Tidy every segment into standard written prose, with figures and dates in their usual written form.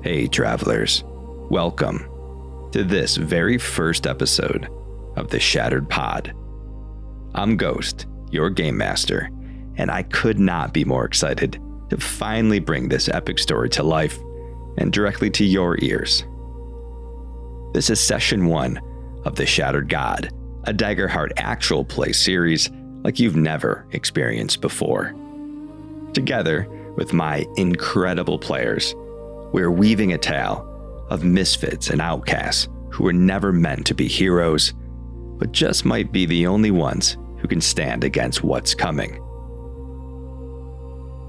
Hey travelers, welcome to this very first episode of the Shattered Pod. I'm Ghost, your game master, and I could not be more excited to finally bring this epic story to life and directly to your ears. This is session 1 of The Shattered God, a Daggerheart actual play series like you've never experienced before. Together with my incredible players, we're weaving a tale of misfits and outcasts who were never meant to be heroes, but just might be the only ones who can stand against what's coming.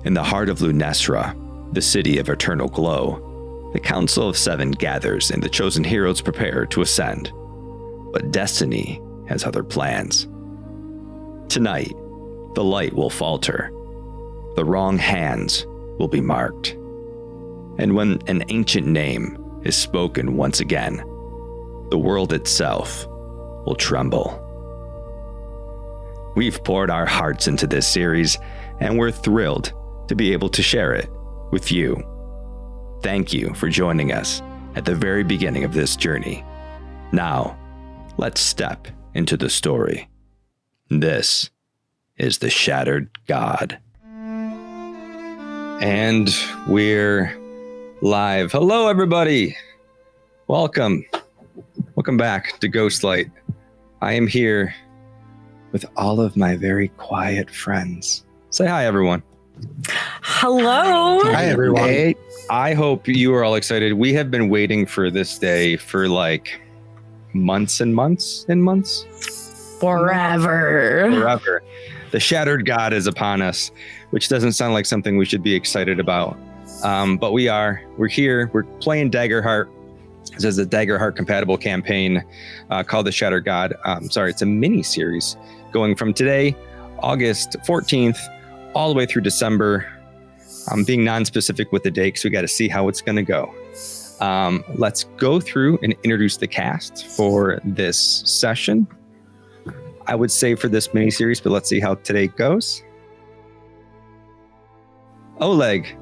In the heart of Lunessra, the city of eternal glow, the Council of Seven gathers and the chosen heroes prepare to ascend. But destiny has other plans. Tonight, the light will falter. The wrong hands will be marked. And when an ancient name is spoken once again, the world itself will tremble. We've poured our hearts into this series, and we're thrilled to be able to share it with you. Thank you for joining us at the very beginning of this journey. Now, let's step into the story. This is The Shattered God. And we're live. Hello, everybody. Welcome back to Ghostlight. I am here with all of my very quiet friends. Say hi, everyone. Hello. Hi, everyone. Hey, I hope you are all excited. We have been waiting for this day for like months and months and months. Forever. The Shattered God is upon us, which doesn't sound like something we should be excited about. But we're here. We're playing Daggerheart. This is a Daggerheart compatible campaign called The Shattered God. It's a mini series going from today, August 14th, all the way through December. I'm being non-specific with the date because we got to see how it's going to go. Let's go through and introduce the cast for this session. I would say for this mini series, but let's see how today goes. Oleg.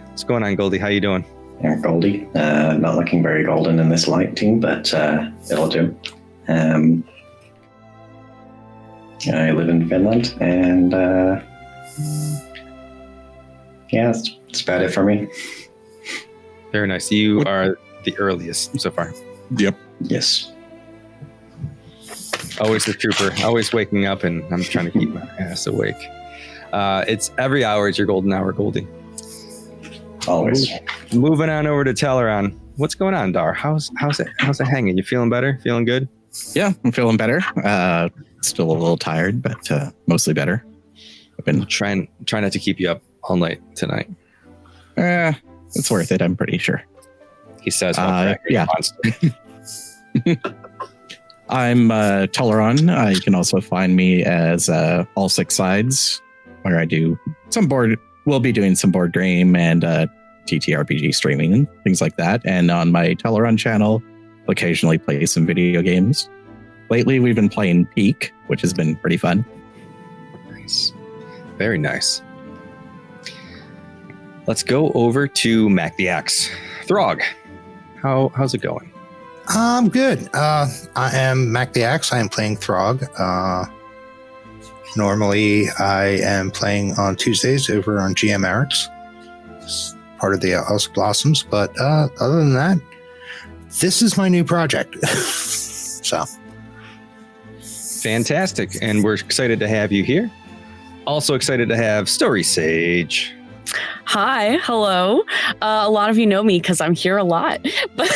What's going on, Goldie? How you doing? Yeah, Goldie. Not looking very golden in this lighting, but it'll do. I live in Finland, and that's about it for me. Very nice. You are the earliest so far. Yep. Yes. Always the trooper. Always waking up, and I'm trying to keep my ass awake. It's every hour is your golden hour, Goldie. Always. Moving on over to Teleron. What's going on, Dar? How's it hanging? You feeling better? Feeling good? Yeah, I'm feeling better. Still a little tired, but mostly better. I've been trying not to keep you up all night tonight. It's worth it, I'm pretty sure. He says, yeah. I'm Teleron. You can also find me as All Six Sides, where I do we'll be doing some board game and TTRPG streaming and things like that. And on my Teleron channel, I'll occasionally play some video games. Lately, we've been playing Peak, which has been pretty fun. Nice. Very nice. Let's go over to Mac the Axe. Throg, how's it going? I'm good. I am Mac the Axe. I am playing Throg. Normally, I am playing on Tuesdays over on GM Eric's, part of the House Blossoms. But other than that, this is my new project. So, fantastic, and we're excited to have you here. Also excited to have Story Sage. Hi, hello. A lot of you know me because I'm here a lot, but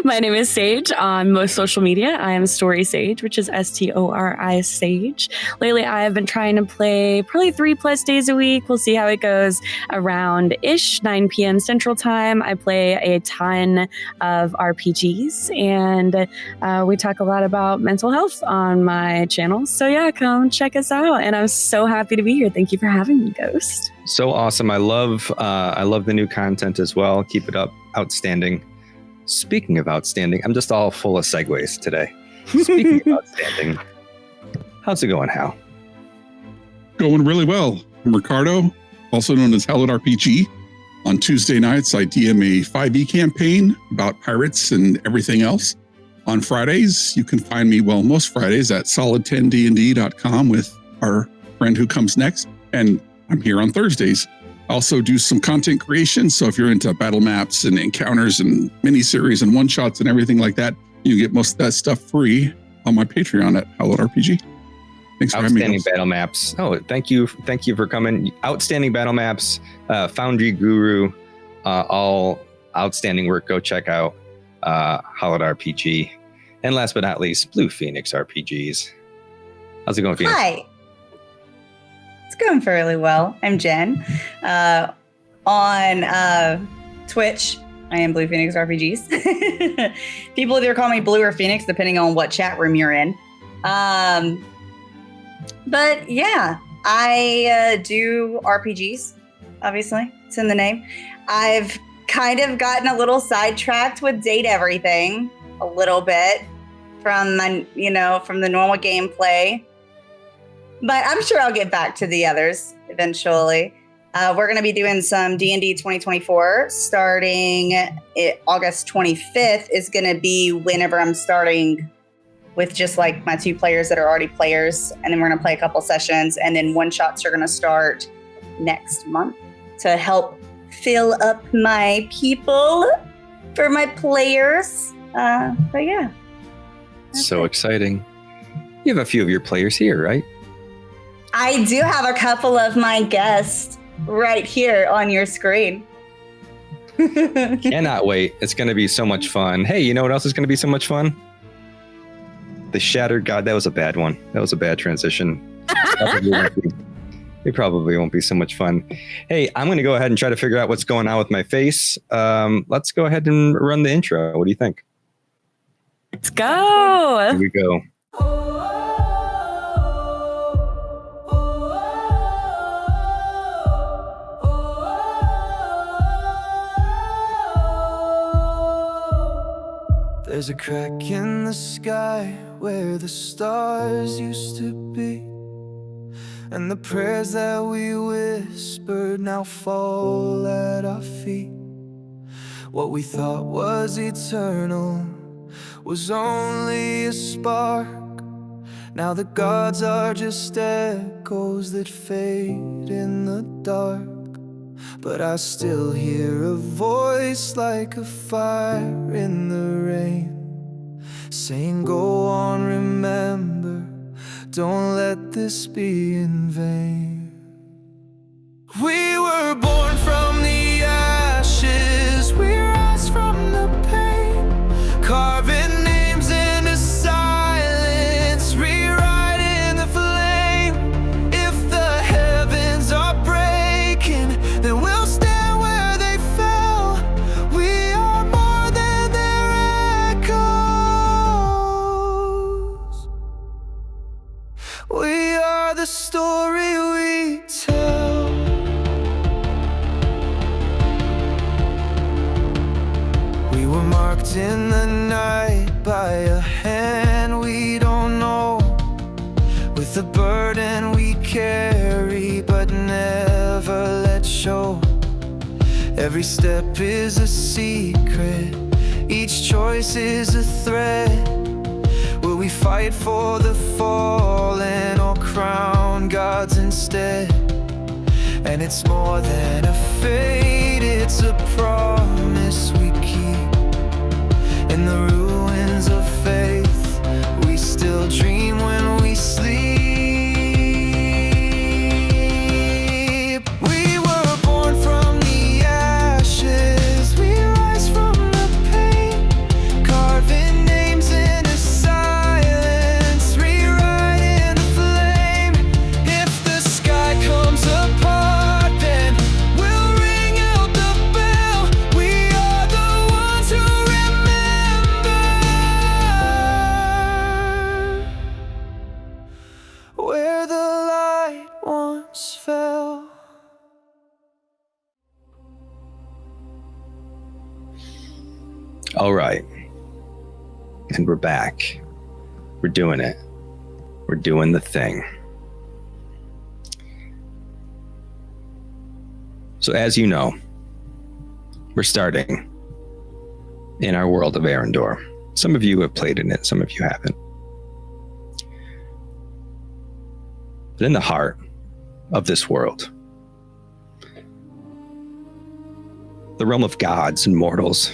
my name is Sage. On most social media, I am Story Sage, which is STORI Sage. Lately, I have been trying to play probably 3+ days a week. We'll see how it goes around-ish, 9 p.m. Central Time. I play a ton of RPGs, and we talk a lot about mental health on my channel. So yeah, come check us out, and I'm so happy to be here. Thank you for having me, Ghost. So awesome. I love the new content as well. Keep it up. Outstanding. Speaking of outstanding, I'm just all full of segues today. Speaking of outstanding, how's it going, Hal? Going really well. I'm Ricardo, also known as Hal at RPG. On Tuesday nights, I DM a 5e campaign about pirates and everything else. On Fridays, you can find me, well, most Fridays at solid10dnd.com with our friend who comes next. And I'm here on Thursdays. I also do some content creation. So if you're into battle maps and encounters and miniseries and one-shots and everything like that, you get most of that stuff free on my Patreon at Hallowed RPG. Thanks for having me. Outstanding battle maps. Oh, thank you for coming. Outstanding battle maps, Foundry Guru, all outstanding work. Go check out Hallowed RPG. And last but not least, Blue Phoenix RPGs. How's it going, Phoenix? Hi. It's going fairly well. I'm Jen. On Twitch, I am Blue Phoenix RPGs. People either call me Blue or Phoenix, depending on what chat room you're in. But yeah, I do RPGs, obviously. It's in the name. I've kind of gotten a little sidetracked with Date Everything a little bit from my, from the normal gameplay. But I'm sure I'll get back to the others eventually. We're going to be doing some D&D 2024 starting August 25th is going to be whenever I'm starting with just like my 2 players that are already players. And then we're going to play a couple sessions. And then one-shots are going to start next month to help fill up my people for my players. But yeah. So exciting. You have a few of your players here, right? I do have a couple of my guests right here on your screen. Cannot wait. It's going to be so much fun. Hey, you know what else is going to be so much fun? The Shattered God. That was a bad one. That was a bad transition. It probably won't be so much fun. Hey, I'm going to go ahead and try to figure out what's going on with my face. Let's go ahead and run the intro. What do you think? Let's go. Here we go. There's a crack in the sky where the stars used to be, and the prayers that we whispered now fall at our feet. What we thought was eternal was only a spark. Now the gods are just echoes that fade in the dark. But I still hear a voice like a fire in the rain, saying, go on, remember, don't let this be in vain. We were born from the ashes, we rise from the pain, carving names into silence, rewriting the flame. If the heavens are breaking, then we'll stand where they fell. We are more than their echoes. We are the story we tell. We were marked in the night by a hand we don't know, with a burden we carry but never let show. Every step is a secret, each choice is a threat. Will we fight for the fallen or crown gods instead? And it's more than a fate, it's a promise we keep. In the ruins of faith, we still dream when we sleep. We were born from the ashes, we rise from the pain, carving names into silence, rewriting the flame. If the sky comes apart, then we'll ring out the bell. We are the ones who remember where the light once fell. All right. And we're back. We're doing it. We're doing the thing. So as you know, We're starting in our world of Arendor. Some of you have played in it, some of you haven't. But in the heart of this world, the realm of gods and mortals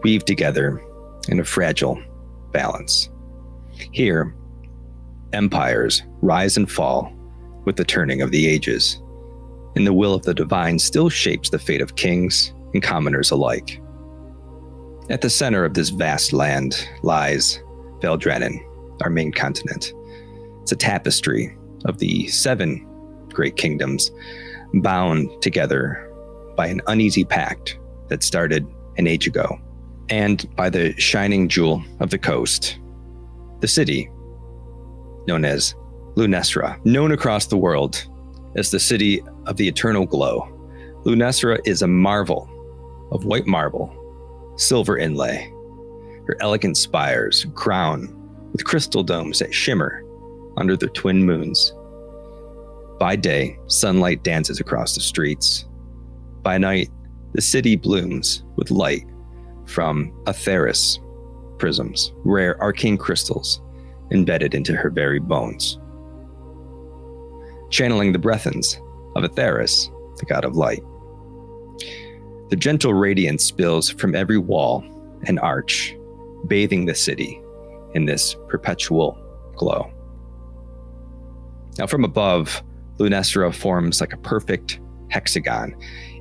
weave together in a fragile balance. Here, empires rise and fall with the turning of the ages, and the will of the divine still shapes the fate of kings and commoners alike. At the center of this vast land lies Vel Drannon, our main continent. It's a tapestry of the 7 great kingdoms bound together by an uneasy pact that started an age ago, and by the shining jewel of the coast, the city known as Lunessra, known across the world as the city of the eternal glow. Lunessra is a marvel of white marble, silver inlay. Her elegant spires crown with crystal domes that shimmer under their twin moons. By day, sunlight dances across the streets. By night, the city blooms with light from Atheris prisms, rare arcane crystals embedded into her very bones. Channeling the breathins of Atheris, the god of light. The gentle radiance spills from every wall and arch, bathing the city in this perpetual glow. Now from above, Lunessra forms like a perfect hexagon.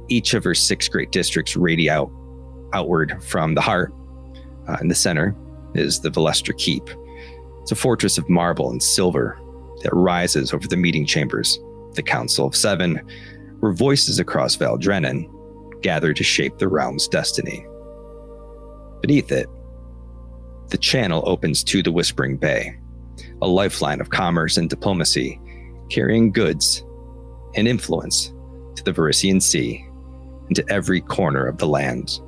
Each of her 6 great districts radiate outward from the heart. In the center is the Velastra Keep. It's a fortress of marble and silver that rises over the meeting chambers, the Council of 7, where voices across Vel Drannon gather to shape the realm's destiny. Beneath it, the channel opens to the Whispering Bay, a lifeline of commerce and diplomacy, carrying goods and influence to the Verisian Sea and to every corner of the land.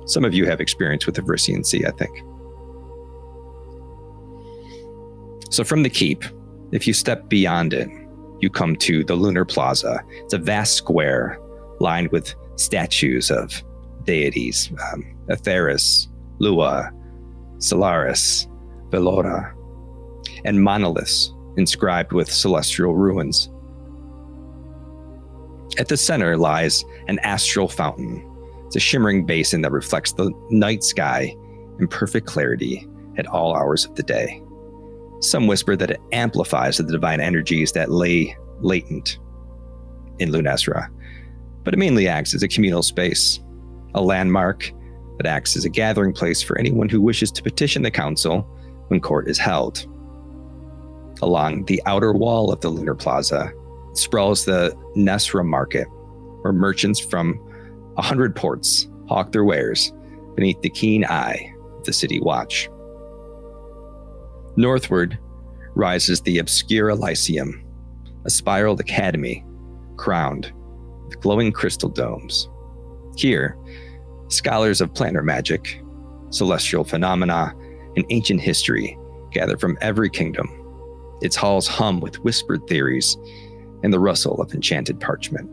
Some of you have experience with the Verisian Sea, I think. So from the keep, if you step beyond it, you come to the Lunar Plaza. It's a vast square lined with statues of deities, Atheris, Lua, Solaris, Velora, and monoliths inscribed with celestial ruins. At the center lies an astral fountain. It's a shimmering basin that reflects the night sky in perfect clarity at all hours of the day. Some whisper that it amplifies the divine energies that lay latent in Lunessra, but it mainly acts as a communal space, a landmark that acts as a gathering place for anyone who wishes to petition the council when court is held. Along the outer wall of the Lunar Plaza sprawls the Nessra Market, where merchants from 100 ports hawk their wares beneath the keen eye of the city watch. Northward rises the obscure Elysium, a spiraled academy crowned with glowing crystal domes. Here, scholars of planar magic, celestial phenomena, and ancient history gather from every kingdom. Its halls hum with whispered theories and the rustle of enchanted parchment.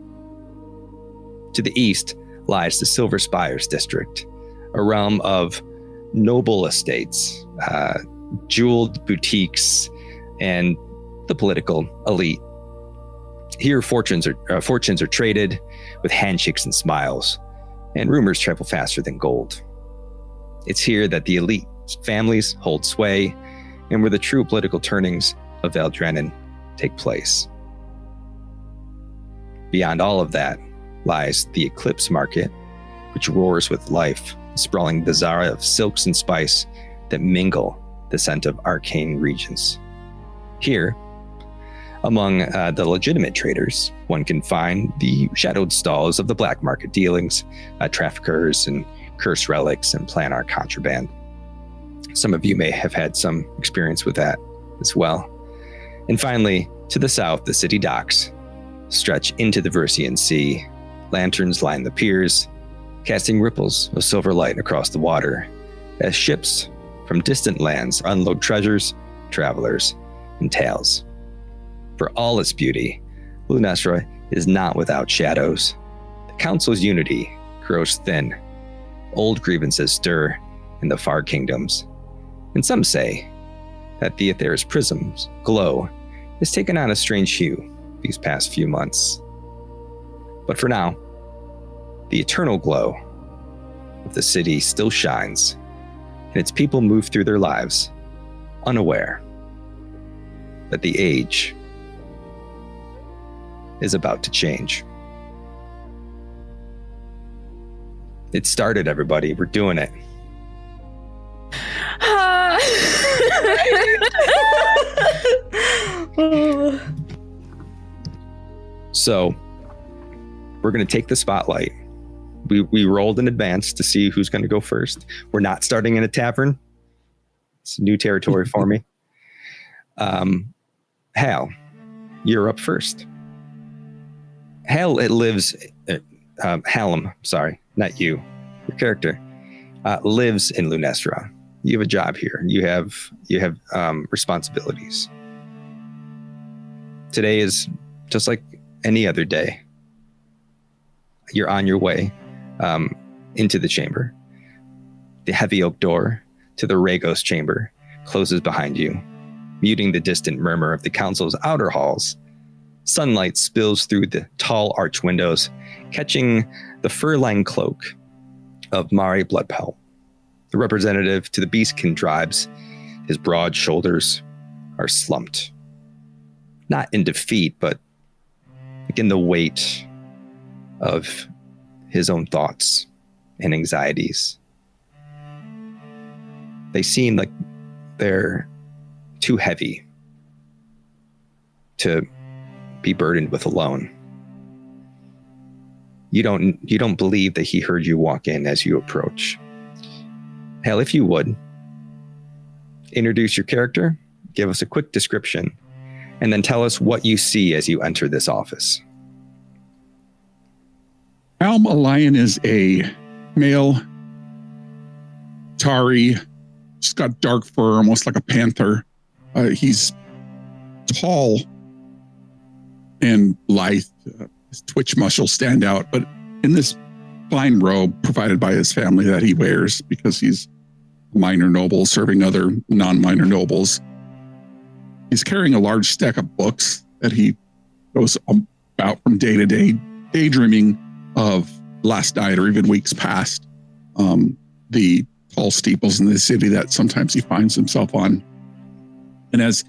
To the east lies the Silver Spires district, a realm of noble estates, jeweled boutiques, and the political elite. Here, fortunes are traded with handshakes and smiles, and rumors travel faster than gold. It's here that the elite families hold sway, and where the true political turnings of Vel Drannon take place. Beyond all of that lies the Eclipse Market, which roars with life, a sprawling bazaar of silks and spice that mingle the scent of arcane regions. Here, among the legitimate traders, one can find the shadowed stalls of the black market dealings, traffickers and cursed relics and planar contraband. Some of you may have had some experience with that as well. And finally, to the south, the city docks stretch into the Verisian Sea. Lanterns line the piers, casting ripples of silver light across the water as ships from distant lands unload treasures, travelers, and tales. For all its beauty, Lunessra is not without shadows. The council's unity grows thin. Old grievances stir in the far kingdoms. And some say that the Aether's prism's glow has taken on a strange hue these past few months. But for now, the eternal glow of the city still shines, and its people move through their lives unaware that the age is about to change. It started, everybody. We're doing it. So, we're going to take the spotlight. We rolled in advance to see who's going to go first. We're not starting in a tavern. It's new territory for me. Hal, you're up first. Hal, Hallam, sorry, not you. Your character lives in Lunessra. You have a job here. You have responsibilities. Today is just like any other day. You're on your way into the chamber. The heavy oak door to the Ragos chamber closes behind you, muting the distant murmur of the council's outer halls. Sunlight spills through the tall arch windows, catching the fur-lined cloak of Mari Bloodpelt, the representative to the Beastkin tribes. His broad shoulders are slumped. Not in defeat, but in the weight of his own thoughts and anxieties. They seem like they're too heavy to be burdened with alone. You don't believe that he heard you walk in as you approach. Hell, if you would, introduce your character, give us a quick description, and then tell us what you see as you enter this office. Alm Lion is a male Tari. He's got dark fur, almost like a panther. He's tall and lithe. His twitch muscles stand out, but in this fine robe provided by his family that he wears because he's a minor noble serving other non-minor nobles, he's carrying a large stack of books that he goes about from day to day, daydreaming of last night or even weeks past, the tall steeples in the city that sometimes he finds himself on. And as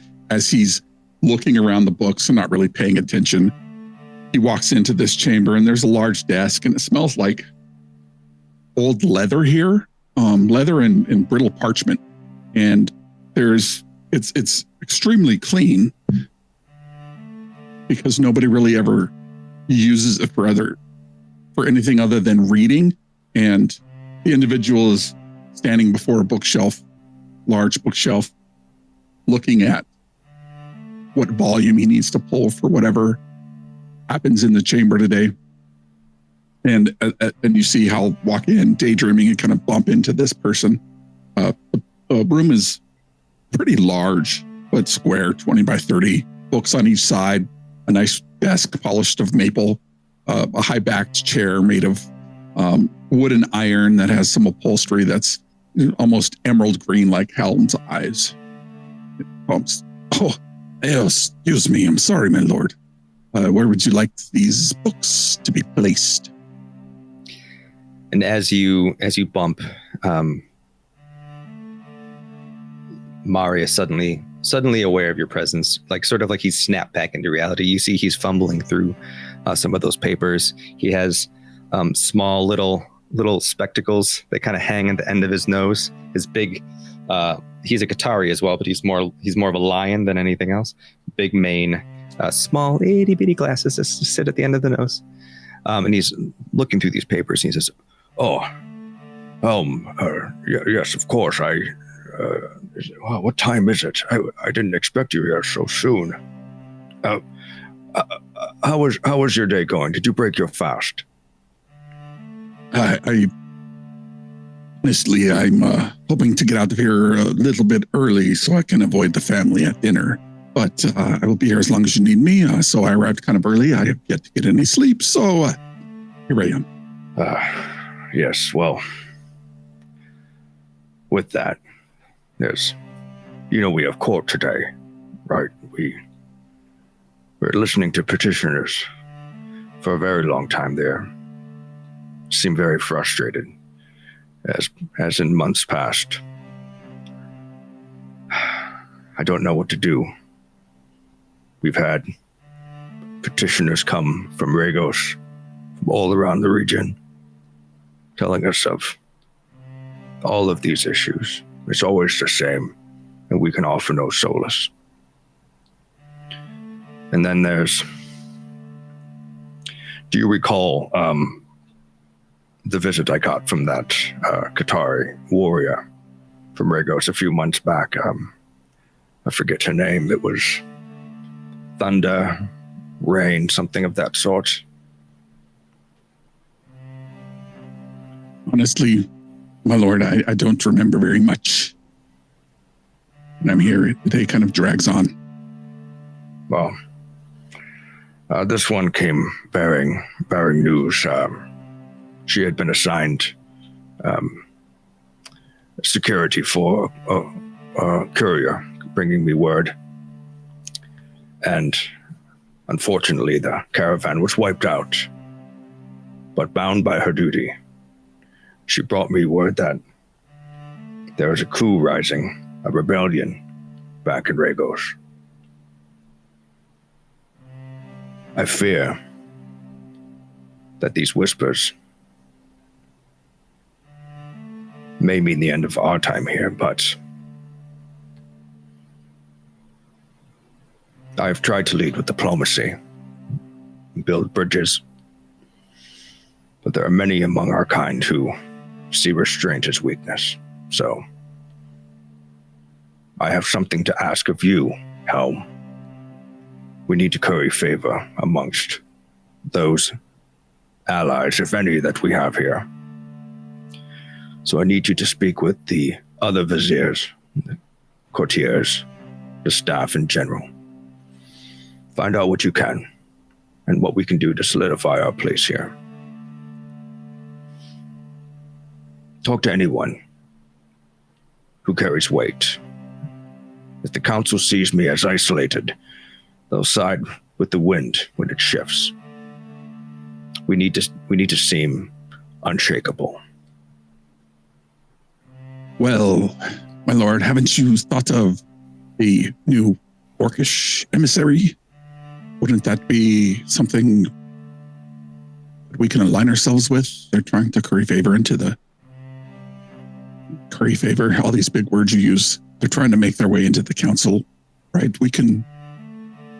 he's looking around the books and not really paying attention, he walks into this chamber and there's a large desk and it smells like old leather here, leather and brittle parchment. And it's extremely clean because nobody really ever uses it for anything other than reading. And the individual is standing before a large bookshelf, looking at what volume he needs to pull for whatever happens in the chamber today. And you see Hal walk in, daydreaming, and kind of bump into this person. The room is pretty large, but square, 20 by 30, books on each side, a nice desk polished of maple, a high-backed chair made of wood and iron that has some upholstery that's almost emerald green like Hallam's eyes. Oh, excuse me. I'm sorry, my lord. Where would you like these books to be placed? And as you bump, Maria suddenly aware of your presence, sort of like he's snapped back into reality. You see he's fumbling through some of those papers. He has small little spectacles that kind of hang at the end of his nose. His big, he's a Qatari as well, but he's more of a lion than anything else. Big mane, small itty bitty glasses that sit at the end of the nose. And he's looking through these papers and he says, yes, of course. What time is it? I didn't expect you here so soon. How was your day going? Did you break your fast? Honestly, I'm hoping to get out of here a little bit early so I can avoid the family at dinner. But I will be here as long as you need me. So I arrived kind of early. I have yet to get any sleep. So here I am. Yes, well, with that, there's, we have court today, right? We're listening to petitioners for a very long time there. Seem very frustrated, as in months past. I don't know what to do. We've had petitioners come from Regos, from all around the region, telling us of all of these issues. It's always the same, and we can offer no solace. And then there's, do you recall the visit I got from that Qatari warrior from Regos a few months back? I forget her name. It was Thunder, Rain, something of that sort. Honestly, my lord, I don't remember very much. And I'm here, the day kind of drags on. Well, this one came bearing news. She had been assigned security for a courier bringing me word. And unfortunately, the caravan was wiped out. But bound by her duty, she brought me word that there is a coup rising, a rebellion back in Regos. I fear that these whispers may mean the end of our time here, but I've tried to lead with diplomacy, build bridges, but there are many among our kind who see restraint as weakness. So I have something to ask of you, Helm. We need to curry favor amongst those allies, if any, that we have here. So I need you to speak with the other viziers, the courtiers, the staff in general. Find out what you can and what we can do to solidify our place here. Talk to anyone who carries weight. If the council sees me as isolated, they'll side with the wind when it shifts. We need to seem unshakable. Well, my lord, haven't you thought of the new orcish emissary? Wouldn't that be something that we can align ourselves with? They're trying to curry favor all these big words you use. They're trying to make their way into the council, right? We can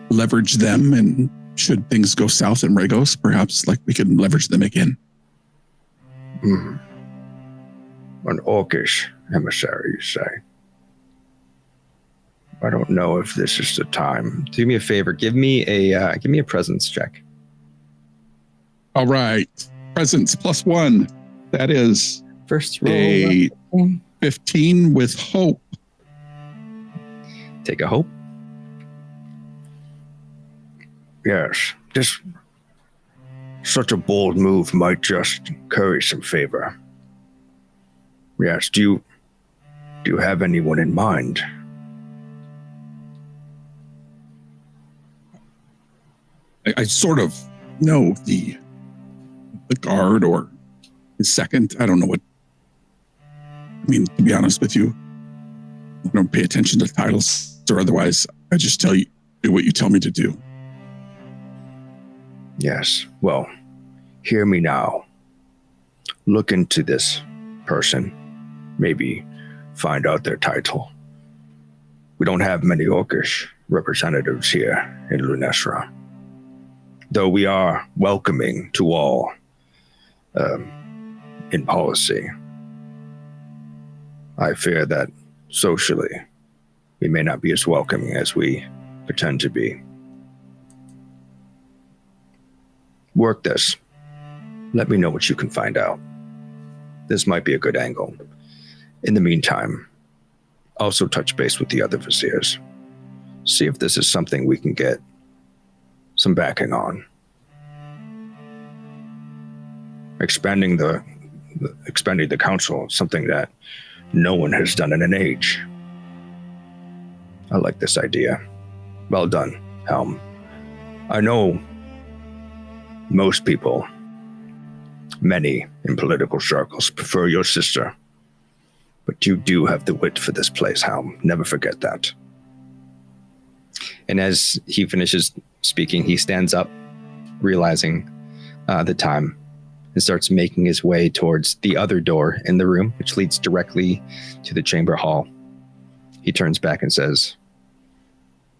leverage them, and should things go south in Regos, perhaps we can leverage them again. An orcish emissary, you say? I don't know if this is the time. Do me a favor. Give me a presence check. All right. Presence +1. That is First roll. a 15 with hope. Take a hope. Yes, this such a bold move might just curry some favor. Yes, do you have anyone in mind? I sort of know the guard or his second. I don't know what. I mean, to be honest with you, I don't pay attention to titles or otherwise. I just tell you, do what you tell me to do. Yes, well, hear me now. Look into this person. Maybe find out their title. We don't have many orcish representatives here in Lunessra, though we are welcoming to all in policy. I fear that socially, we may not be as welcoming as we pretend to be. Work this. Let me know what you can find out. This might be a good angle. In the meantime, also touch base with the other viziers. See if this is something we can get some backing on. Expanding the expanding the council, something that no one has done in an age. I like this idea. Well done, Helm. I know most people, many in political circles, prefer your sister. But you do have the wit for this place, Helm. Never forget that. And as he finishes speaking, he stands up, realizing the time, and starts making his way towards the other door in the room, which leads directly to the chamber hall. He turns back and says,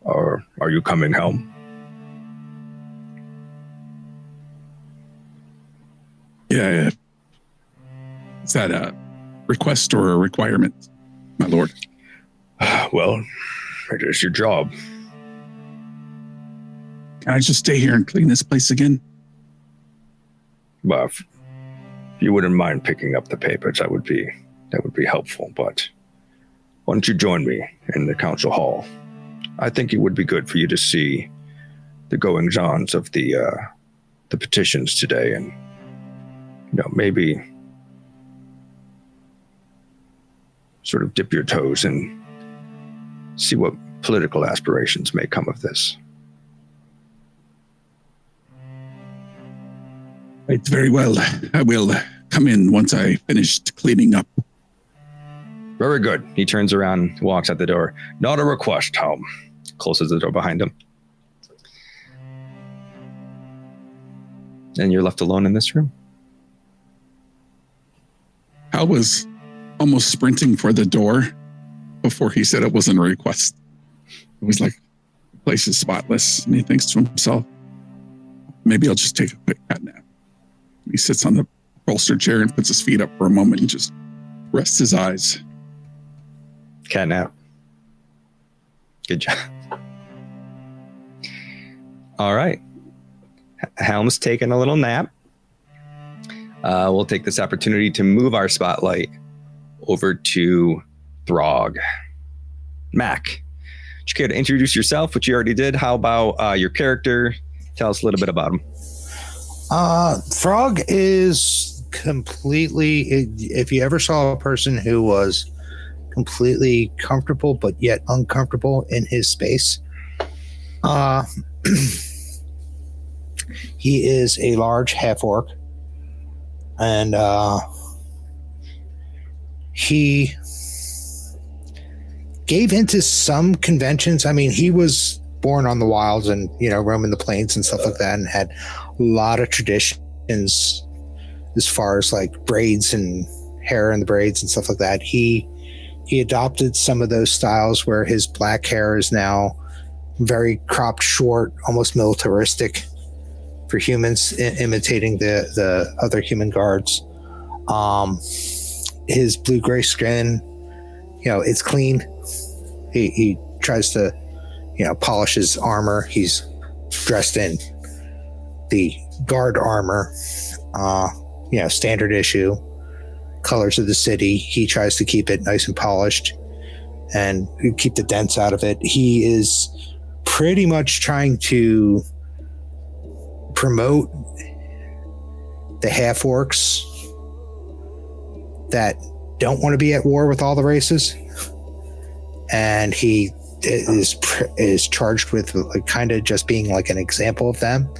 Are you coming, Helm? Yeah. Is that a request or a requirement, my lord? Well, it is your job. Can I just stay here and clean this place again? Well, if you wouldn't mind picking up the papers, that would be helpful. But why don't you join me in the council hall? I think it would be good for you to see the goings-ons of the petitions today, and maybe sort of dip your toes and see what political aspirations may come of this. Right, very well. I will come in once I finished cleaning up. Very good. He turns around, walks out the door. Not a request, Helm. Closes the door behind him. And you're left alone in this room. Hal was almost sprinting for the door before he said it wasn't a request. It was like, the place is spotless. And he thinks to himself, maybe I'll just take a quick cat nap. He sits on the bolster chair and puts his feet up for a moment and just rests his eyes. Cat nap. Good job. All right. Helm's taking a little nap. We'll take this opportunity to move our spotlight over to Throg. Mac, would you care to introduce yourself, which you already did? How about your character? Tell us a little bit about him. Throg is completely, if you ever saw a person who was completely comfortable but yet uncomfortable in his space, he is a large half-orc, and he gave into some conventions. I mean, he was born on the wilds and, roaming the plains and stuff like that, and had a lot of traditions as far as like braids and hair and the braids and stuff like that. He adopted some of those styles where his black hair is now very cropped short, almost militaristic for humans, imitating the other human guards. His blue-gray skin, it's clean. He tries to, polish his armor. He's dressed in the guard armor, standard issue, colors of the city. He tries to keep it nice and polished and keep the dents out of it. He is pretty much trying to promote the half-orcs that don't want to be at war with all the races, and he is charged with kind of just being like an example of them.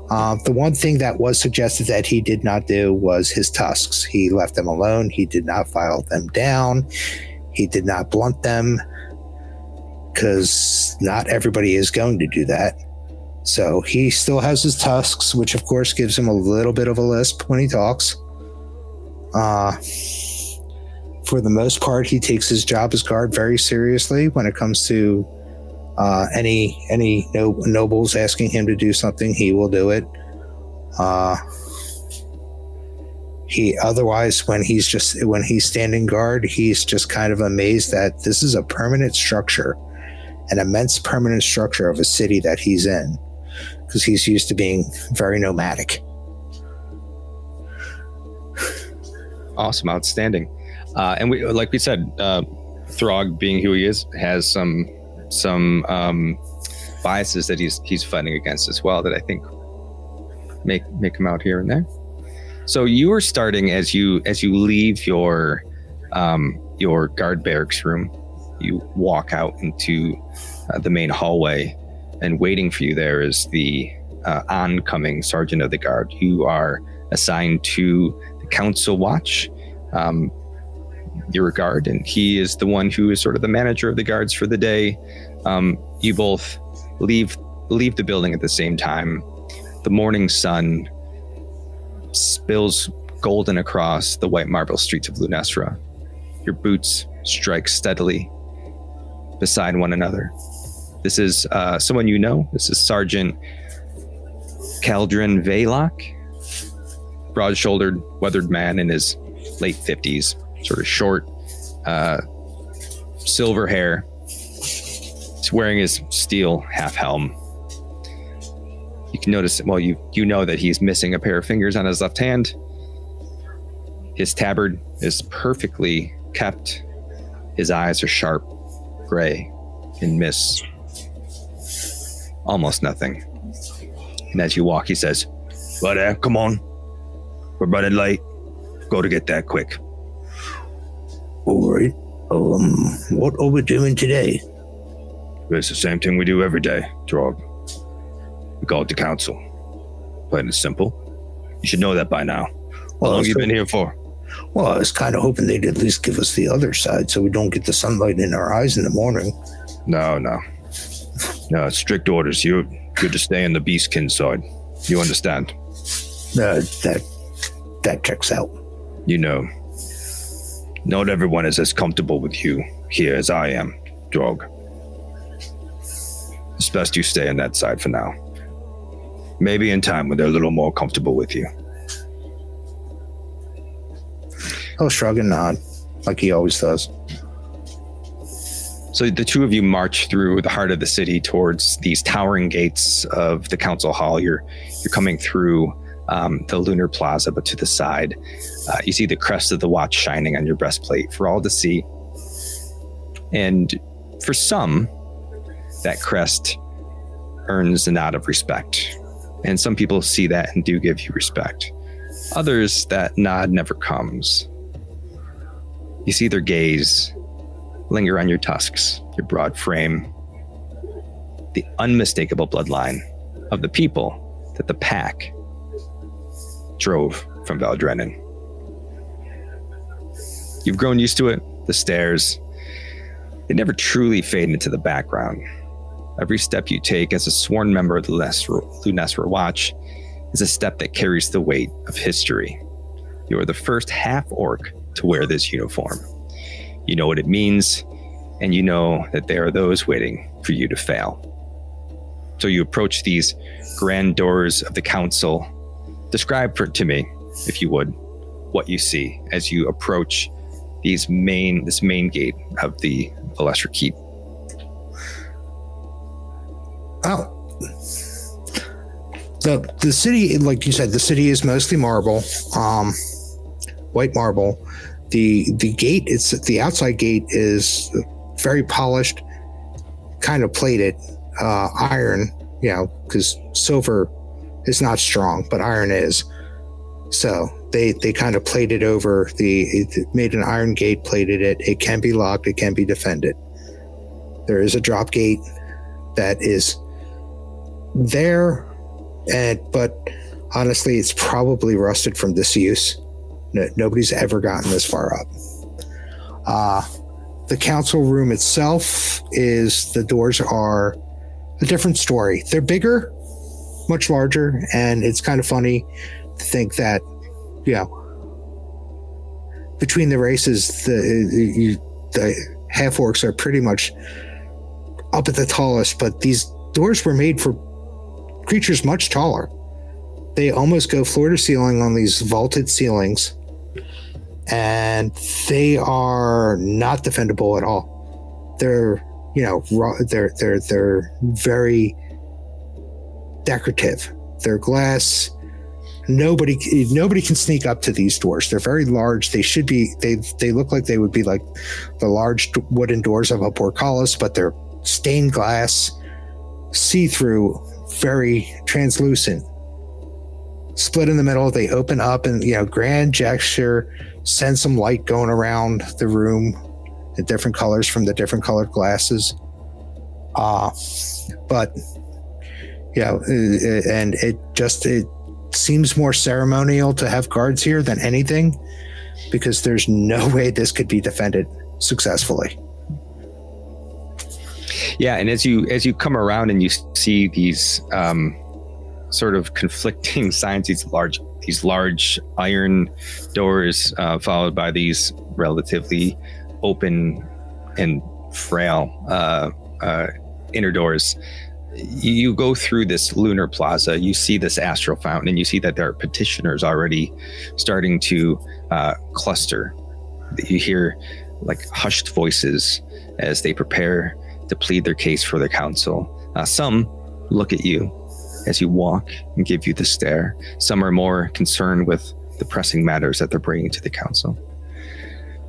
The one thing that was suggested that he did not do was his tusks. He left them alone. He did not file them down. He did not blunt them, because not everybody is going to do that. So he still has his tusks, which of course gives him a little bit of a lisp when he talks. For the most part, he takes his job as guard very seriously. When it comes to any nobles asking him to do something, he will do it. He otherwise, when he's standing guard, he's just kind of amazed that this is a permanent structure, an immense permanent structure of a city that he's in, because he's used to being very nomadic. Awesome, outstanding. And we, like we said, Throg, being who he is, has some biases that he's fighting against as well that I think may come out here and there. So you are starting as you leave your guard barracks room. You walk out into the main hallway, and waiting for you there is the oncoming sergeant of the guard. You are assigned to the council watch, your guard, and he is the one who is sort of the manager of the guards for the day. You both leave the building at the same time. The morning sun spills golden across the white marble streets of Lunessra. Your boots strike steadily beside one another. This is someone you know. This is Sergeant Caldron Velock, broad-shouldered, weathered man in his late 50s, sort of short, silver hair. He's wearing his steel half helm. You can notice, well, you know that he's missing a pair of fingers on his left hand. His tabard is perfectly kept. His eyes are sharp, gray, and miss almost nothing. And as you walk, he says, "Well, come on. We're running late. Go to get that quick." All right. What are we doing today? It's the same thing we do every day, Drog. We call it the council. Plain and simple. You should know that by now. How long have you been here for? Well, I was kind of hoping they'd at least give us the other side so we don't get the sunlight in our eyes in the morning. No, it's strict orders. You're good to stay on the beastkin side. You understand? That checks out. You know, not everyone is as comfortable with you here as I am, Drog. It's best you stay on that side for now. Maybe in time when they're a little more comfortable with you. I'll shrug and nod, like he always does. So the two of you march through the heart of the city towards these towering gates of the council hall. You're coming through the lunar plaza, but to the side, you see the crest of the watch shining on your breastplate for all to see. And for some, that crest earns a nod of respect. And some people see that and do give you respect. Others, that nod never comes. You see their gaze linger on your tusks, your broad frame, the unmistakable bloodline of the people that the pack drove from Vel Drannon. You've grown used to it. The stairs, they never truly fade into the background. Every step you take as a sworn member of the Lunessra Watch is a step that carries the weight of history. You are the first half-orc to wear this uniform. You know what it means, and you know that there are those waiting for you to fail. So you approach these grand doors of the council. Describe to me, if you would, what you see as you approach this main gate of the Velastra Keep. Oh. The city, like you said, the city is mostly marble, white marble. The gate, the outside gate is very polished, kind of plated, iron, because silver is not strong, but iron is. So they kind of plated over it made an iron gate, plated it. It can be locked, it can be defended. There is a drop gate that is there, but honestly, it's probably rusted from disuse. Nobody's ever gotten this far up. The council room itself the doors are a different story. They're bigger, much larger, and it's kind of funny to think that, between the races, the half-orcs are pretty much up at the tallest, but these doors were made for creatures much taller. They almost go floor to ceiling on these vaulted ceilings, and they are not defendable at all. They're they're very decorative. They're glass. Nobody can sneak up to these doors. They're very large. They look like they would be like the large wooden doors of a portcullis, but they're stained glass, see-through, very translucent. split in the middle. They open up and, grand gesture, send some light going around the room in different colors from the different colored glasses. But and it seems more ceremonial to have guards here than anything, because there's no way this could be defended successfully. Yeah, and as you come around and you see these sort of conflicting signs, these large iron doors, followed by these relatively open and frail inner doors. You go through this lunar plaza, you see this astral fountain, and you see that there are petitioners already starting to cluster. You hear like hushed voices as they prepare to plead their case for their counsel. Some look at you as you walk and give you the stare. Some are more concerned with the pressing matters that they're bringing to the council.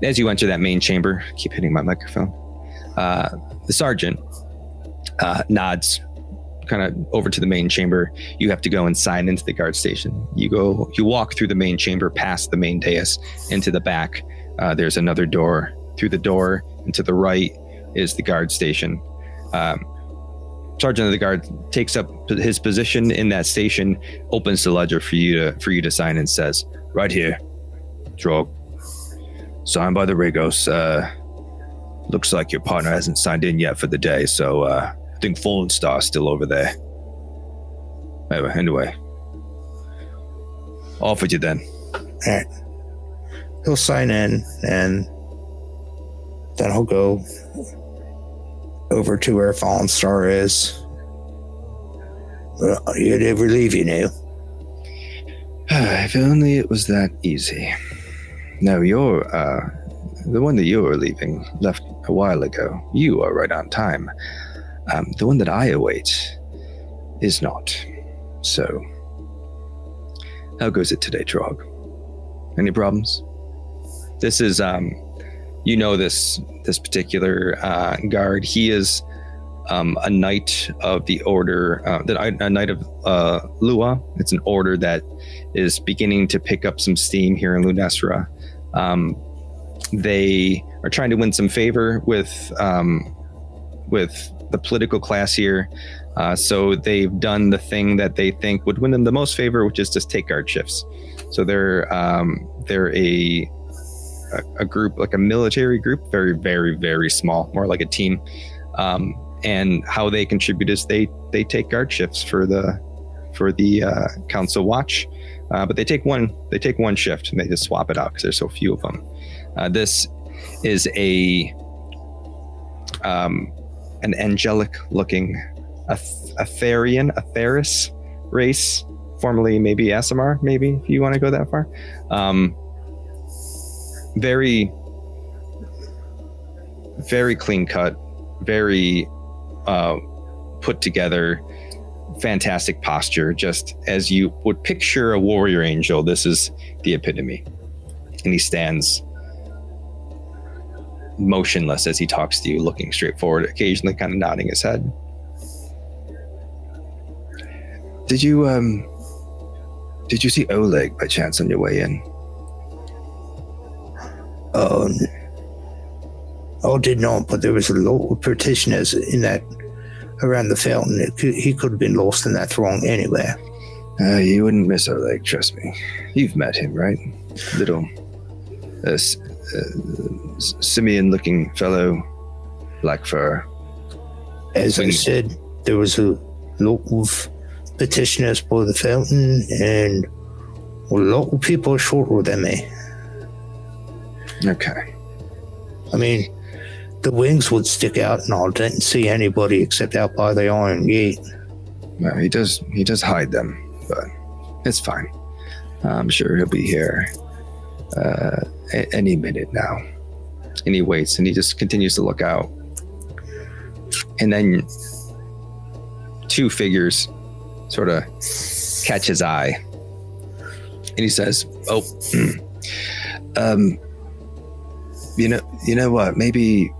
As you enter that main chamber, keep hitting my microphone, the sergeant nods kind of over to the main chamber. You have to go and sign into the guard station. You walk through the main chamber, past the main dais, into the back. There's another door. Through the door and to the right is the guard station. Sergeant of the guard takes up his position in that station, opens the ledger for you to sign, and says, "Right here, Drog. Signed by the Regos. Looks like your partner hasn't signed in yet for the day, so I think Fallen Star's still over there. Anyway, off with you then." All right. He'll sign in, and then he'll go over to where Fallen Star is. Well, you'd ever leave, If only it was that easy. No, you're the one that you were leaving left a while ago. You are right on time. The one that I await is not. So, how goes it today, Trog? Any problems? This is, this particular guard. He is a knight of the order, a knight of Lua. It's an order that is beginning to pick up some steam here in Lunessra. They are trying to win some favor with the political class here. So they've done the thing that they think would win them the most favor, which is just take guard shifts. So they're a group, like a military group, very, very, very small, more like a team. And how they contribute is they take guard shifts for the council watch. But they take one shift and they just swap it out because there's so few of them. This is an angelic looking Atheris race, formerly maybe Asimar, maybe, if you want to go that far. Very, very clean cut, very put together, fantastic posture, just as you would picture a warrior angel. This is the epitome. And he stands motionless as he talks to you, looking straight forward, occasionally kind of nodding his head. Did you see Oleg by chance on your way in? I did not, but there was a lot of petitioners in that around the fountain. He could have been lost in that throng anywhere. You wouldn't miss Oleg, trust me. You've met him, right? Little simian-looking fellow, black fur. As I said, there was a lot of petitioners by the fountain, and a lot of people shorter than me. Okay. I mean, the wings would stick out, and I didn't see anybody except out by the Iron Gate. Well, he does hide them, but it's fine. I'm sure he'll be here any minute now. And he waits, and he just continues to look out. And then two figures sort of catch his eye, and he says, you know what? Maybe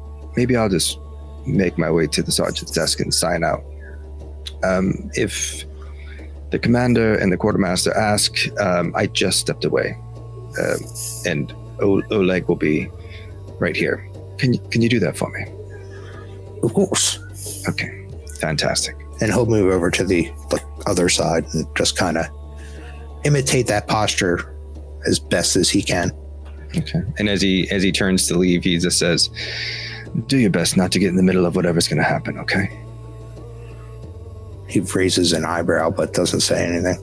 I'll just make my way to the sergeant's desk and sign out. If The commander and the quartermaster ask. I just stepped away. And Oleg will be right here. Can you do that for me? Of course. Okay, fantastic. And he'll move over to the other side and just kind of imitate that posture as best as he can. Okay. And as he turns to leave, he just says, "Do your best not to get in the middle of whatever's going to happen, okay?" He raises an eyebrow but doesn't say anything.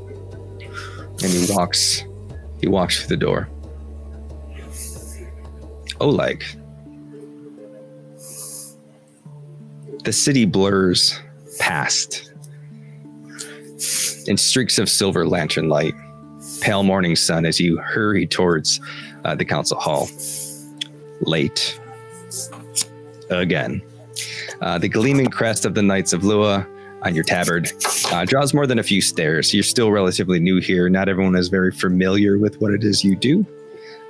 And he walks through the door. Oleg. The city blurs past in streaks of silver lantern light. Pale morning sun as you hurry towards the council hall. Late. Again. The gleaming crest of the Knights of Lua on your tabard draws more than a few stares. You're still relatively new here. Not everyone is very familiar with what it is you do.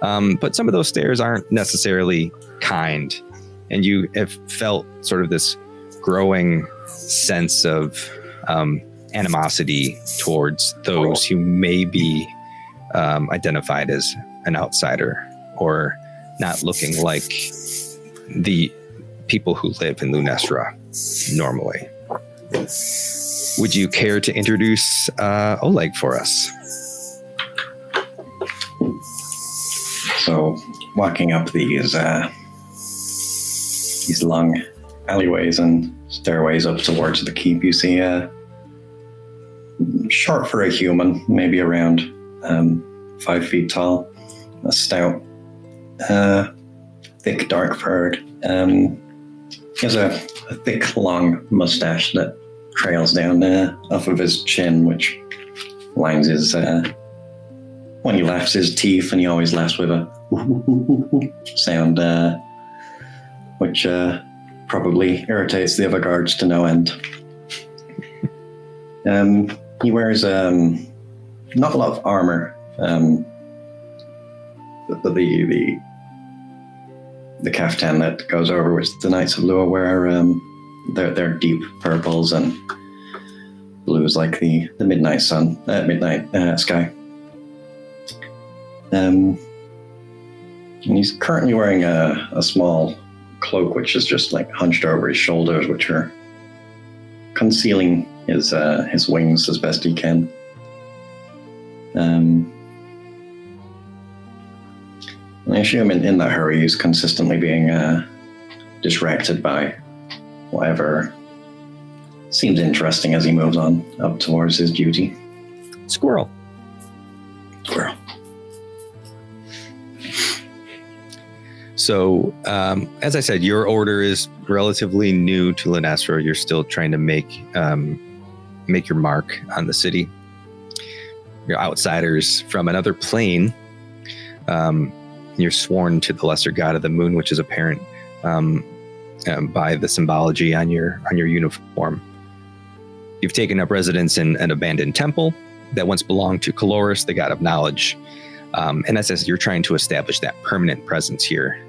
But some of those stares aren't necessarily kind. And you have felt sort of this growing sense of animosity towards those who may be identified as an outsider or not looking like the people who live in Lunessra normally. Would you care to introduce Oleg for us? So, walking up these long alleyways and stairways up towards the keep, you see short for a human, maybe around 5 feet tall, a stout, thick, dark-furred. He has a thick, long mustache that trails down off of his chin, which lines his, when he laughs, his teeth, and he always laughs with a sound, which probably irritates the other guards to no end. He wears not a lot of armor. The caftan that goes over which the Knights of Lua wear, they're deep purples and blues like the midnight sun, midnight sky. And he's currently wearing a small cloak which is just like hunched over his shoulders, which are concealing his wings as best he can. I assume in that hurry he's consistently being distracted by whatever seems interesting as he moves on up towards his duty. Squirrel. So, as I said, your order is relatively new to Lunessra. You're still trying to make your mark on the city. You're outsiders from another plane. You're sworn to the lesser god of the moon, which is apparent by the symbology on your uniform. You've taken up residence in an abandoned temple that once belonged to Caloris, the god of knowledge. And as you're trying to establish that permanent presence here,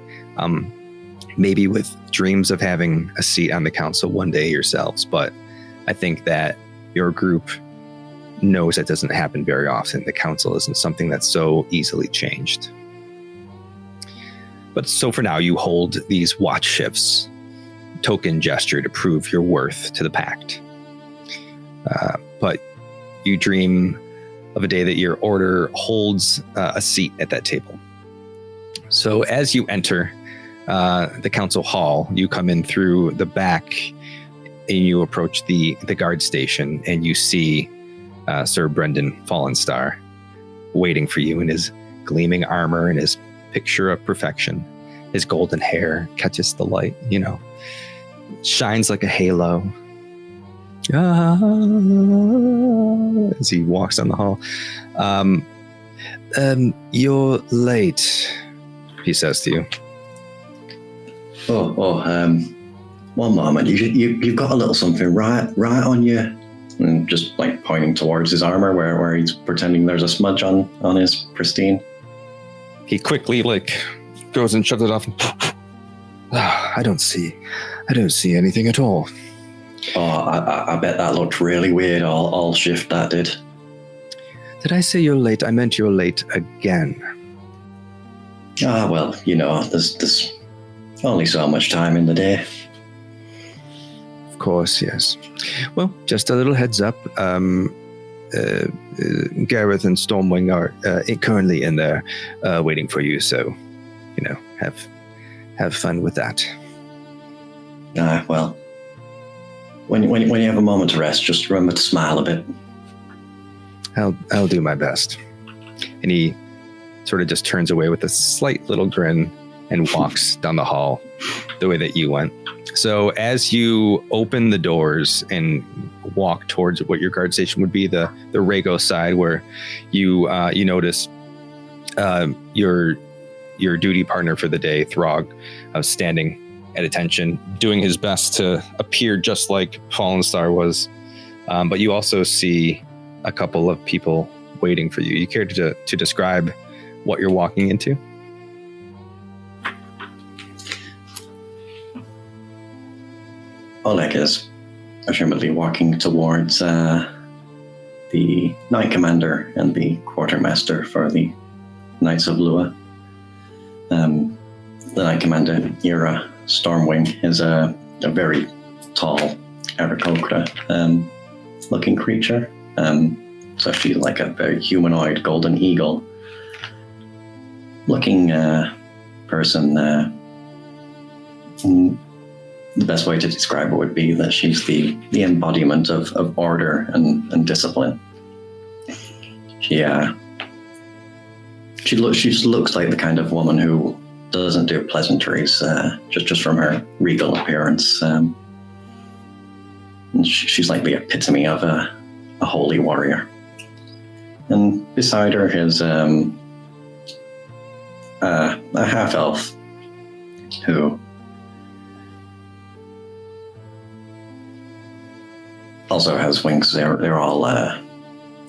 maybe with dreams of having a seat on the council one day yourselves. But I think that your group knows that doesn't happen very often. The council isn't something that's so easily changed. But so for now, you hold these watch shifts, token gesture to prove your worth to the pact. But you dream of a day that your order holds a seat at that table. So as you enter the council hall, you come in through the back and you approach the guard station, and you see Sir Brendan Fallenstar waiting for you in his gleaming armor and his picture of perfection. His golden hair catches the light, shines like a halo. As he walks down the hall. You're late, he says to you. One moment. You've got a little something right on you. And just like pointing towards his armor where he's pretending there's a smudge on his pristine. He quickly goes and shuts it off. I don't see anything at all. Oh, I bet that looked really weird. All shift that did. Did I say you're late? I meant you're late again. Well, there's only so much time in the day. Of course, yes. Well, just a little heads up. Gareth and Stormwing are currently in there waiting for you, so, have fun with that. Well, when you have a moment to rest, just remember to smile a bit. I'll do my best. And he sort of just turns away with a slight little grin and walks down the hall the way that you went. So as you open the doors and walk towards what your guard station would be, the Rego side, where you notice your duty partner for the day, Throg, standing at attention, doing his best to appear just like Fallen Star was. But you also see a couple of people waiting for you. You care to describe what you're walking into? Oleg is presumably walking towards the Knight Commander and the Quartermaster for the Knights of Lua. The Knight Commander, Ira Stormwing, is a very tall Aarakocra looking creature. So she's like a very humanoid golden eagle looking person. The best way to describe her would be that she's the embodiment of order and discipline. She looks like the kind of woman who doesn't do pleasantries just from her regal appearance. And she's like the epitome of a holy warrior. And beside her is a half-elf who also has wings. They're all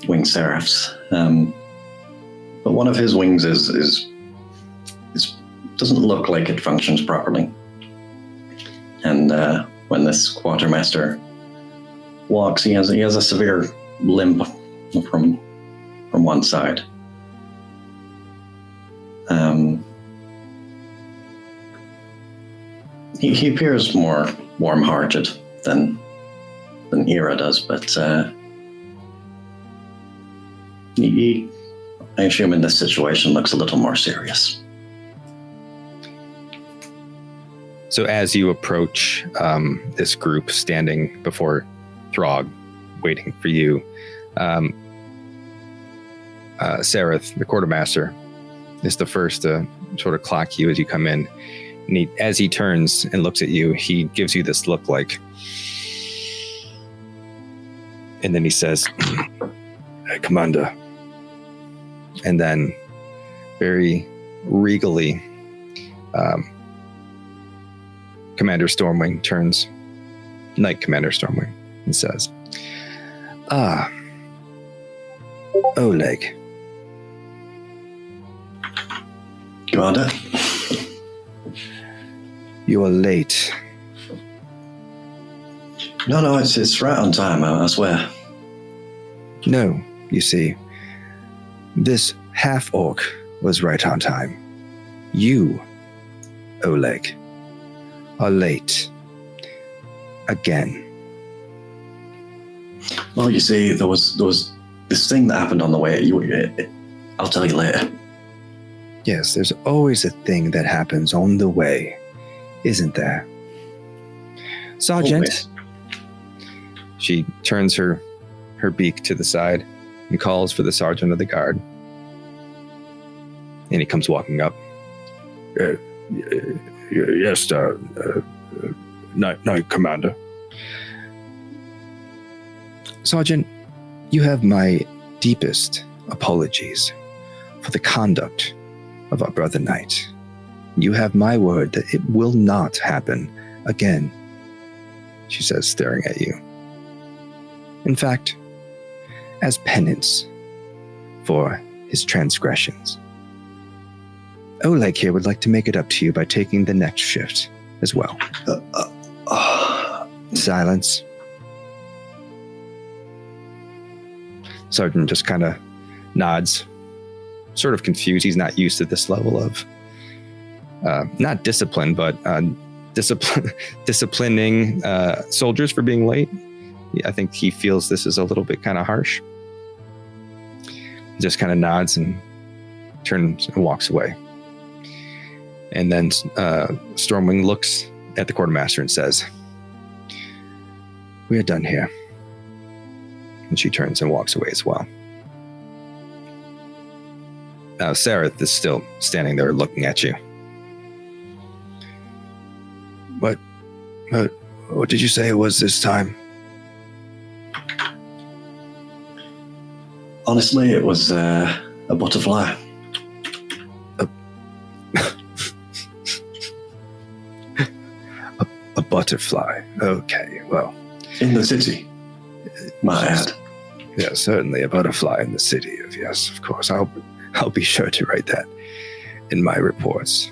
winged seraphs. But one of his wings is doesn't look like it functions properly. And when this Quartermaster walks, he has a severe limp from one side. He appears more warm-hearted than Ira does, but he, I assume in this situation, looks a little more serious. So as you approach this group standing before Throg, waiting for you, Sareth, the Quartermaster, is the first to sort of clock you as you come in. And as he turns and looks at you, he gives you this look like, and then he says, "Hey, Commander." And then very regally, Commander Stormwing turns, Knight Commander Stormwing, and says, Oleg. Commander? You are late. No, it's right on time, I swear. No, you see, this half-orc was right on time. You, Oleg, are late. Again. Well, you see, there was this thing that happened on the way. I'll tell you later. Yes, there's always a thing that happens on the way, isn't there? Sergeant. Always. She turns her beak to the side and calls for the sergeant of the guard. And he comes walking up. Yes, Knight Commander. Sergeant, you have my deepest apologies for the conduct of our brother Knight. You have my word that it will not happen again, she says, staring at you. In fact, as penance for his transgressions, Oleg here would like to make it up to you by taking the next shift as well. Silence. Sergeant just kind of nods, sort of confused. He's not used to this level of not discipline, but disciplining soldiers for being late. I think he feels this is a little bit kind of harsh. He just kind of nods and turns and walks away. And then Stormwing looks at the quartermaster and says, "We are done here." And she turns and walks away as well. Now, Sareth is still standing there looking at you. What did you say it was this time? Honestly, it was a butterfly. A butterfly. Okay, well. In the city, my ad. Yeah, certainly a butterfly in the city. Yes, of course. I'll be sure to write that in my reports.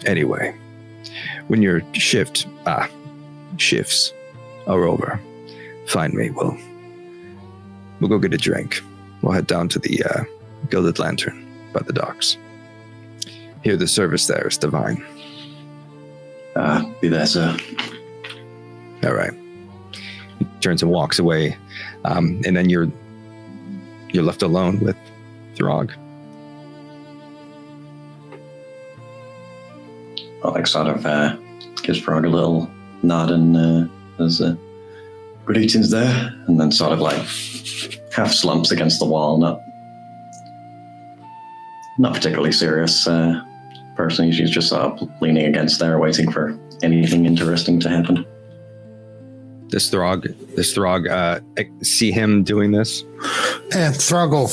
Anyway, when your shifts are over, find me. We'll go get a drink. We'll head down to the Gilded Lantern by the docks. Hear the service there is divine. Be there, sir. All right. He turns and walks away, and then you're left alone with Throg. Alex sort of gives Throg a little nod and there's greetings there, and then sort of like half slumps against the wall, not particularly serious person. She's just sort of leaning against there, waiting for anything interesting to happen. Does Throg see him doing this? And Throg will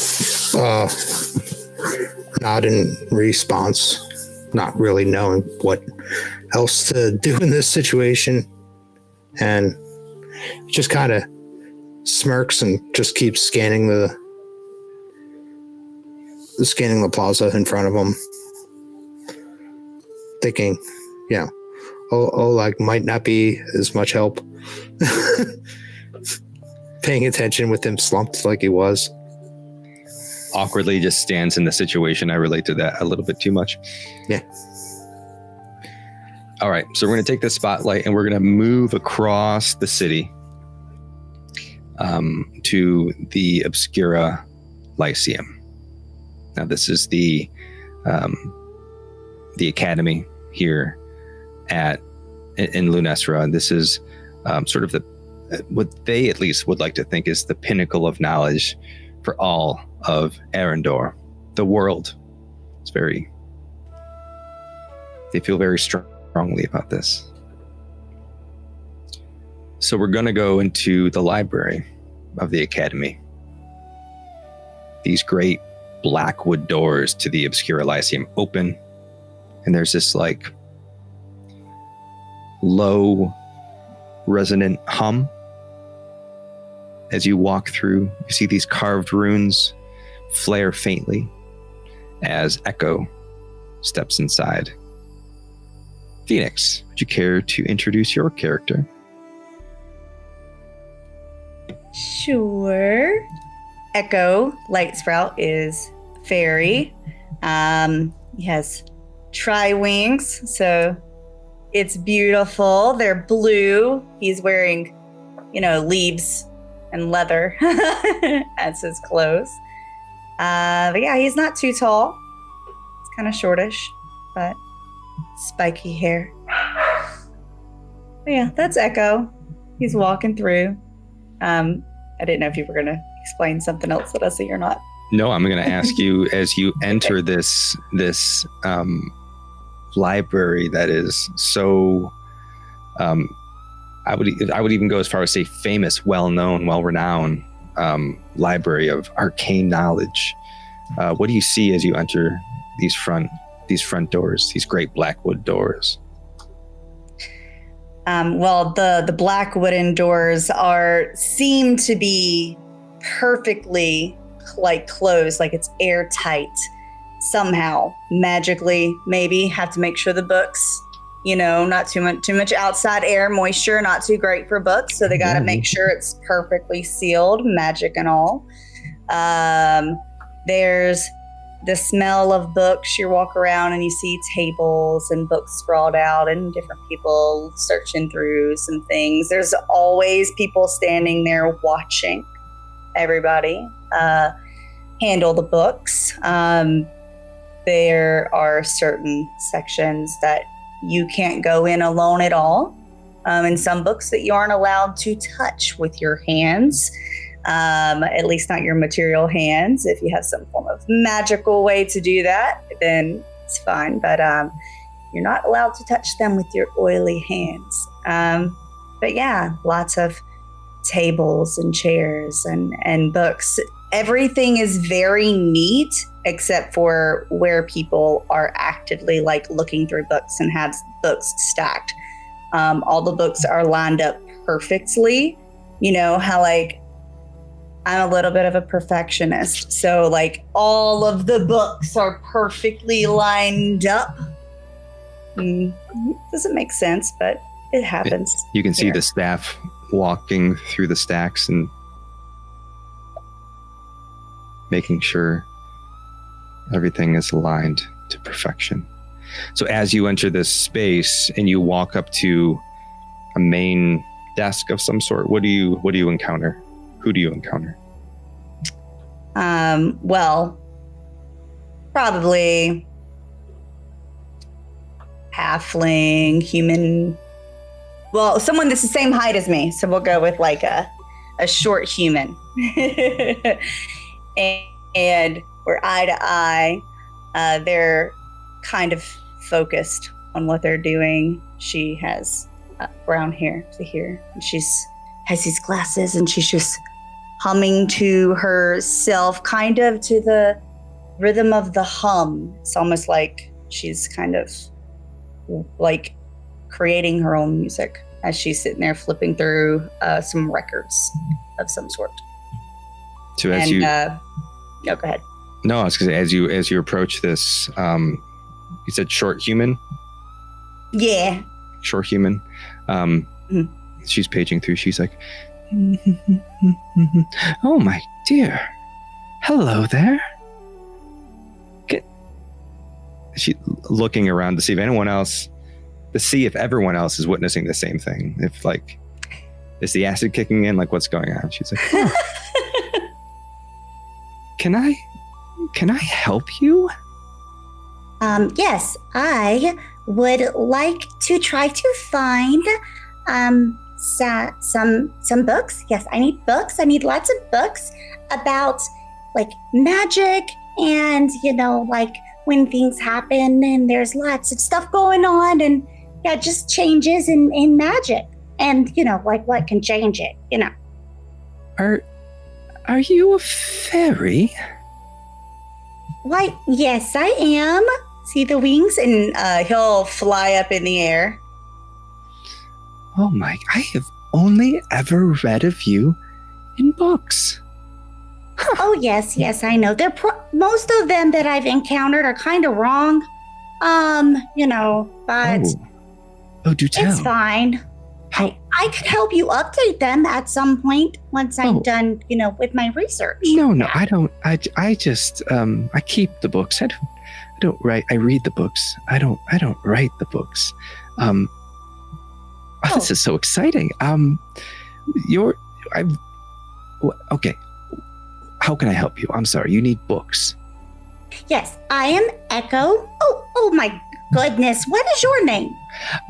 nod in response, not really knowing what else to do in this situation, and just kind of smirks and just keeps scanning the plaza in front of him, thinking, Oleg might not be as much help. Paying attention with him slumped like he was. Awkwardly just stands in the situation. I relate to that a little bit too much. Yeah. All right, so we're going to take this spotlight and we're going to move across the city to the Obscura Lyceum. Now, this is the academy here in Lunessra. This is sort of what they at least would like to think is the pinnacle of knowledge for all of Arendor, the world. They feel very strongly about this. So we're going to go into the library of the academy. These great blackwood doors to the Obscura Lyceum open, and there's this like low resonant hum. As you walk through, you see these carved runes flare faintly as Echo steps inside. Phoenix, would you care to introduce your character? Sure. Echo Lightsprout is fairy. He has tri-wings, so it's beautiful. They're blue. He's wearing, leaves and leather as his clothes. But yeah, he's not too tall. He's kind of shortish, but spiky hair. But yeah, that's Echo. He's walking through. I didn't know if you were going to explain something else that I see or not. No, I'm going to ask you as you enter this library that is so, I would even go as far as say famous, well-known, well-renowned library of arcane knowledge. What do you see as you enter these front doors, these great blackwood doors? Well, the black wooden doors seem to be perfectly closed, like it's airtight somehow, magically. Maybe have to make sure the books, not too much outside air, moisture, not too great for books. So they got to make sure it's perfectly sealed, magic and all. There's the smell of books. You walk around and you see tables and books sprawled out and different people searching through some things. There's always people standing there watching everybody handle the books. There are certain sections that you can't go in alone at all. And some books that you aren't allowed to touch with your hands. At least not your material hands. If you have some form of magical way to do that, then it's fine. But you're not allowed to touch them with your oily hands. But yeah, lots of tables and chairs and books. Everything is very neat except for where people are actively like looking through books and have books stacked. All the books are lined up perfectly. You know how like I'm a little bit of a perfectionist. So like all of the books are perfectly lined up. Doesn't make sense, but it happens. You can see the staff walking through the stacks and making sure everything is aligned to perfection. So as you enter this space and you walk up to a main desk of some sort, what do you encounter? Who do you encounter? Well, probably halfling, human. Well, someone that's the same height as me. So we'll go with like a short human. and we're eye to eye. They're kind of focused on what they're doing. She has brown hair to here. And has these glasses and she's just humming to herself, kind of to the rhythm of the hum. It's almost like she's kind of like creating her own music as she's sitting there flipping through some records of some sort. So as go ahead. No, I was going to say, as you approach this, you said short human? Yeah. Short human. She's paging through. She's like, oh my dear. Hello there. She's looking around to see if anyone else, if everyone else is witnessing the same thing. If like, is the acid kicking in? Like, what's going on? She's like, oh. Can I help you? Yes, I would like to try to find some books. Yes, I need books. I need lots of books about like magic and, you know, like when things happen and there's lots of stuff going on and yeah, just changes in magic and, you know, like what can change it, you know. Are you a fairy? Why, yes, I am. See the wings? And he'll fly up in the air. Oh my, I have only ever read of you in books. Huh. Oh, yes, I know. Most of them that I've encountered are kind of wrong. You know, but Oh, do tell. It's fine. I could help you update them at some point once I'm done, you know, with my research. No, I don't. I just I keep the books. I don't write. I read the books. I don't write the books. This is so exciting. Okay. How can I help you? I'm sorry. You need books. Yes, I am Echo. Oh my goodness. What is your name?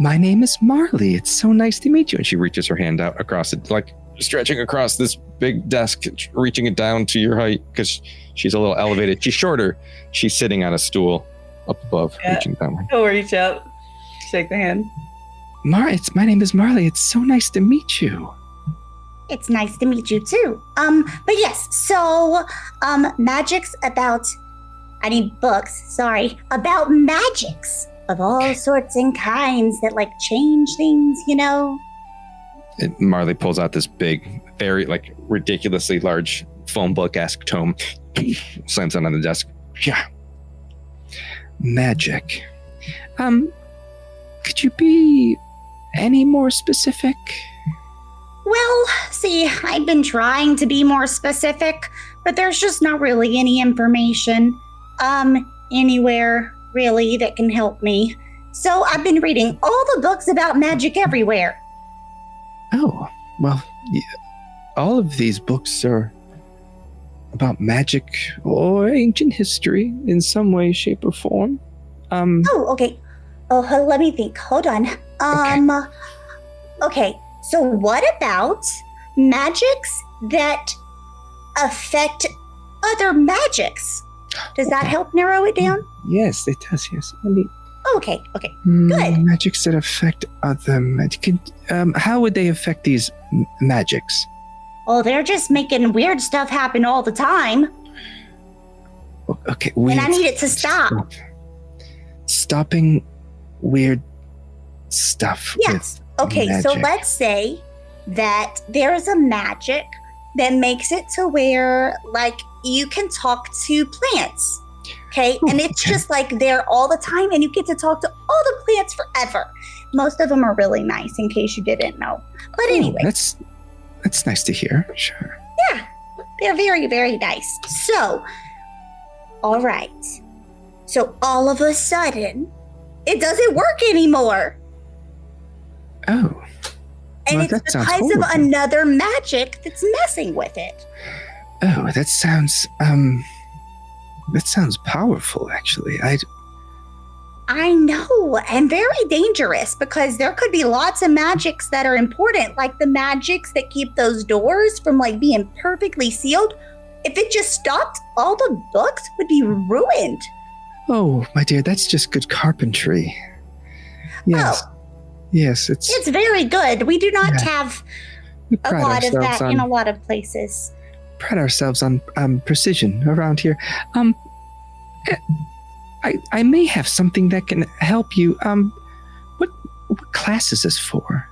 My name is Marley. It's so nice to meet you. And she reaches her hand out across it, like stretching across this big desk, reaching it down to your height because she's a little elevated. She's shorter. She's sitting on a stool up above, reaching down. He'll reach up, shake the hand. My name is Marley. It's so nice to meet you. It's nice to meet you too. But yes, so magics about I need books, sorry, about magics of all sorts and kinds that like change things, you know. Marley pulls out this big, very like ridiculously large phone book-esque tome, slams it on the desk. Yeah. Magic. Could you be any more specific? Well, see, I've been trying to be more specific, but there's just not really any information anywhere really that can help me. So I've been reading all the books about magic everywhere. Oh, well, all of these books are about magic or ancient history in some way, shape, or form. Oh, okay. Oh, let me think. Hold on. Okay. So what about magics that affect other magics? Does that help narrow it down? Yes, it does. Yes. Let me. Okay. Good. Magics that affect other magic. How would they affect these magics? Oh, they're just making weird stuff happen all the time. Okay. And I need it to stop. Stopping weird stuff. Yes. Okay, so magic. let's say that there is a magic that makes it to where, like, you can talk to plants. Okay, and it's just like there all the time, and you get to talk to all the plants forever. Most of them are really nice, in case you didn't know. But anyway, that's nice to hear. Sure. Yeah, they're very, very nice. So, all right. So all of a sudden, it doesn't work anymore. Oh. And Well, it's that sounds because of horrible. another magic that's messing with it. Oh, that sounds powerful, actually. I know, and very dangerous, because there could be lots of magics that are important, like the magics that keep those doors from like being perfectly sealed. If it just stopped, all the books would be ruined. Oh, my dear, that's just good carpentry. Yes. Oh. Yes, it's very good. We do not have we a pride lot of ourselves that in a lot of places. pride ourselves on precision around here. I may have something that can help you. What class is this for?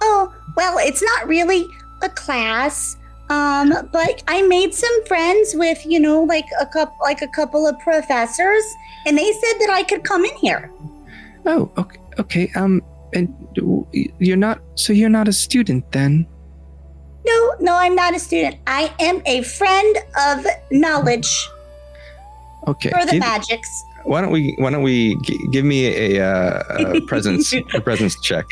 Oh, well, it's not really a class. But I made some friends with, like a couple of professors, and they said that I could come in here. Oh, okay. And you're not a student then? No, I'm not a student. I am a friend of knowledge. Okay. For the magics. Why don't we give me a presence check?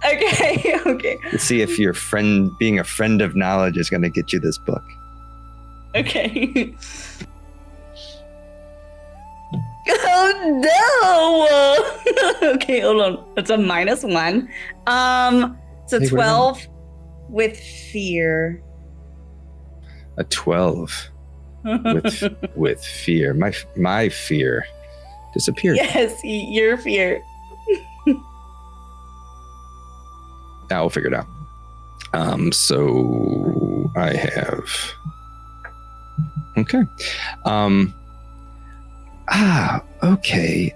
Okay. To see if your friend being a friend of knowledge is going to get you this book. Okay. Oh no! Okay, hold on. That's a -1. So Hey, 12 with fear. A 12 with fear. My fear disappeared. Yes, your fear. Now we'll figure it out. So I have. Okay. Okay.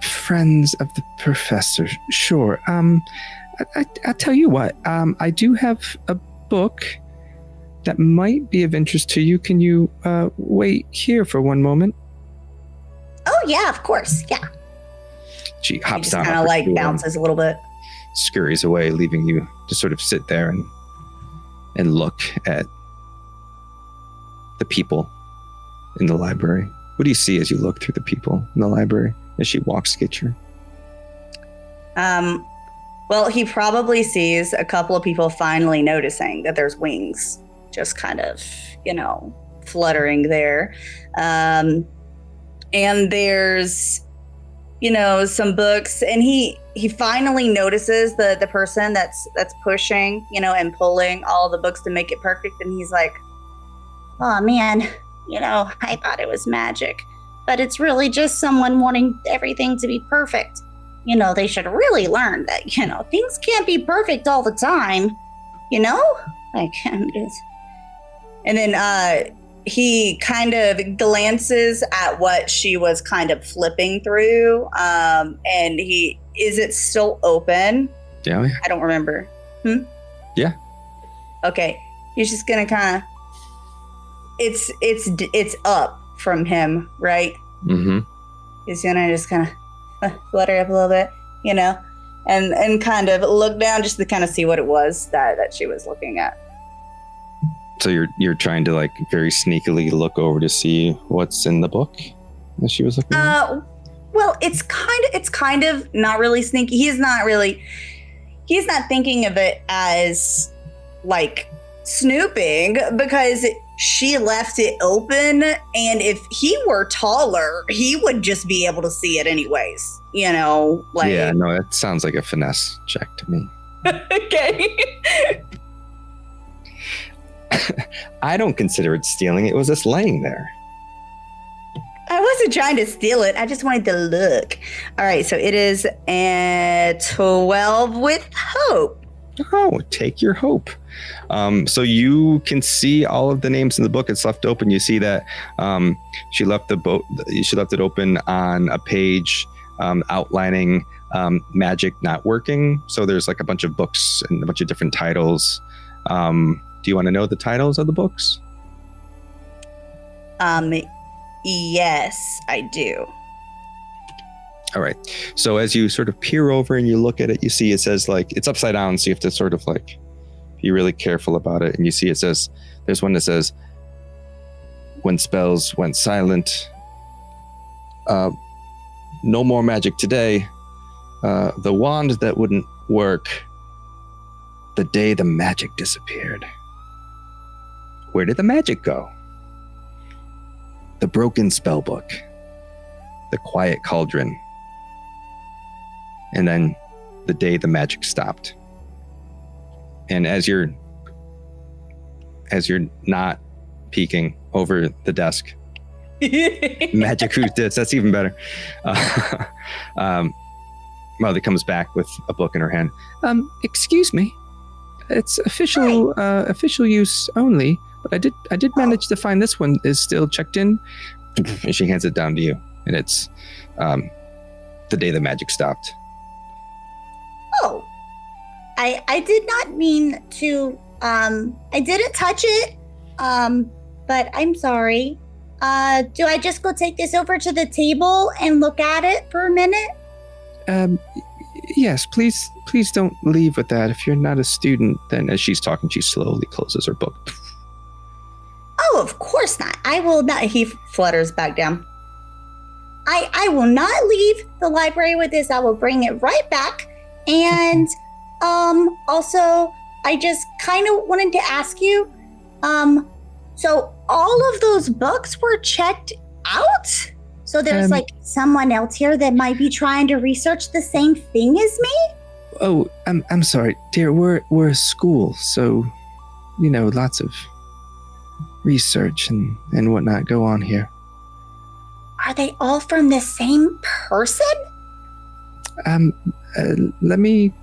Friends of the professor. Sure. I'll tell you what. I do have a book that might be of interest to you. Can you wait here for one moment? Oh yeah, of course. Yeah. She hops down. Kind of like bounces a little bit. Scurries away, leaving you to sort of sit there and look at the people in the library. What do you see as you look through the people in the library as she walks to get you? Well, he probably sees a couple of people finally noticing that there's wings just kind of, fluttering there. And there's, some books, and he finally notices the person that's pushing, and pulling all the books to make it perfect. And he's like, Oh man, I thought it was magic, but it's really just someone wanting everything to be perfect. They should really learn that, things can't be perfect all the time, And then he kind of glances at what she was kind of flipping through. And is it still open? Yeah. I don't remember. Yeah. Okay. He's just gonna kind of. It's up from him, right? Mm-hmm. He's gonna just kind of flutter up a little bit, and kind of look down just to kind of see what it was that she was looking at. So you're trying to like very sneakily look over to see what's in the book that she was looking at? Well, it's kind of not really sneaky. He's not thinking of it as like snooping because she left it open, and if he were taller, he would just be able to see it anyways. Like yeah, no, it sounds like a finesse check to me. Okay. I don't consider it stealing. It was just laying there. I wasn't trying to steal it. I just wanted to look. All right, so it is a 12 with hope. Oh, take your hope. So you can see all of the names in the book. It's left open. You see that she left it open on a page outlining magic not working. So there's like a bunch of books and a bunch of different titles. Do you want to know the titles of the books? Yes, I do. All right. So as you sort of peer over and you look at it, you see it says like it's upside down. So you have to sort of like be really careful about it. And you see it says, there's one that says, when spells went silent, no more magic today. The wand that wouldn't work, the day the magic disappeared. Where did the magic go? The broken spell book, the quiet cauldron, and then the day the magic stopped. And as you're not peeking over the desk, magic who's this? That's even better. Mother comes back with a book in her hand. Excuse me, it's official use only. But I did manage to find this one is still checked in. And she hands it down to you. And it's the day the magic stopped. Oh, I did not mean to, I didn't touch it, but I'm sorry. Do I just go take this over to the table and look at it for a minute? Yes, please don't leave with that. If you're not a student, then as she's talking, she slowly closes her book. Oh, of course not. I will not. He flutters back down. I will not leave the library with this. I will bring it right back. And also, I just kind of wanted to ask you, so all of those books were checked out? So there's like someone else here that might be trying to research the same thing as me? Oh, I'm sorry, dear. We're a school, so lots of research and whatnot go on here. Are they all from the same person? Let me...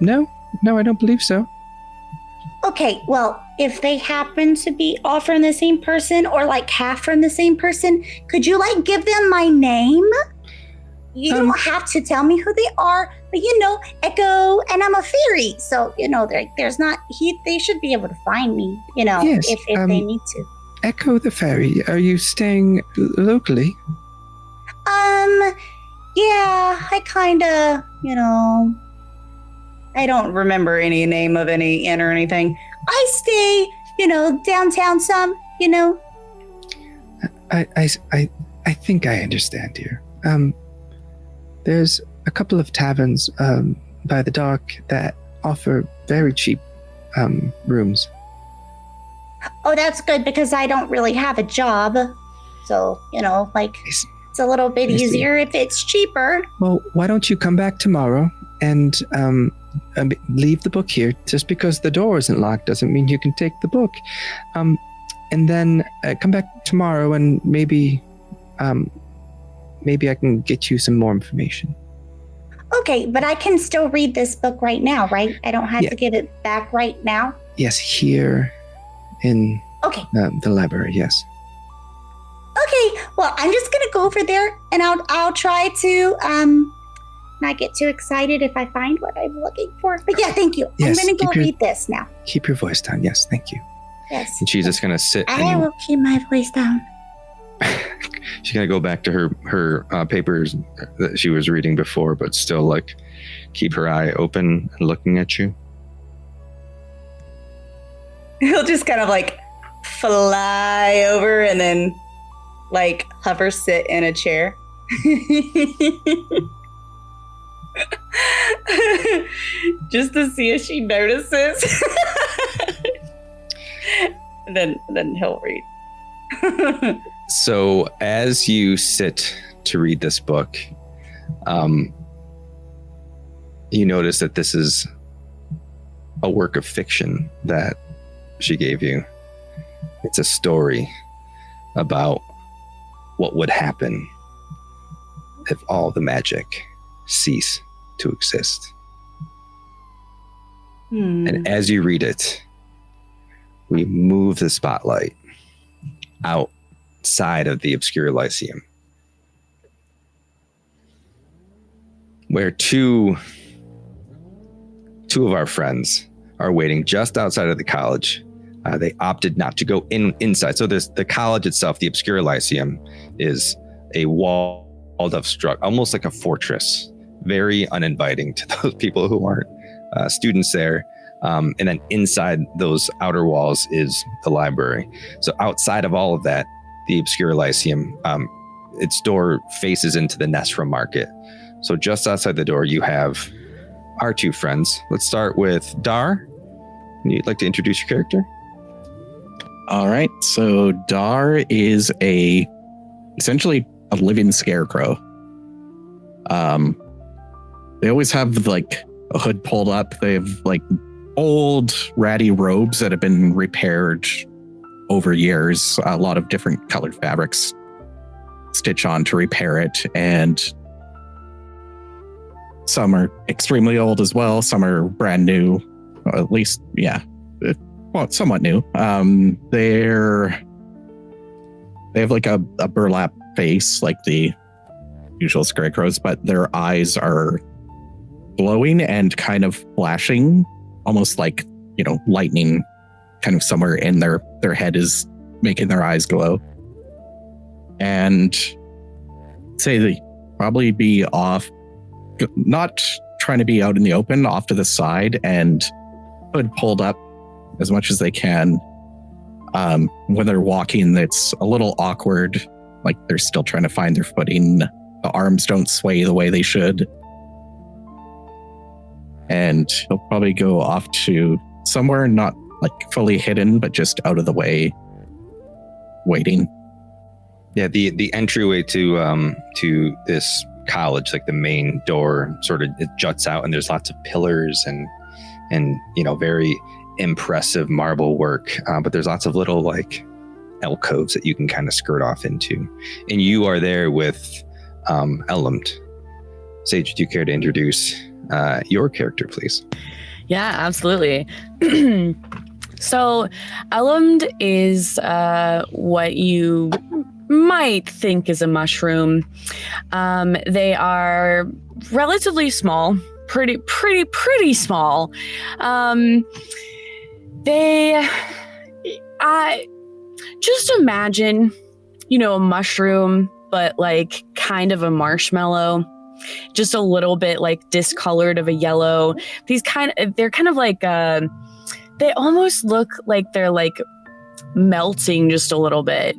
No, I don't believe so. Okay, well, if they happen to be all from the same person or like half from the same person, could you like give them my name? You don't have to tell me who they are, but Echo, and I'm a fairy. So, there's not, they should be able to find me, yes, if they need to. Echo the fairy, are you staying locally? Yeah, I kind of, I don't remember any name of any inn or anything. I stay, downtown some, I think I understand here. There's a couple of taverns by the dock that offer very cheap rooms. Oh, that's good because I don't really have a job. So, it's a little bit easier if it's cheaper. Well, why don't you come back tomorrow and leave the book here? Just because the door isn't locked doesn't mean you can take the book. And then come back tomorrow and maybe I can get you some more information. Okay, but I can still read this book right now, right? I don't have to give it back right now? Yes, here in the library, yes. Okay, well, I'm just going to go over there and I'll try to not get too excited if I find what I'm looking for. But yeah, thank you. Yes, I'm going to go read this now. Keep your voice down. Yes, thank you. Yes. And she's just going to sit. I will keep my voice down. She's going to go back to her papers that she was reading before, but still keep her eye open and looking at you. He'll just kind of like fly over and then like hover sit in a chair. Just to see if she notices. then he'll read. So as you sit to read this book, you notice that this is a work of fiction that she gave you. It's a story about what would happen if all the magic ceased to exist. And as you read it, we move the spotlight outside of the Obscure Lyceum, where two of our friends are waiting just outside of the college. They opted not to go inside. So there's the college itself, the Obscure Lyceum, is a walled-off structure, almost like a fortress, very uninviting to those people who aren't students there. And then inside those outer walls is the library. So outside of all of that, the Obscure Lyceum, its door faces into the Lunessra market. So just outside the door, you have our two friends. Let's start with Dar. You'd like to introduce your character? All right. So Dar is essentially a living scarecrow. They always have like a hood pulled up. They have like old ratty robes that have been repaired over years. A lot of different colored fabrics stitch on to repair it. And some are extremely old as well. Some are brand new, at least, yeah. Well, somewhat new. They have like a burlap face, like the usual scarecrows, but their eyes are glowing and kind of flashing, almost like, lightning kind of somewhere in their head is making their eyes glow. And say they probably be off, not trying to be out in the open, off to the side and hood pulled up as much as they can. When they're walking, it's a little awkward, like they're still trying to find their footing. The arms don't sway the way they should. And he'll probably go off to somewhere not like fully hidden, but just out of the way, waiting. Yeah, the entryway to this college, like the main door, sort of it juts out, and there's lots of pillars and very impressive marble work. But there's lots of little like alcoves that you can kind of skirt off into, and you are there with Elmund. Sage, do you care to introduce your character, please? Yeah, absolutely. So Elmund is what you might think is a mushroom. They are relatively small, pretty small. Just imagine, a mushroom, but like kind of a marshmallow, just a little bit like discolored of a yellow. They're kind of like, they almost look like they're like melting just a little bit.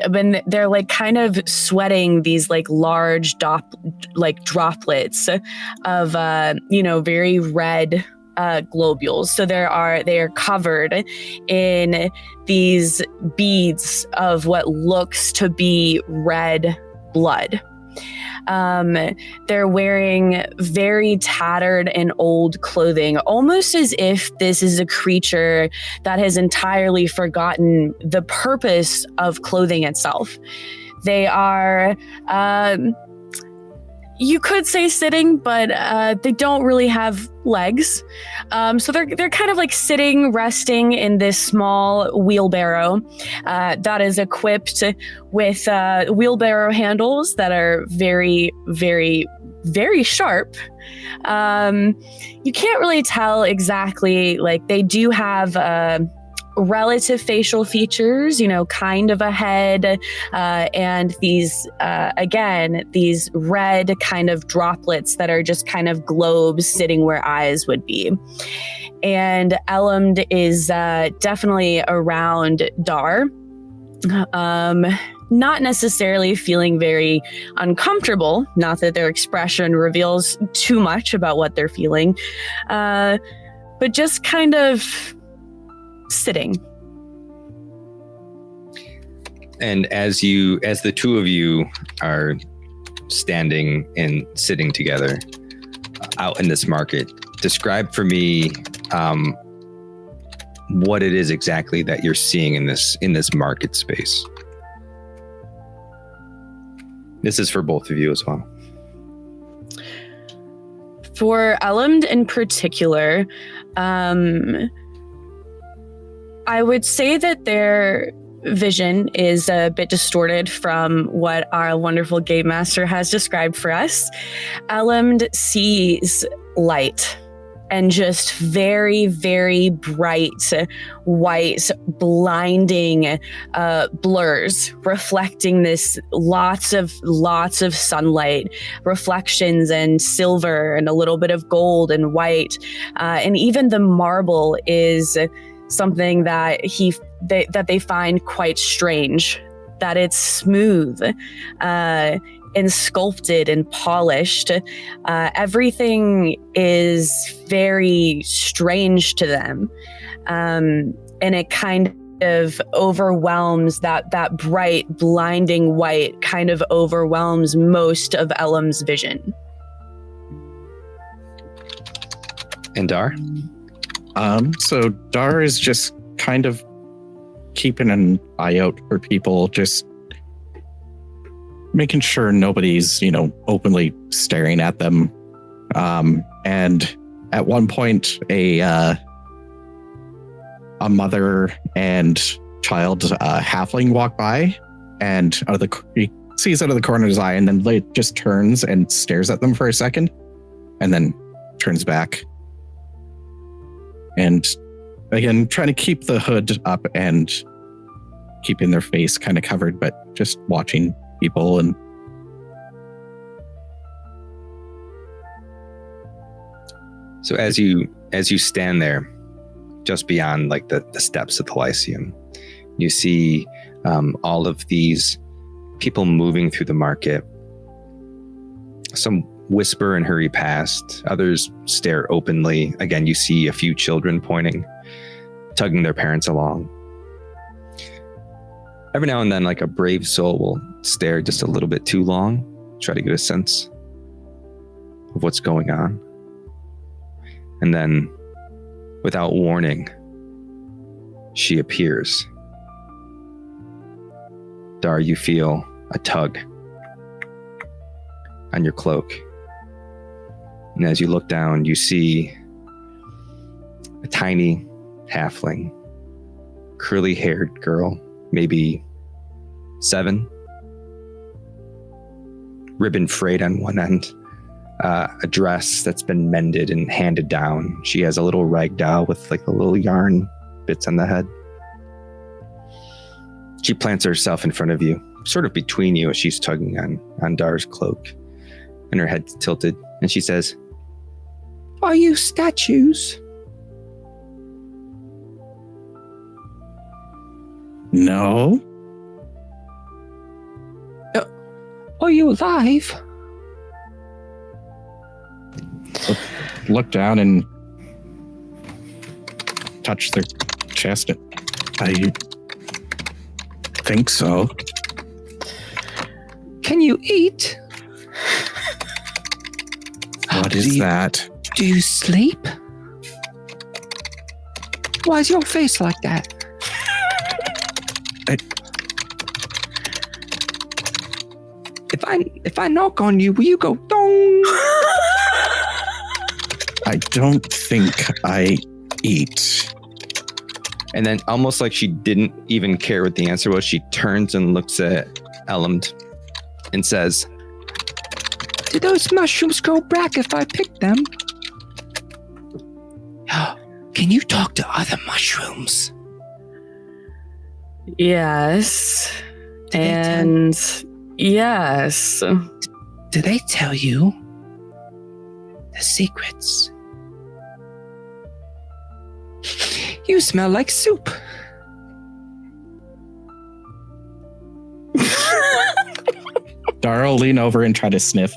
But they're like kind of sweating these like large droplets of, very red globules. So they are covered in these beads of what looks to be red blood. They're wearing very tattered and old clothing, almost as if this is a creature that has entirely forgotten the purpose of clothing itself. They are, you could say sitting, but they don't really have legs. So they're kind of like sitting, resting in this small wheelbarrow that is equipped with wheelbarrow handles that are very, very, very sharp. You can't really tell exactly, like they do have relative facial features, kind of a head, and these, again, these red kind of droplets that are just kind of globes sitting where eyes would be. And Elmd is definitely around Dar. Not necessarily feeling very uncomfortable, not that their expression reveals too much about what they're feeling, but just kind of sitting. And as the two of you are standing and sitting together out in this market, describe for me what it is exactly that you're seeing in this market space. This is for both of you as well. For Elmd in particular, I would say that their vision is a bit distorted from what our wonderful game master has described for us. Elmd sees light and just very, very bright, white, blinding blurs reflecting this lots of sunlight, reflections and silver and a little bit of gold and white. And even the marble is something that they find quite strange, that it's smooth and sculpted and polished. Everything is very strange to them. And it kind of overwhelms that bright, blinding white kind of overwhelms most of Elm's vision. And Dar? So Dar is just kind of keeping an eye out for people, just making sure nobody's, openly staring at them. And at one point, a mother and child halfling walk by, and he sees out of the corner of his eye, and then just turns and stares at them for a second, and then turns back. And again, trying to keep the hood up and keeping their face kind of covered, but just watching people. And so as you stand there just beyond like the steps of the Lyceum, you see all of these people moving through the market. Some whisper and hurry past, others stare openly. Again, you see a few children pointing, tugging their parents along. Every now and then, like a brave soul will stare just a little bit too long, try to get a sense of what's going on. And then, without warning, she appears. Dar, you feel a tug on your cloak. And as you look down, you see a tiny halfling, curly-haired girl, maybe 7, ribbon frayed on one end, a dress that's been mended and handed down. She has a little rag doll with like a little yarn bits on the head. She plants herself in front of you, sort of between you as she's tugging on Dar's cloak, and her head's tilted, and she says, "Are you statues?" no. Are you alive? Look down and touch their chest. I think so. Can you eat? What is that? Do you sleep? Why is your face like that? If I knock on you, will you go dong? I don't think I eat. And then, almost like she didn't even care what the answer was, she turns and looks at Elmd and says, "Do those mushrooms grow back if I pick them? Can you talk to other mushrooms?" Yes. And yes. Do they tell you the secrets? You smell like soup. Dara will lean over and try to sniff.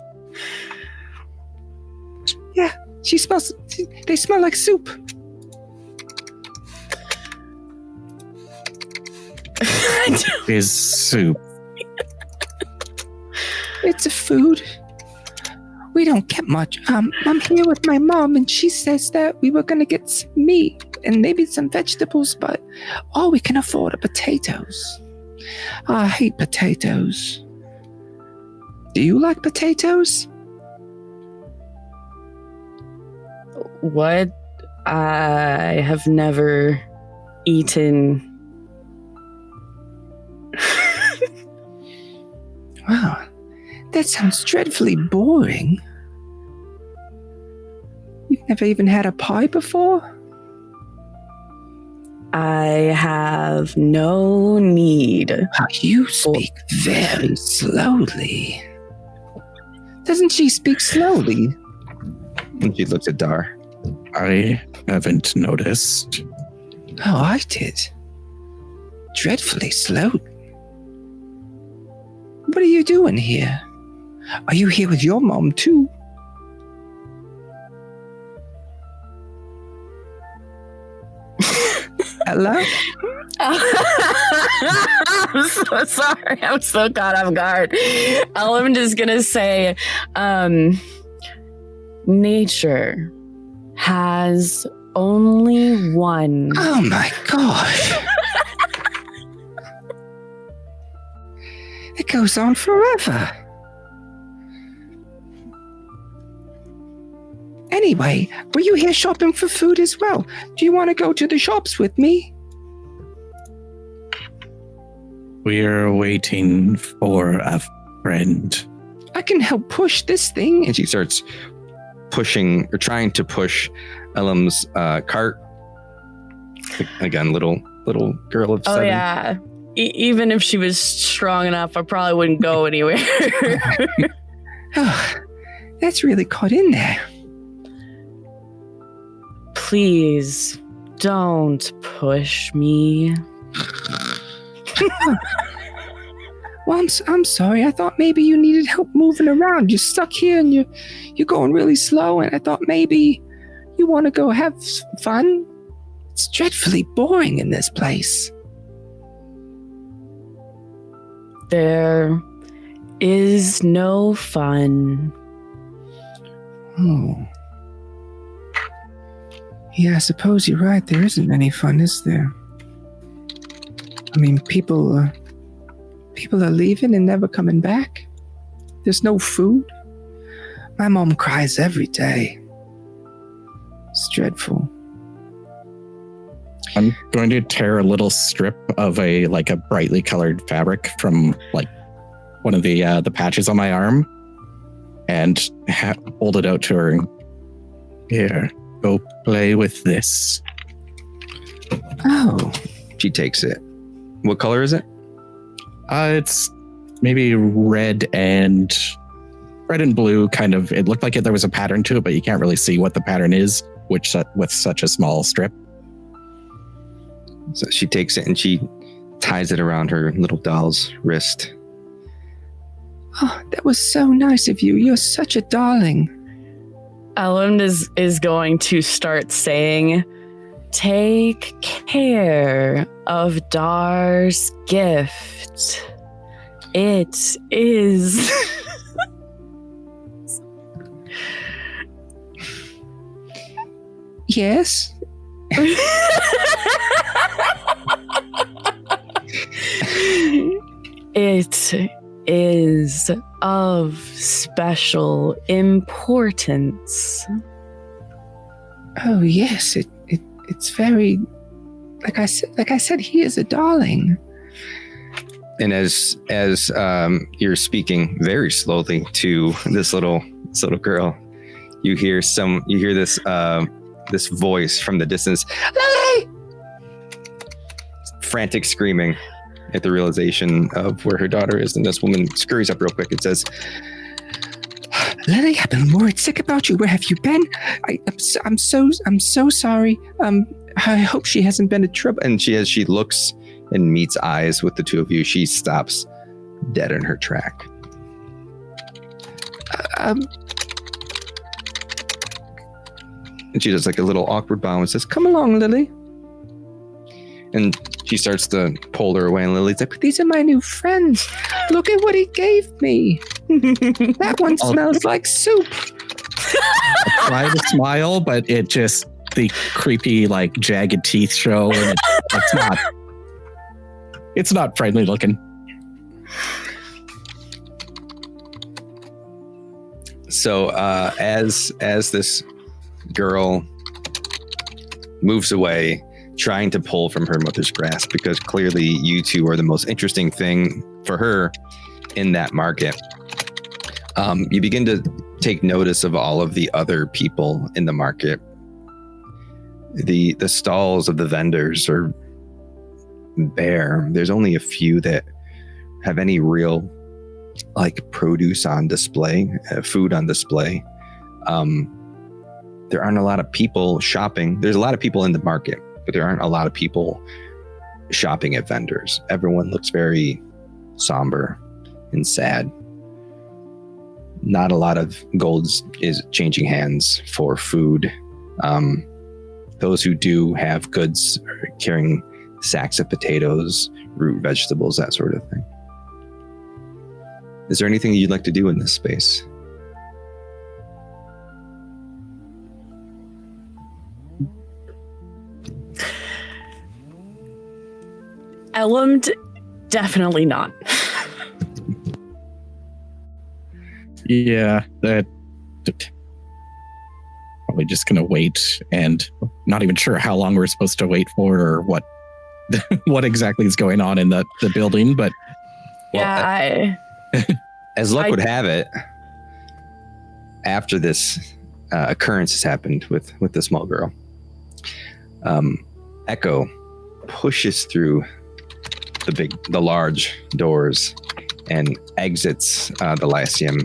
Yeah, they smell like soup. Is soup. It's a food. We don't get much. I'm here with my mom, and she says that we were gonna get some meat and maybe some vegetables, but all we can afford are potatoes. I hate potatoes. Do you like potatoes? What? I have never eaten. Wow, that sounds dreadfully boring. You've never even had a pie before? I have no need. You speak very slowly. Doesn't she speak slowly? And she looks at Dar. I haven't noticed. Oh, I did. Dreadfully slow. What are you doing here? Are you here with your mom too? Hello? I'm so sorry. I'm so caught off guard. I'm just gonna say, nature has only one. Oh my gosh. It goes on forever. Anyway, were you here shopping for food as well? Do you want to go to the shops with me? We're waiting for a friend. I can help push this thing. And she starts pushing or trying to push Elam's cart. Again, little girl of 7. Oh yeah. Even if she was strong enough, I probably wouldn't go anywhere. Oh, that's really caught in there. Please don't push me. Well, I'm sorry. I thought maybe you needed help moving around. You're stuck here and you're going really slow, and I thought maybe you want to go have fun. It's dreadfully boring in this place. There is no fun. Oh. Yeah, I suppose you're right. There isn't any fun, is there? I mean, people are leaving and never coming back. There's no food. My mom cries every day. It's dreadful. I'm going to tear a little strip of a brightly colored fabric from one of the patches on my arm and hold it out to her. Here, go play with this. Oh. She takes it. What color is it? It's maybe red and blue, kind of. It looked like there was a pattern to it, but you can't really see what the pattern is, with such a small strip. So she takes it and she ties it around her little doll's wrist. Oh, that was so nice of you. You're such a darling. Ellen is going to start saying, "Take care of Dar's gift. It is..." Yes? It is of special importance. Oh yes, it's very, like I said, he is a darling. And as you're speaking very slowly to this little girl, you hear this voice from the distance. Lily! Frantic screaming. at the realization of where her daughter is, and this woman scurries up real quick and says, Lily, I've been worried sick about you. Where have you been? I'm so sorry. I hope she hasn't been in trouble. and as she looks and meets eyes with the two of you, she stops dead in her track. And she does like a little awkward bow and says, come along, Lily. And she starts to pull her away, and Lily's like, These are my new friends. Look at what he gave me. That one smells like soup. I try to smile, but it just, the creepy, like, jagged teeth show, and it's not friendly looking. So as this girl moves away, trying to pull from her mother's grasp, because clearly you two are the most interesting thing for her in that market, you begin to take notice of all of the other people in the market. The stalls of the vendors are bare. There's only a few that have any real like produce on display, food on display. There aren't a lot of people shopping. There's a lot of people in the market, but there aren't a lot of people shopping at vendors. Everyone looks very somber and sad. Not a lot of gold is changing hands for food. Those who do have goods are carrying sacks of potatoes, root vegetables, that sort of thing. Is there anything you'd like to do in this space? Elland, definitely not. Yeah, that probably just gonna wait, and not even sure how long we're supposed to wait for, or what what exactly is going on in the building. But as luck would have it, after this occurrence has happened with the small girl, Echo pushes through the large doors and exits the Lyceum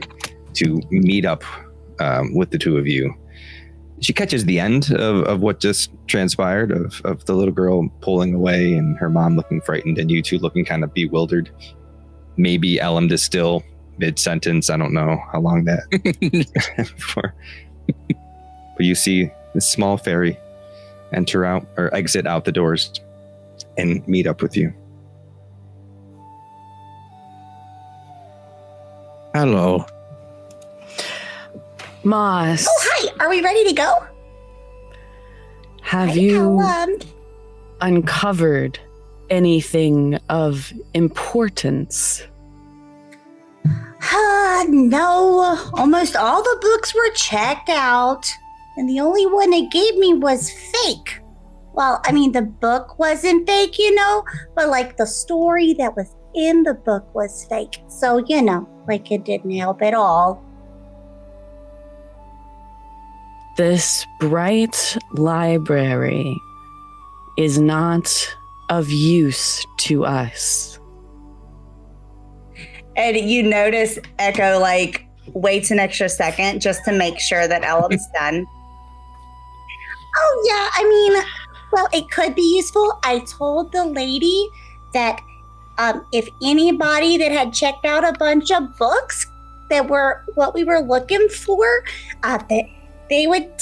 to meet up with the two of you. She catches the end of what just transpired, of the little girl pulling away and her mom looking frightened and you two looking kind of bewildered. Maybe Elland is still mid-sentence. I don't know how long that for. But you see this small fairy exit out the doors and meet up with you. Hello. Moss. Oh, hi. Are we ready to go? Have you uncovered anything of importance? No. Almost all the books were checked out, and the only one they gave me was fake. Well, I mean, the book wasn't fake, but like the story that was in the book was fake. So, like it didn't help at all. This bright library is not of use to us. And you notice Echo like waits an extra second just to make sure that Ellen's done. Oh, yeah. I mean, well, it could be useful. I told the lady that if anybody that had checked out a bunch of books that were what we were looking for, that they would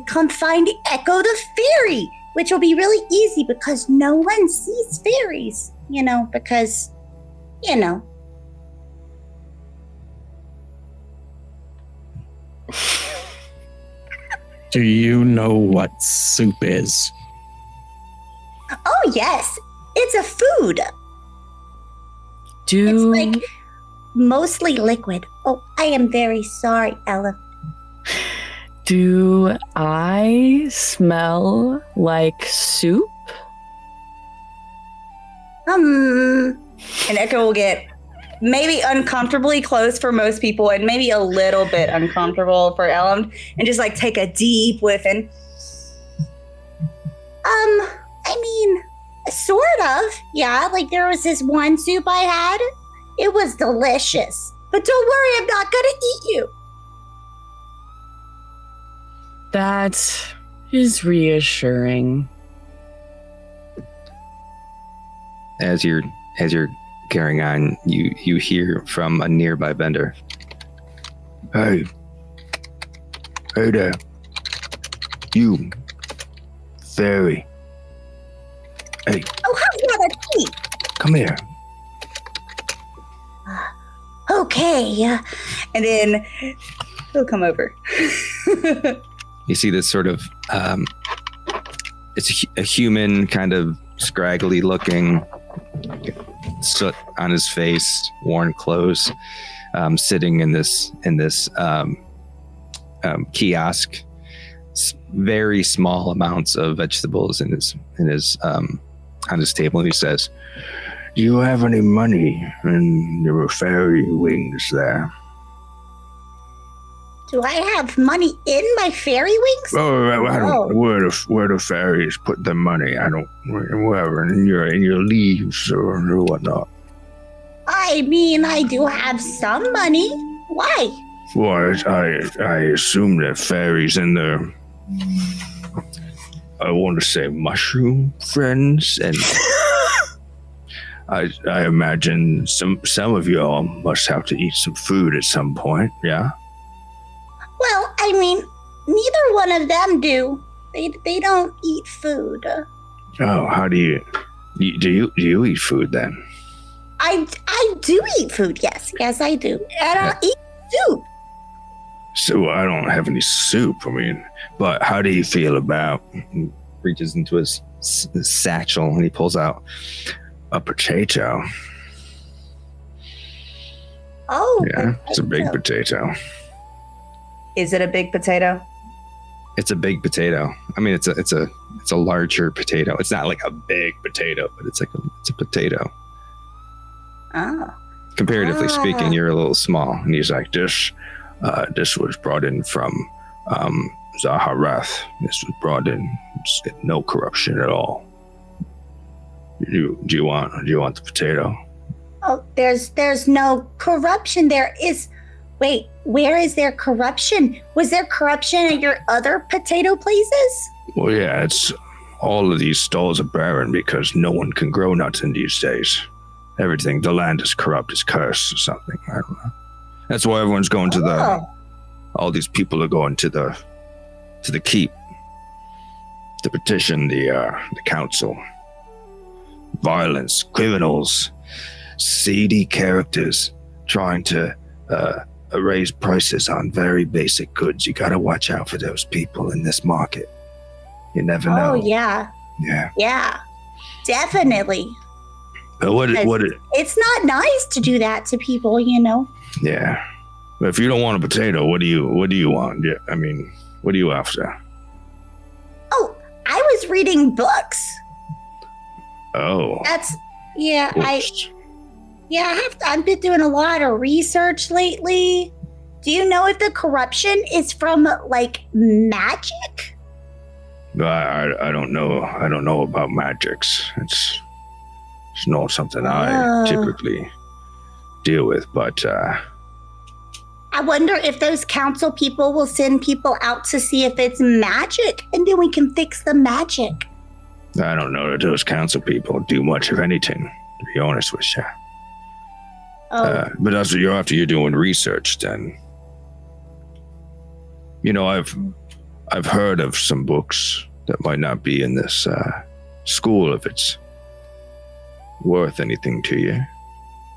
come find Echo the Fairy, which will be really easy because no one sees fairies, because. Do you know what soup is? Oh, yes. It's a food. It's like mostly liquid. Oh, I am very sorry, Ella. Do I smell like soup? And Echo will get maybe uncomfortably close for most people and maybe a little bit uncomfortable for Ellen, and just like take a deep whiff and I mean, Sort of. Yeah, like there was this one soup I had. It was delicious. But don't worry, I'm not gonna eat you. That is reassuring. As you're carrying on, you hear from a nearby vendor. Hey there, you fairy. Hey, Oh, how's that a tea? come here. Okay. And then he'll come over. You see this sort of it's a human, kind of scraggly looking, soot on his face, worn clothes, sitting in this kiosk. Very small amounts of vegetables in his on his table, and he says, Do you have any money in your fairy wings there? Do I have money in my fairy wings? Oh, I don't. Where the fairies put their money? I don't. Wherever in your leaves or whatnot. I mean, I do have some money. Why? Well, I assume that fairies and their, I want to say mushroom friends, and I imagine some of y'all must have to eat some food at some point. Yeah. Well, I mean, neither one of them do. They don't eat food. Oh, how do you eat food then? I do eat food. Yes, I do, and I'll eat soup. So I don't have any soup. I mean, but how do you feel about? he reaches into his satchel and he pulls out A potato. Oh, Yeah, it's a big potato. Is it a big potato? It's a big potato. I mean, it's a larger potato. It's not like a big potato, but it's a potato. Oh. Comparatively Ah. speaking, you're a little small. And he's like, this was brought in from Zaharath. This was brought in. It's no corruption at all. Do you want the potato? Oh, there's no corruption. There is. Wait, where is there corruption? Was there corruption at your other potato places? Well, yeah, it's all of these stalls are barren because no one can grow nuts in these days. Everything, the land is corrupt, is cursed or something. I don't know. That's why everyone's going to Oh. all these people are going to the keep to petition the council. Violence, criminals, seedy characters trying to raise prices on very basic goods. You gotta watch out for those people in this market. You never know. Oh yeah, Yeah. definitely. But what It's not nice to do that to people, you know. yeah. If you don't want a potato, what do you want? Yeah, I mean, what are you after? Oh, I was reading books. Oh. That's yeah. Oops. I've been doing a lot of research lately. Do you know if the corruption is from like magic? I don't know. I don't know about magics. It's not something I Oh. typically deal with, but I wonder if those council people will send people out to see if it's magic, and then we can fix the magic. I don't know that those council people do much of anything, to be honest with you. Oh, But that's what you're after. You're doing research, then. You know, I've heard of some books that might not be in this school if it's worth anything to you.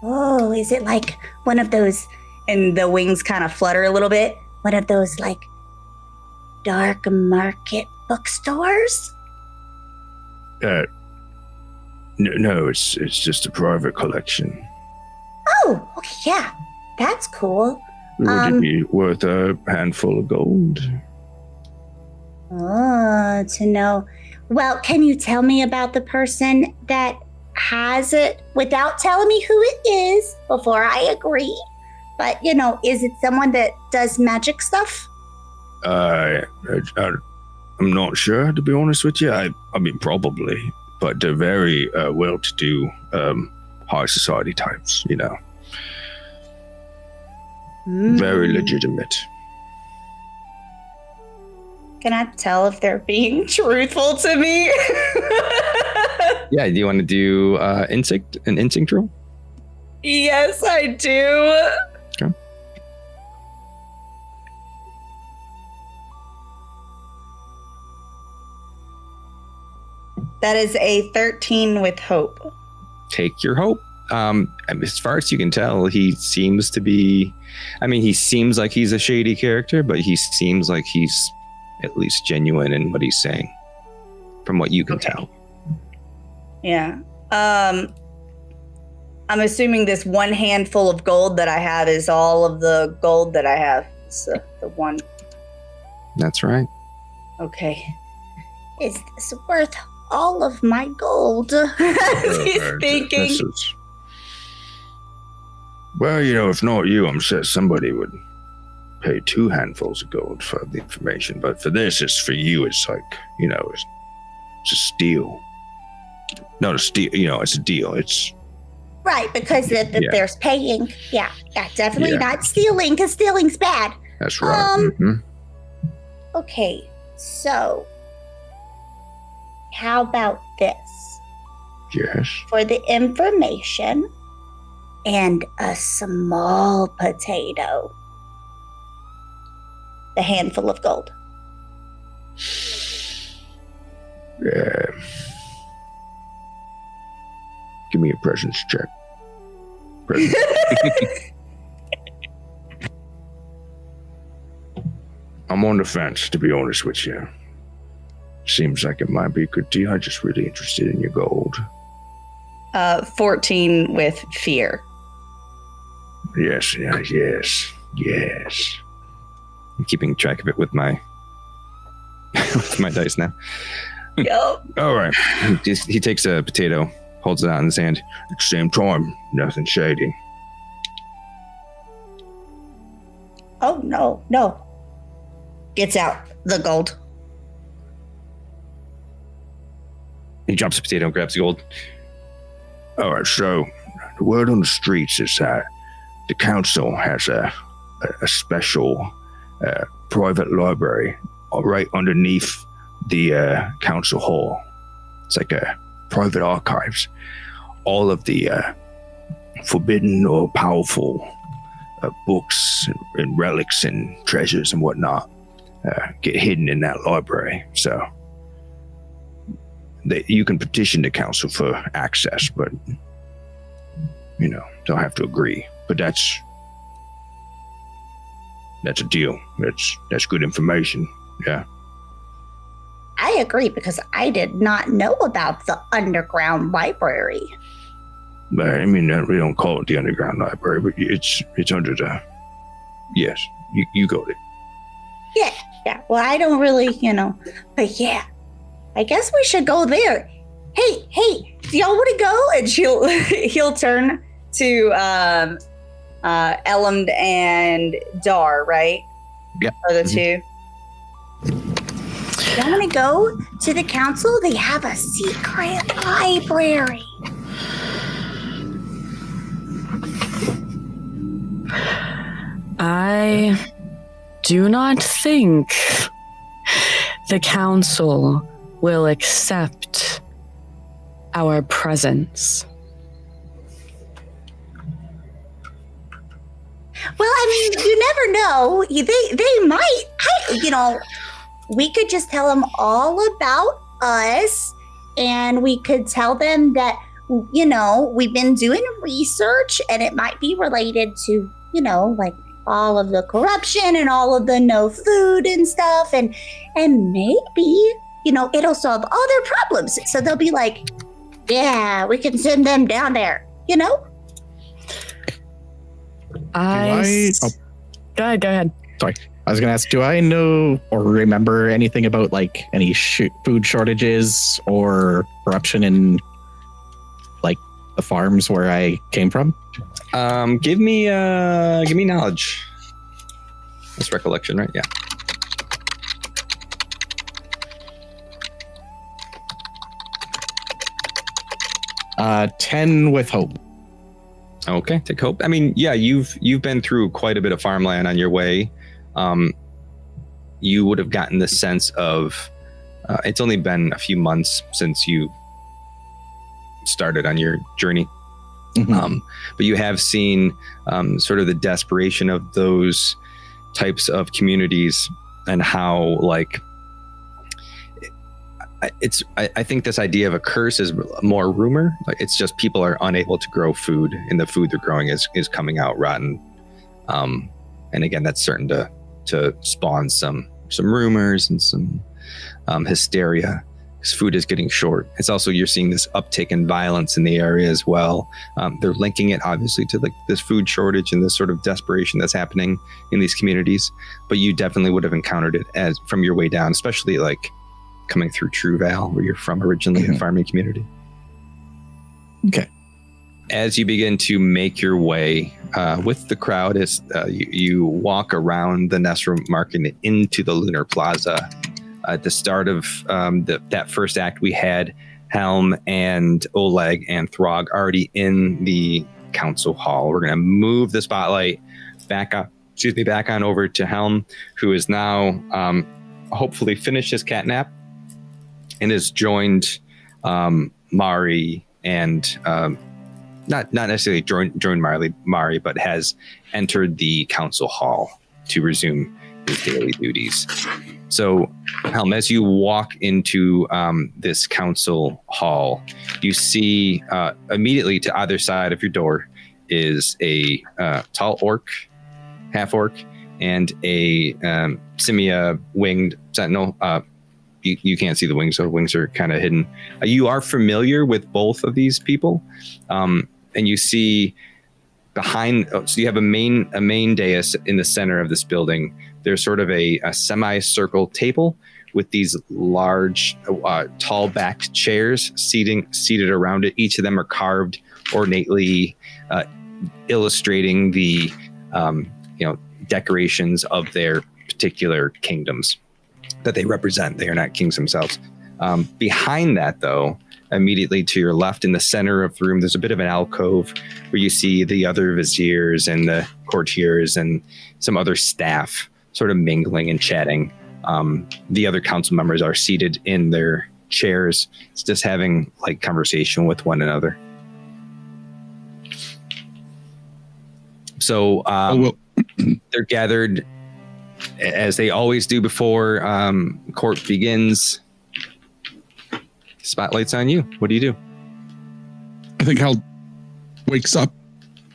oh, is it like one of those? And the wings kind of flutter a little bit. One of those like dark market bookstores? No, it's just a private collection. Oh, okay, yeah, that's cool. Would it be worth a handful of gold? Oh, to know. Well, can you tell me about the person that has it without telling me who it is before I agree? But, you know, is it someone that does magic stuff? I'm not sure, to be honest with you. I mean, probably, but they're very well-to-do, high society types, you know. Very legitimate. Can I tell if they're being truthful to me? Yeah, do you want to do an instinct roll? Yes, I do. Okay. That is a 13 with hope. Take your hope. As far as you can tell, he seems to be, he seems like he's a shady character, but he seems like he's at least genuine in what he's saying, from what you can tell. Yeah. I'm assuming this one handful of gold that I have is all of the gold that I have. So the one. That's right. Okay. Is this worth all of my gold? He's thinking. Well, you know, if not you, I'm sure somebody would pay 2 handfuls of gold for the information. But for this, it's for you. It's like, you know, it's a steal. Not a steal, you know, it's a deal. It's Right, because there's paying. Yeah, definitely not stealing, because stealing's bad. That's right. Okay, so how about this? Yes. For the information and a small potato. The handful of gold. Yeah. Give me a presence check. Presence. I'm on the fence, to be honest with you. Seems like it might be a good deal. I'm just really interested in your gold. 14 with fear. Yes. I'm keeping track of it with my with my dice now. Yup. All right. He takes a potato, holds it out in his hand. At the same time, nothing shady. Oh, no. Gets out the gold. He drops the potato and grabs the gold. All right, so the word on the streets is that the council has a special private library right underneath the council hall. It's like a private archives. All of the forbidden or powerful books and relics and treasures and whatnot get hidden in that library. So you can petition the council for access, but you know, don't have to agree. But that's a deal. That's good information. Yeah. I agree, because I did not know about the underground library. But I mean, we don't call it the underground library, but it's under the. Yes, you got it. Yeah. Well, I don't really, but yeah, I guess we should go there. Hey, do y'all want to go? And he'll turn to Elmd and Dar, right? Yep. Are the two? Y'all want to go to the council? They have a secret library. I do not think the council will accept our presence. Well, I mean, you never know. They might. We could just tell them all about us, and we could tell them that, we've been doing research, and it might be related to, like all of the corruption and all of the no food and stuff, and maybe, it'll solve all their problems. So they'll be like, yeah, we can send them down there, Go ahead. Sorry. I was going to ask, do I know or remember anything about like any food shortages or corruption in like the farms where I came from? Give me knowledge. That's recollection, right? Yeah. 10 with hope. Okay, take hope. I mean, yeah, you've been through quite a bit of farmland on your way. You would have gotten the sense of it's only been a few months since you started on your journey. Mm-hmm. But you have seen sort of the desperation of those types of communities and how, like, I think this idea of a curse is more rumor. Like, it's just people are unable to grow food, and the food they're growing is coming out rotten. And again, that's certain to spawn some rumors and some hysteria, because food is getting short. It's also, you're seeing this uptick in violence in the area as well. They're linking it obviously to like this food shortage and this sort of desperation that's happening in these communities. But you definitely would have encountered it as from your way down, especially like coming through True Vale, where you're from originally, a farming community. Okay. As you begin to make your way with the crowd, as you walk around the Lunessra market into the Lunar Plaza. At the start of that first act, we had Helm and Oleg and Throg already in the council hall. We're going to move the spotlight back on over to Helm, who is now hopefully finished his catnap and has joined Mari and not necessarily joined Mari, but has entered the council hall to resume his daily duties. So, Helm, as you walk into this council hall, you see immediately to either side of your door is a tall orc, half orc, and a Simia winged sentinel. You can't see the wings, so the wings are kind of hidden. You are familiar with both of these people, and you see behind. So you have a main dais in the center of this building. There's sort of a semicircle table with these large, tall-backed chairs seated around it. Each of them are carved ornately, illustrating the decorations of their particular kingdoms that they represent. They are not kings themselves. Behind that, though, immediately to your left in the center of the room, there's a bit of an alcove where you see the other viziers and the courtiers and some other staff sort of mingling and chatting. The other council members are seated in their chairs, just having like conversation with one another. So they're gathered as they always do before court begins. Spotlight's on you. What do you do? I think Hal wakes up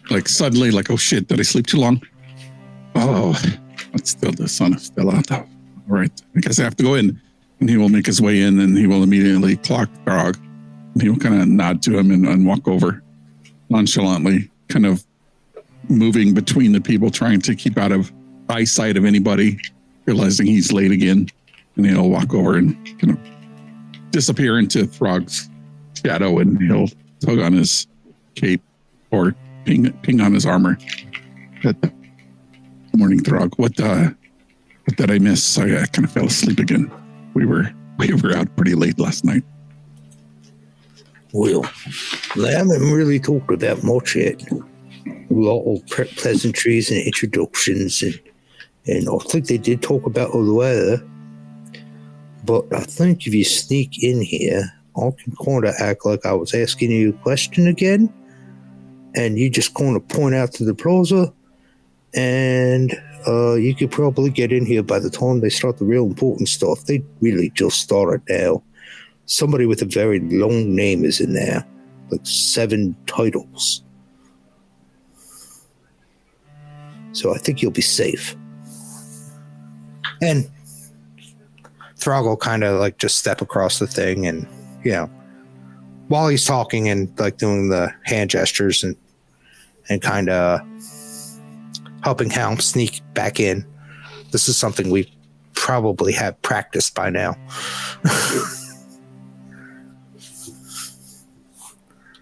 like suddenly, like, oh shit, did I sleep too long? Oh, but still the sun is still out. All right, I guess I have to go in. And he will make his way in, and he will immediately clock Throg. And he will kind of nod to him and walk over nonchalantly, kind of moving between the people, trying to keep out of eyesight of anybody, realizing he's late again. And he'll walk over and kind of disappear into Throg's shadow, and he'll tug on his cape or ping on his armor. Good morning, Throg. What did I miss? I kind of fell asleep again. We were out pretty late last night. Well, I haven't really talked about much yet. A lot of pleasantries and introductions, and I think they did talk about the weather. But I think if you sneak in here, I can kind of act like I was asking you a question again, and you just kind of point out to the plaza, and you could probably get in here by the time they start the real important stuff. They really just started now. Somebody with a very long name is in there, like 7 titles. So I think you'll be safe. And Throg will kind of like just step across the thing, and while he's talking and like doing the hand gestures and kind of helping Helm sneak back in. This is something we probably have practiced by now.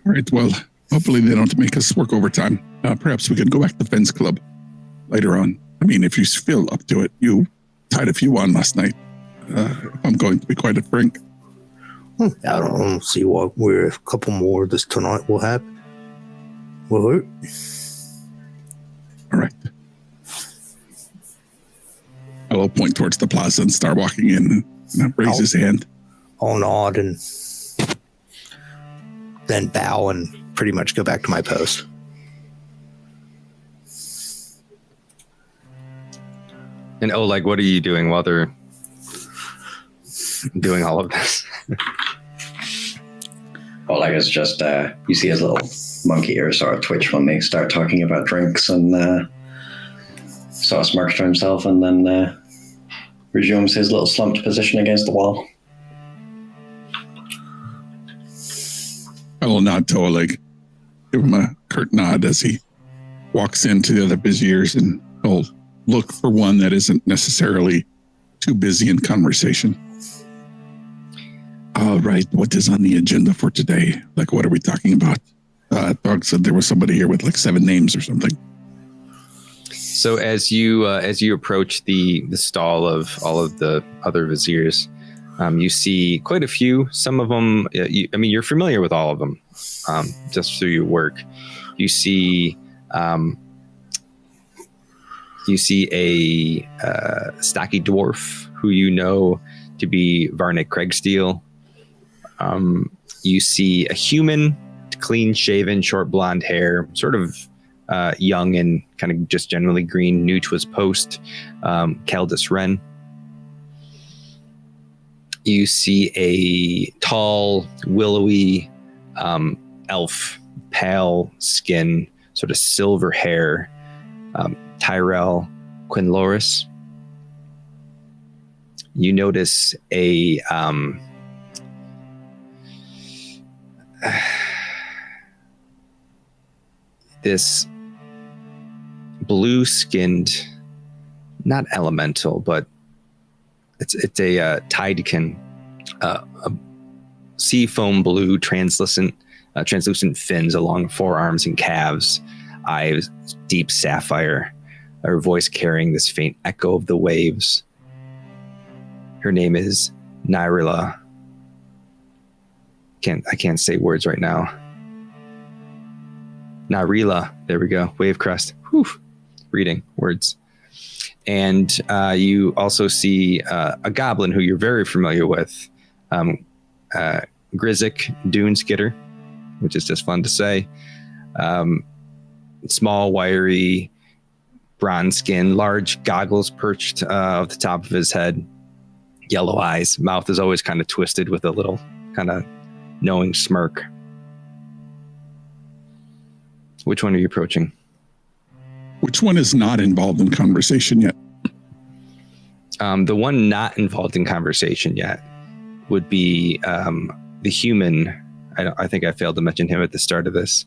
All right, well, hopefully they don't make us work overtime. Perhaps we could go back to the Fence Club later on. I mean, if you feel up to it, you tied a few on last night. I'm going to be quite frank. I don't see what we're a couple more of this tonight will happen. Will hurt. All right. I will point towards the plaza and start walking in and raise his hand. I'll nod and then bow and pretty much go back to my post. And Oleg, what are you doing while they're doing all of this? Oleg is just, you see his little monkey ear sort of twitch when they start talking about drinks and sort of smirks to himself and then resumes his little slumped position against the wall. I will nod to Oleg, give him a curt nod as he walks into the other Viziers, and he'll look for one that isn't necessarily too busy in conversation. All right, what is on the agenda for today? Like, what are we talking about? Dog said there was somebody here with like 7 names or something. So as you approach the stall of all of the other Viziers, you see quite a few. Some of them, you're familiar with all of them, just through your work. You see a stocky dwarf who you know to be Varnick Craigsteel. You see a human, clean-shaven, short blonde hair, sort of young and kind of just generally green, new to his post, Caldus Wren. You see a tall, willowy elf, pale skin, sort of silver hair, Tyrell Quinloris. You notice a this blue-skinned, not elemental, but it's a tidekin, a sea foam blue, translucent fins along forearms and calves, eyes deep sapphire, her voice carrying this faint echo of the waves. Her name is Nyrila. I can't say words right now. Nyrila, there we go. Wave crest. Whew. Reading words. And you also see a goblin who you're very familiar with, Grizik Duneskitter, which is just fun to say. Small, wiry, bronze skin, large goggles perched off the top of his head, yellow eyes, mouth is always kind of twisted with a little kind of knowing smirk. Which one are you approaching? Which one is not involved in conversation yet? The one not involved in conversation yet would be the human. I think I failed to mention him at the start of this.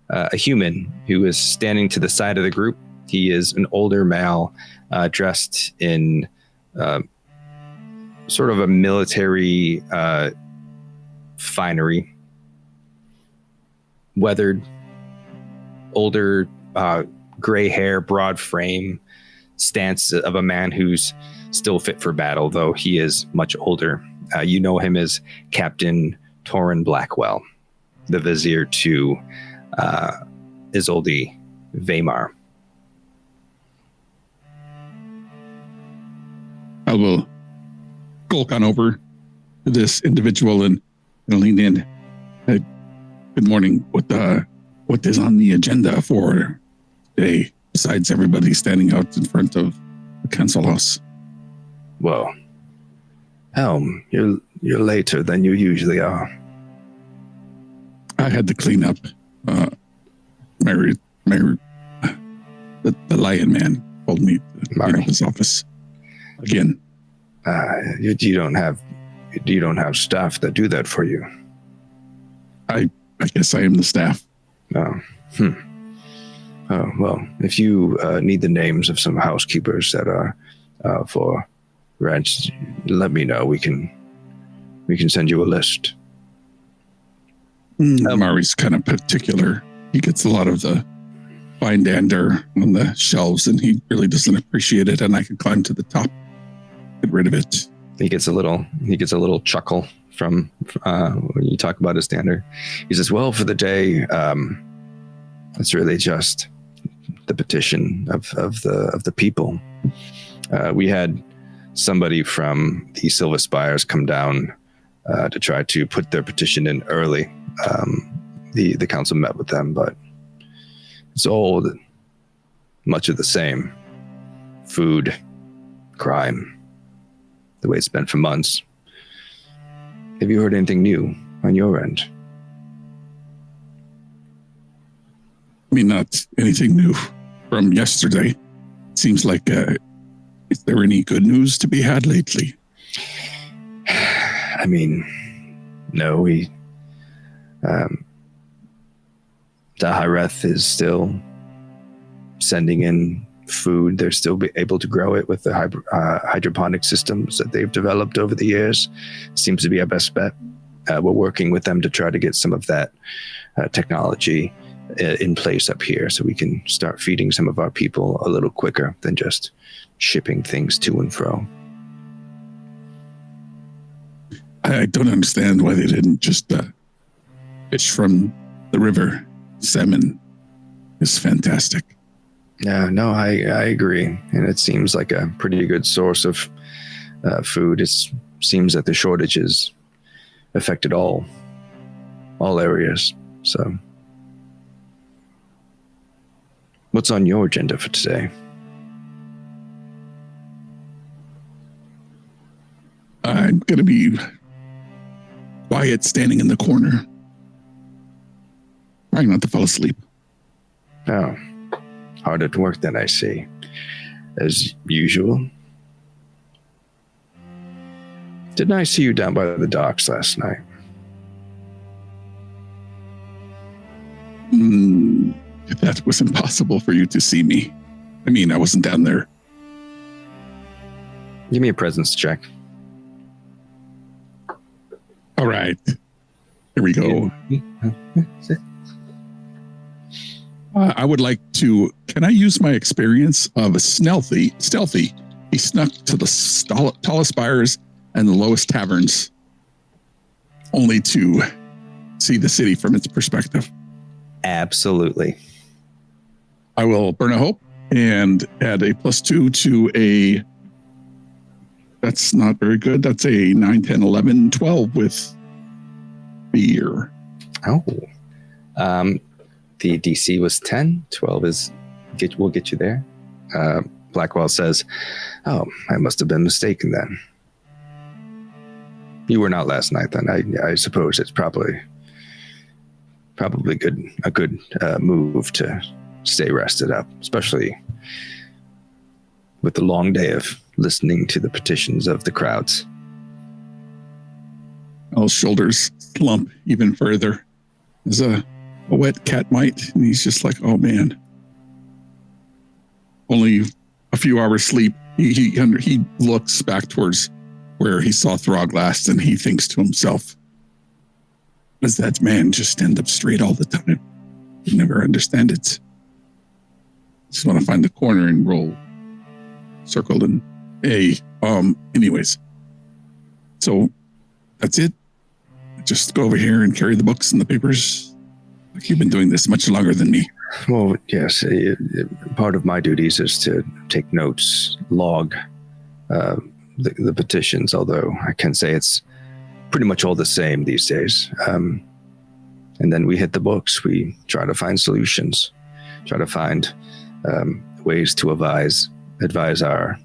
A human who is standing to the side of the group. He is an older male dressed in sort of a military finery. Weathered, older, gray hair, broad frame, stance of a man who's still fit for battle, though he is much older. You know him as Captain Torrin Blackwell, the Vizier to Isolde Vaymar. I will gulp on over to this individual and lean in. Good morning. What is on the agenda for today, besides everybody standing out in front of the council house? Well, Helm, you're later than you usually are. I had to clean up. The Lion Man told me to clean up his office again. You don't have staff that do that for you. I guess I am the staff. Oh, well, if you need the names of some housekeepers that are for rents, let me know. We can send you a list. Mari's kind of particular. He gets a lot of the fine dander on the shelves, and he really doesn't appreciate it. And I can climb to the top, get rid of it. He gets a little chuckle from when you talk about a standard. He says, well, for the day, it's really just the petition of the people. We had somebody from the Silver Spires come down to try to put their petition in early. The council met with them, but it's all much of the same. Food, crime, the way it's been for months. Have you heard anything new on your end? I mean, not anything new from yesterday. It seems like, is there any good news to be had lately? I mean, no, Daggerheart is still sending in food. They're still able to grow it with the hydroponic systems that they've developed over the years. Seems to be our best bet. We're working with them to try to get some of that technology in place up here so we can start feeding some of our people a little quicker than just shipping things to and fro. I don't understand why they didn't just fish from the river. Salmon is fantastic. Yeah, no, I agree. And it seems like a pretty good source of food. It seems that the shortages affected all areas. So what's on your agenda for today? I'm going to be quiet, standing in the corner. Trying not to fall asleep. Oh, hard at work then, I see. As usual. Didn't I see you down by the docks last night? That was impossible for you to see me. I mean, I wasn't down there. Give me a presence check. All right. Here we go. I would like to, can I use my experience of a stealthy? He snuck to the tallest spires and the lowest taverns, only to see the city from its perspective. Absolutely. I will burn a hope and add a +2 to a, that's not very good. That's a 9, 10, 11, 12 with fear. Oh. The DC was 10. 12 will get you there. Blackwell says, oh, I must have been mistaken then. You were not last night then. I suppose it's probably a good move to stay rested up, especially with the long day of listening to the petitions of the crowds. Al's shoulders slump even further. There's a wet cat might, and he's just like, oh man. Only a few hours sleep. He looks back towards where he saw Throg last, and he thinks to himself, does that man just stand up straight all the time? I never understand it. Just want to find the corner and roll circled and anyways. So that's it. Just go over here and carry the books and the papers. Like you've been doing this much longer than me. Well, yes. Part of my duties is to take notes, log the petitions, although I can say it's pretty much all the same these days. And then we hit the books. We try to find solutions, try to find ways to advise our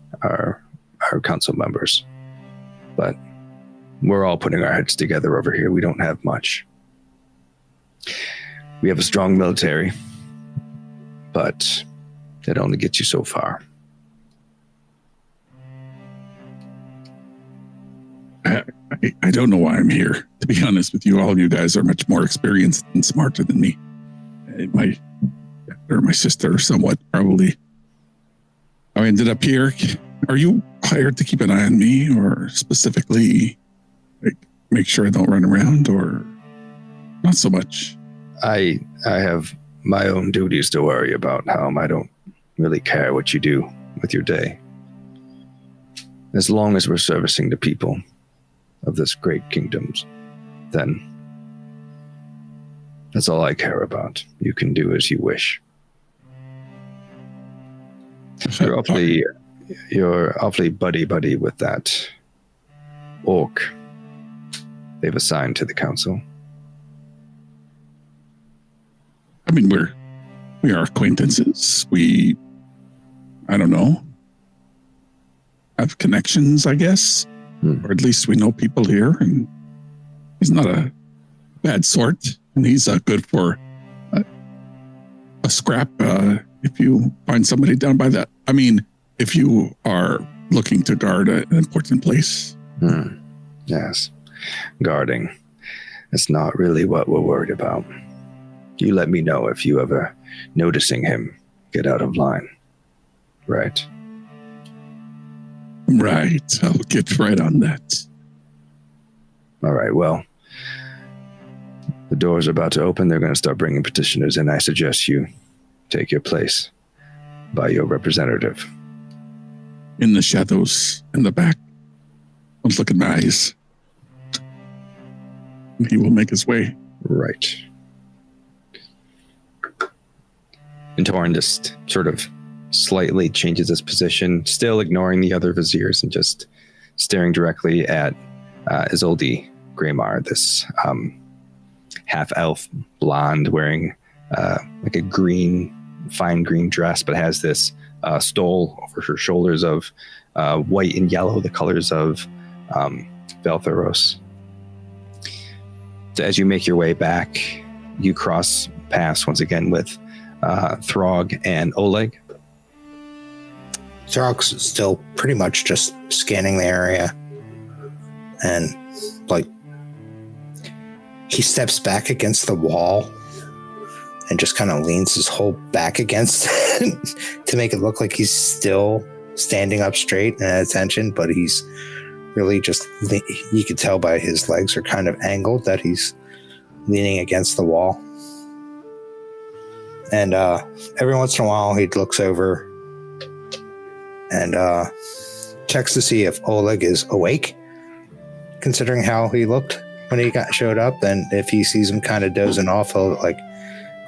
council members. But we're all putting our heads together over here. We don't have much. We have a strong military, but it only gets you so far. I don't know why I'm here. To be honest with you, all of you guys are much more experienced and smarter than me. My sister, somewhat, probably. I ended up here. Are you hired to keep an eye on me, or specifically make sure I don't run around, or not so much? I have my own duties to worry about, Helm. I don't really care what you do with your day. As long as we're servicing the people, of this great kingdoms, then that's all I care about. You can do as you wish. You're awfully buddy with that orc they've assigned to the council. I mean, we are acquaintances. I don't know, have connections, I guess, or at least we know people here. And he's not a bad sort, and he's good for a scrap if you find somebody down by that. I mean, if you are looking to guard an important place. Yes, guarding. That's not really what we're worried about. You let me know if you ever noticing him get out of line. Right. Right. I'll get right on that. All right. Well, the doors are about to open. They're going to start bringing petitioners in. I suggest you take your place by your representative. In the shadows in the back. Don't look in my eyes. And he will make his way. Right. And Torin just sort of slightly changes his position, still ignoring the other viziers and just staring directly at Isolde Greymar, this half-elf blonde wearing like a fine green dress, but has this stole over her shoulders of white and yellow, the colors of Veltharos. So as you make your way back, you cross paths once again with Throg and Oleg. Throg's still pretty much just scanning the area. And, he steps back against the wall and just kind of leans his whole back against it to make it look like he's still standing up straight and at attention, but he's really just, you can tell by his legs are kind of angled that he's leaning against the wall. And every once in a while, he looks over and checks to see if Oleg is awake, considering how he looked when he showed up. And if he sees him kind of dozing off, he'll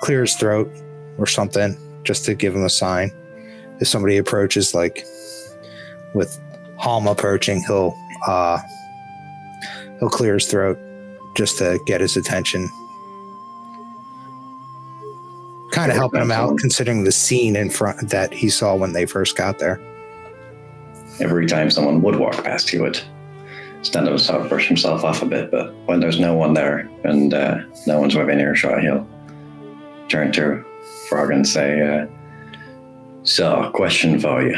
clear his throat or something just to give him a sign. If somebody approaches, with Halm approaching, he'll clear his throat just to get his attention. Kind of helping him out, considering the scene in front that he saw when they first got there. Every time someone would walk past, he would stand up and sort of brush himself off a bit, but when there's no one there and no one's within earshot, he'll turn to Frog and say, so, question for you.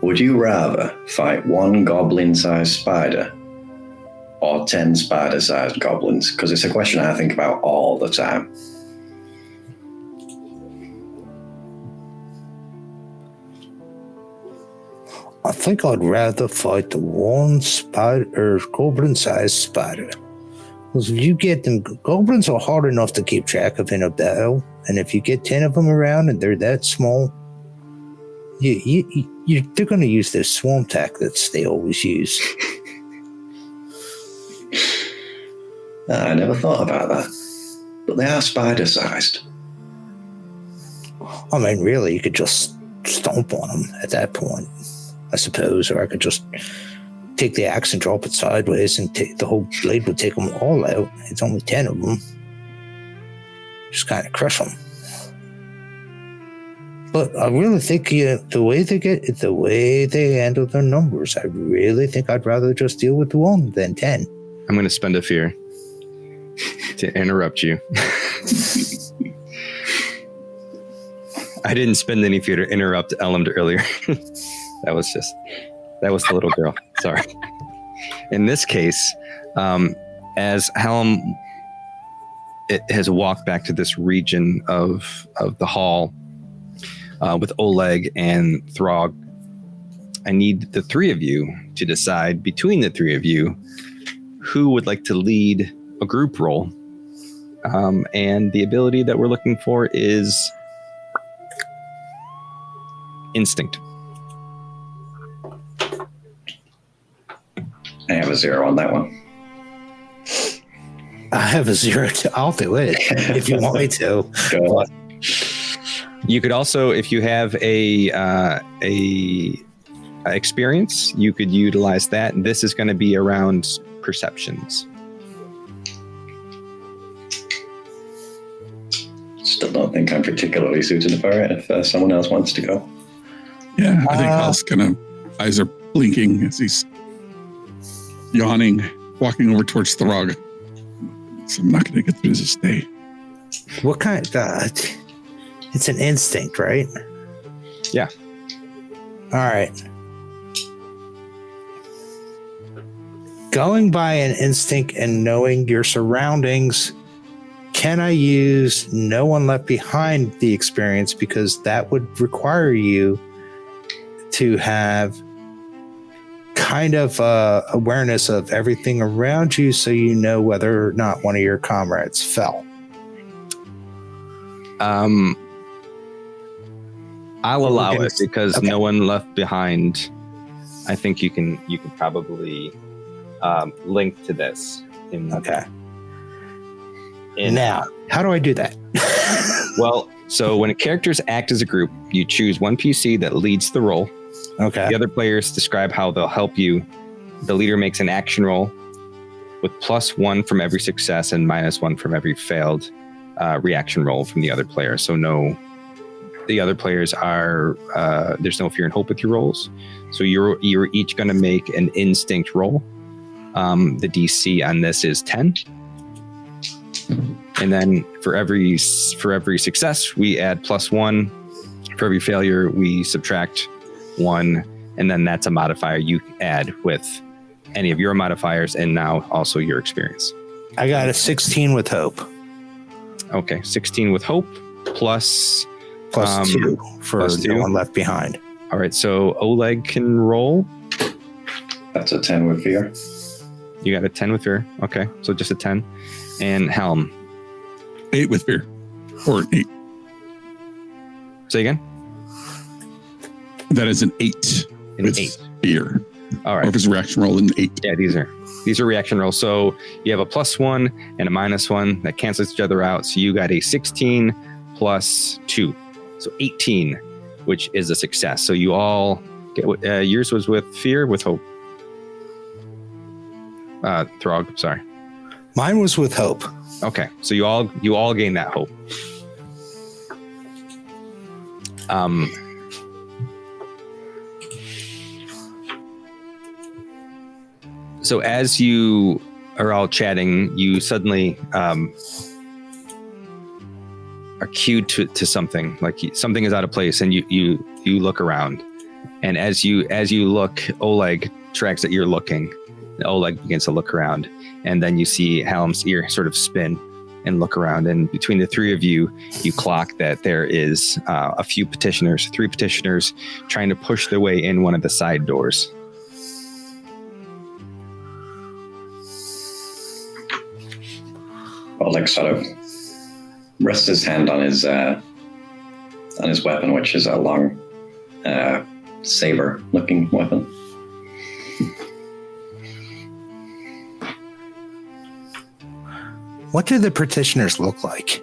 Would you rather fight one goblin-sized spider or 10 spider-sized goblins? Because it's a question I think about all the time. I think I'd rather fight the one spider, goblin-sized spider. Because if you get them, goblins are hard enough to keep track of in a battle, and if you get 10 of them around and they're that small, they're going to use their swarm tactics they always use. I never thought about that, but they are spider-sized. I mean, really, you could just stomp on them at that point, I suppose, or I could just take the axe and drop it sideways and the whole blade would take them all out. It's only 10 of them. Just kind of crush them. But I really think the way they handle their numbers, I really think I'd rather just deal with one than 10. I'm going to spend a fear to interrupt you. I didn't spend any fear to interrupt Elmd earlier. That was the little girl. Sorry. In this case, as Helm has walked back to this region of the hall with Oleg and Throg, I need the three of you to decide between the three of you who would like to lead a group role. And the ability that we're looking for is instinct. I have a 0 on that one. have a 0 to. I'll do it if you want me to. Go. You could also, if you have a experience, you could utilize that. This is going to be around perceptions. Still don't think I'm particularly suited for it if someone else wants to go. Yeah, I think Hal's kind of eyes are blinking as he's yawning, walking over towards Throg. So I'm not going to get through this day. What kind? It's an instinct, right? Yeah. All right. Going by an instinct and knowing your surroundings, can I use No One Left Behind the experience? Because that would require you to have kind of awareness of everything around you so you know whether or not one of your comrades fell. I'll allow it because No One Left Behind. I think you can probably link to this. Now, how do I do that? Well, so when characters act as a group, you choose one PC that leads the roll. Okay. The other players describe how they'll help you. The leader makes an action roll with +1 from every success and -1 from every failed reaction roll from the other player. So the other players are there's no fear and hope with your rolls. So you're each going to make an instinct roll. The DC on this is 10. And then for every success, we add +1. For every failure, we subtract 1. And then that's a modifier you add with any of your modifiers and now also your experience. I got a 16 with hope. Okay, 16 with hope plus 2 for +2. No One Left Behind. All right, so Oleg can roll. That's a 10 with fear. You got a 10 with fear. Okay, so just a 10. And Helm. 8 with fear. Or an 8. Say again? That is an 8 with 8. Fear. All right. Or if it's a reaction roll, an 8. Yeah, these are reaction rolls. So you have a +1 and a -1 that cancels each other out. So you got a 16 plus 2. So 18, which is a success. So you all get yours was with fear, with hope. Throg, sorry. Mine was with hope. Okay, so you all gain that hope. So as you are all chatting, you suddenly are cued to something, like something is out of place, and you look around, and as you look, Oleg tracks that you're looking. And Oleg begins to look around, and then you see Hallam's ear sort of spin and look around, and between the three of you, you clock that there is three petitioners trying to push their way in one of the side doors. Oleg sort of rests his hand on his weapon, which is a long saber-looking weapon. What do the petitioners look like?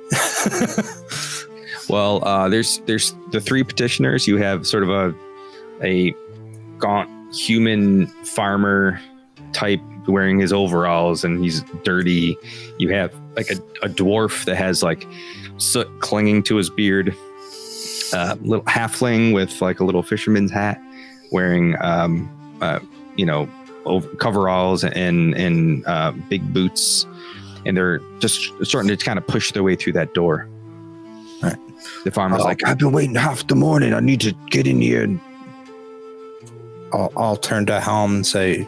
Well, there's the three petitioners. You have sort of a gaunt human farmer type wearing his overalls, and he's dirty. You have like a dwarf that has like soot clinging to his beard. Little halfling with like a little fisherman's hat, wearing coveralls and big boots. And they're just starting to kind of push their way through that door. Right. The farmer's like, I've been waiting half the morning. I need to get in here. And I'll turn to Helm and say,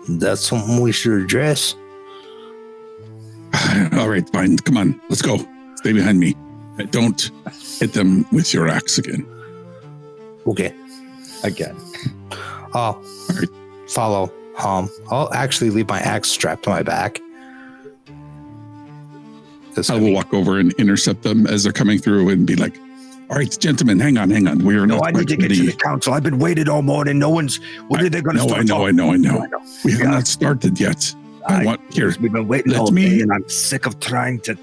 that's something we should address. All right, fine. Come on, let's go. Stay behind me. Don't hit them with your axe again. Okay. Again. I'll follow Helm. I'll actually leave my axe strapped to my back. I will walk over and intercept them as they're coming through and be like, all right, gentlemen, hang on. We are I need to get to the council. I've been waiting all morning. No one's, what are they going to start? I know. We have not started yet. We've been waiting all day, and I'm sick of trying to.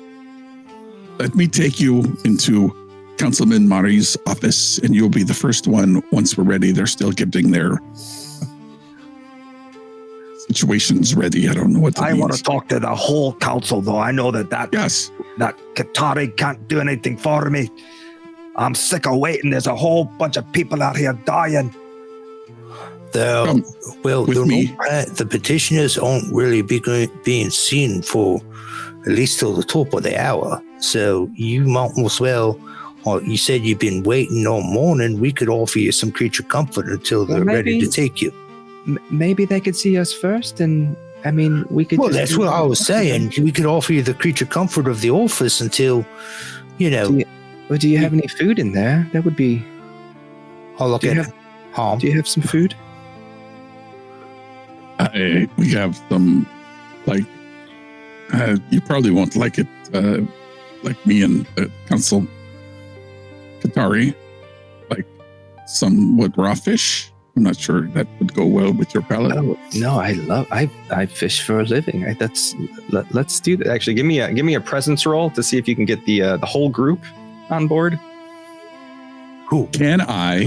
Let me take you into Councilman Mari's office, and you'll be the first one once we're ready. They're still getting their situations ready. I don't know what I want to talk to the whole council, though. I know that Katari can't do anything for me. I'm sick of waiting. There's a whole bunch of people out here dying. The petitioners aren't really being seen for at least till the top of the hour. So you might as well, you said you've been waiting all morning. We could offer you some creature comfort until they're ready to take you. Maybe they could see us first, and I mean, we could. Well, that's what I was saying. We could offer you the creature comfort of the office until, Do you have any food in there? That would be. I'll look at it. Do you have some food? We have some, you probably won't like it, like me and Council Katari, like somewhat raw fish. I'm not sure that would go well with your palate. Oh, no, I fish for a living. Let's do that. Actually, give me a presence roll to see if you can get the whole group on board. Who can I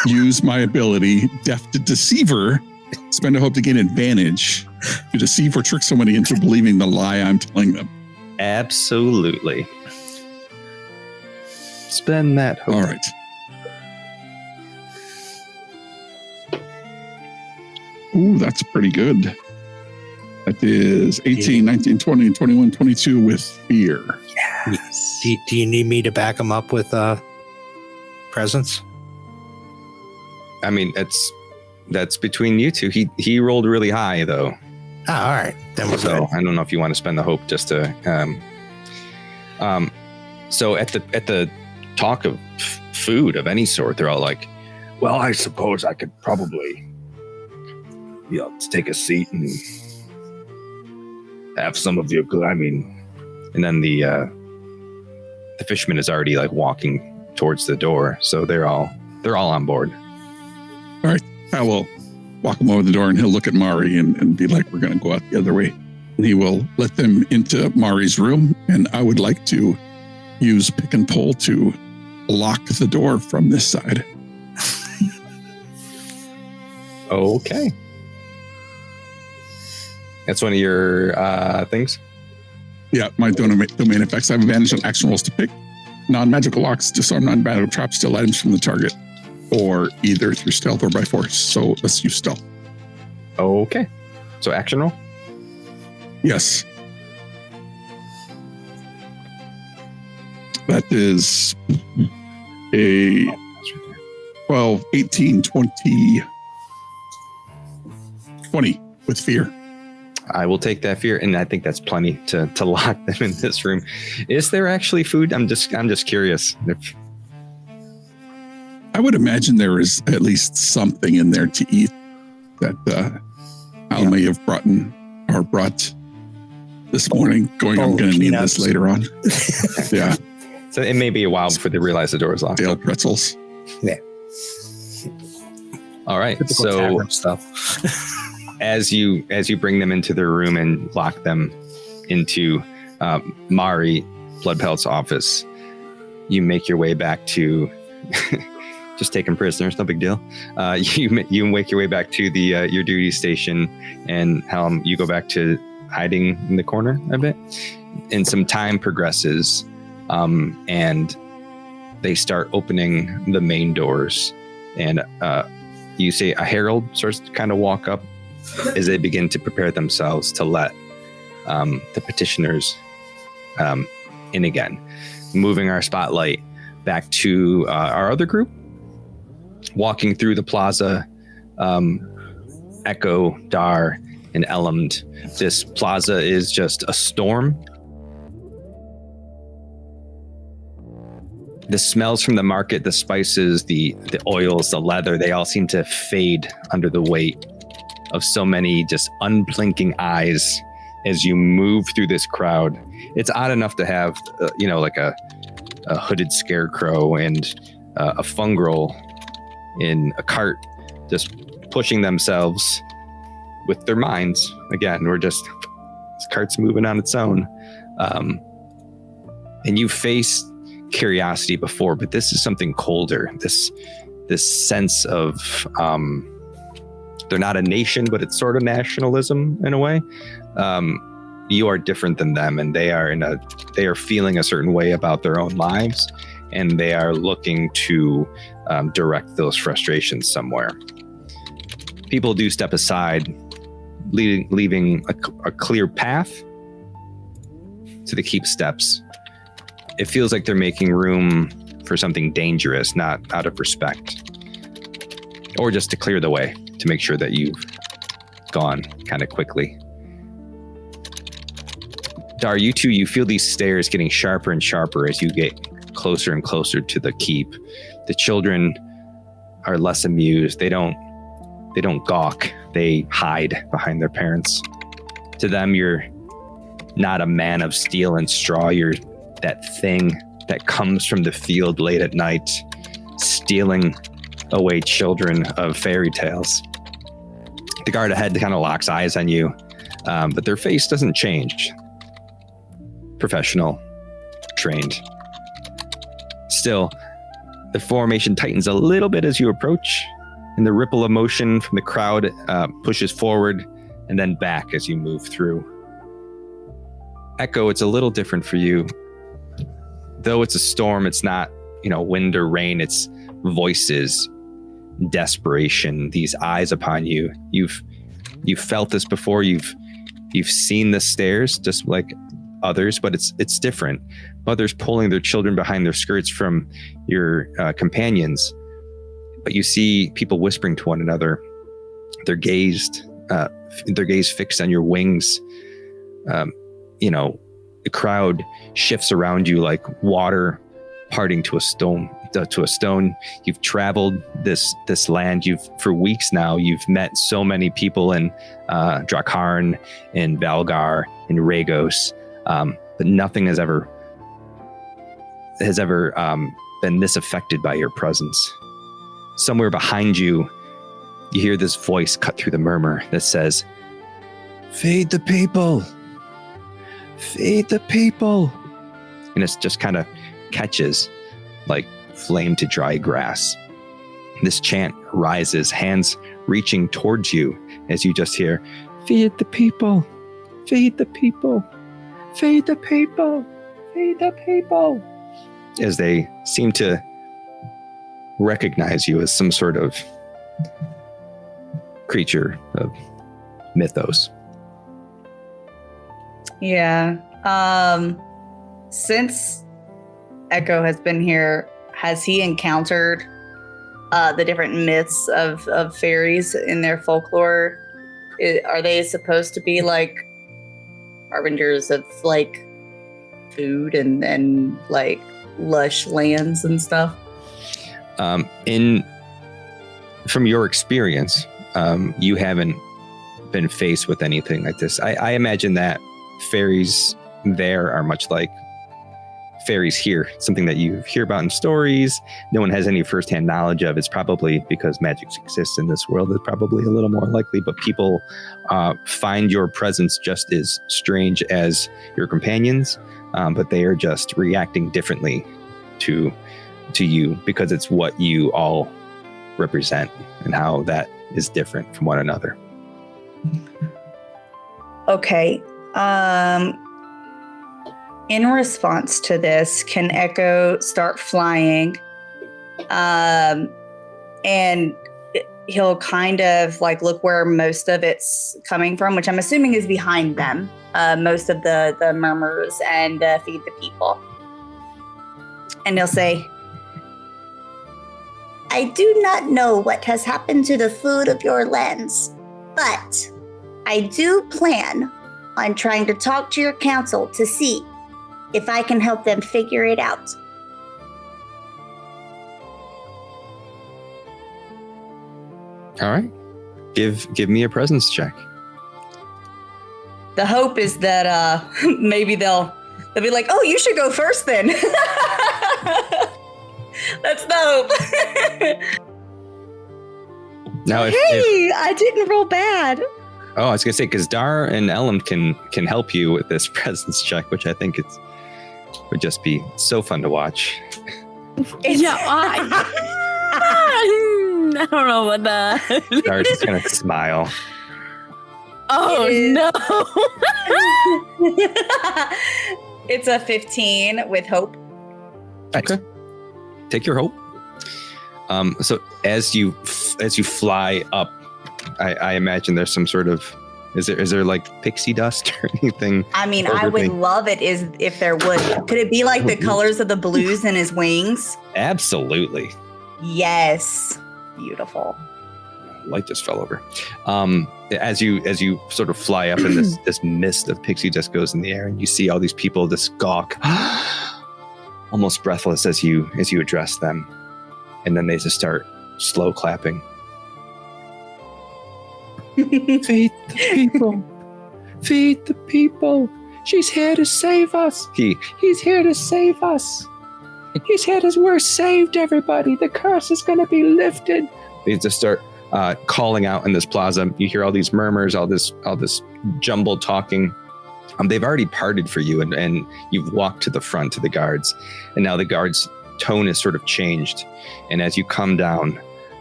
use my ability, Deft Deceiver, spend a hope to gain advantage to deceive or trick somebody into believing the lie I'm telling them? Absolutely. Spend that hope. All right. Ooh, that's pretty good. That is 18, 19, 20, 21, 22 with fear. Yes. Do you need me to back them up with presence? I mean, that's between you two. He rolled really high though. Oh, all right. Then we're good. I don't know if you want to spend the hope just to. So at the talk of food of any sort, they're all like, "Well, I suppose I could probably, take a seat and have some of your good." I mean, and then the fisherman is already like walking towards the door, so they're all on board. All right, I will walk him over the door, and he'll look at Mari and be like, "We're going to go out the other way." And he will let them into Mari's room, and I would like to use pick and pull to lock the door from this side. Okay. That's one of your things? Yeah, my domain effects. I have advantage on action rolls to pick non-magical locks, disarm non-magical traps, steal items from the target, or either through stealth or by force. So let's use stealth. Okay. So action roll? Yes. That is a 12, 18, 20 with fear. I will take that fear, and I think that's plenty to lock them in this room. Is there actually food? I'm just curious. I would imagine there is at least something in there to eat that Al may have brought this morning. I'm going to need this later on. Yeah. So it may be a while before they realize the door is locked. Stale pretzels. Yeah. All right. Typical so stuff. as you bring them into their room and lock them into Mari Bloodpelt's office, you make your way back to just taking prisoners, no big deal. You make your way back to the your duty station, and you go back to hiding in the corner a bit. And some time progresses, and they start opening the main doors, and you see a herald starts to kind of walk up as they begin to prepare themselves to let the petitioners in again. Moving our spotlight back to our other group, walking through the plaza, Echo, Dar, and Elmond. This plaza is just a storm. The smells from the market, the spices, the oils, the leather, they all seem to fade under the weight of so many just unblinking eyes as you move through this crowd. It's odd enough to have, like a hooded scarecrow and a fungrel in a cart just pushing themselves with their minds. Again, this cart's moving on its own. And you faced curiosity before, but this is something colder. This sense of they're not a nation, but it's sort of nationalism in a way. You are different than them, and they are feeling a certain way about their own lives, and they are looking to direct those frustrations somewhere. People do step aside, leaving a clear path to the keep steps. It feels like they're making room for something dangerous, not out of respect, or just to clear the way, to make sure that you've gone kind of quickly. Dar, you too, you feel these stairs getting sharper and sharper as you get closer and closer to the keep. The children are less amused. They don't gawk. They hide behind their parents. To them, you're not a man of steel and straw. You're that thing that comes from the field late at night, stealing away children of fairy tales. The guard ahead kind of locks eyes on you, but their face doesn't change. Professional, trained. Still, the formation tightens a little bit as you approach, and the ripple of motion from the crowd pushes forward and then back as you move through. Echo, it's a little different for you. Though it's a storm, it's not, wind or rain, it's voices, desperation, these eyes upon you. You've felt this before, you've seen the stairs just like others, but it's different. Mothers pulling their children behind their skirts from your companions, but you see people whispering to one another, their gaze fixed on your wings. The crowd shifts around you like water parting to a stone. You've traveled this land. For weeks now, you've met so many people in Drakharn, in Valgar, in Regos, but nothing has ever been this affected by your presence. Somewhere behind you, you hear this voice cut through the murmur that says, "Feed the people! Feed the people!" And it just kind of catches like flame to dry grass. This chant rises, hands reaching towards you as you just hear, "Feed the people! Feed the people! Feed the people! Feed the people!" As they seem to recognize you as some sort of creature of mythos. Yeah. Since Echo has been here, has he encountered the different myths of fairies in their folklore? Are they supposed to be like harbingers of like food and like lush lands and stuff? From your experience, you haven't been faced with anything like this. I imagine that fairies there are much like fairies here, something that you hear about in stories. No one has any firsthand knowledge of. It's probably because magic exists in this world. It's probably a little more likely, but people find your presence just as strange as your companions, but they are just reacting differently to you because it's what you all represent and how that is different from one another. Okay. In response to this, can Echo start flying? And he'll kind of like look where most of it's coming from, which I'm assuming is behind them. Most of the murmurs and feed the people. And he'll say, "I do not know what has happened to the food of your lands, but I do plan on trying to talk to your council to see if I can help them figure it out." All right. Give me a presence check. the hope is that maybe they'll be like, "Oh, you should go first then." That's the hope. Now, I didn't roll bad. Oh, I was gonna say because Dar and Ellum can help you with this presence check, which I think would just be so fun to watch. Yeah, I don't know about that. Dar's just gonna smile. Oh no! It's a 15 with hope. Okay. Take your hope. So as you fly up, I imagine there's some sort of is there like pixie dust or anything? I mean, I would love it if there would. Could it be like the colors of the blues in his wings? Absolutely. Yes. Beautiful. Light just fell over. As you sort of fly up and this mist of pixie dust goes in the air and you see all these people just gawk, almost breathless as you address them. And then they just start slow clapping. Feed the people. Feed the people. She's here to save us. He's here to save us. He's here to, we're saved, everybody. The curse is going to be lifted. They just start calling out in this plaza. You hear all these murmurs, all this jumbled talking. They've already parted for you, and you've walked to the front to the guards, and now the guards' tone is sort of changed. And as you come down,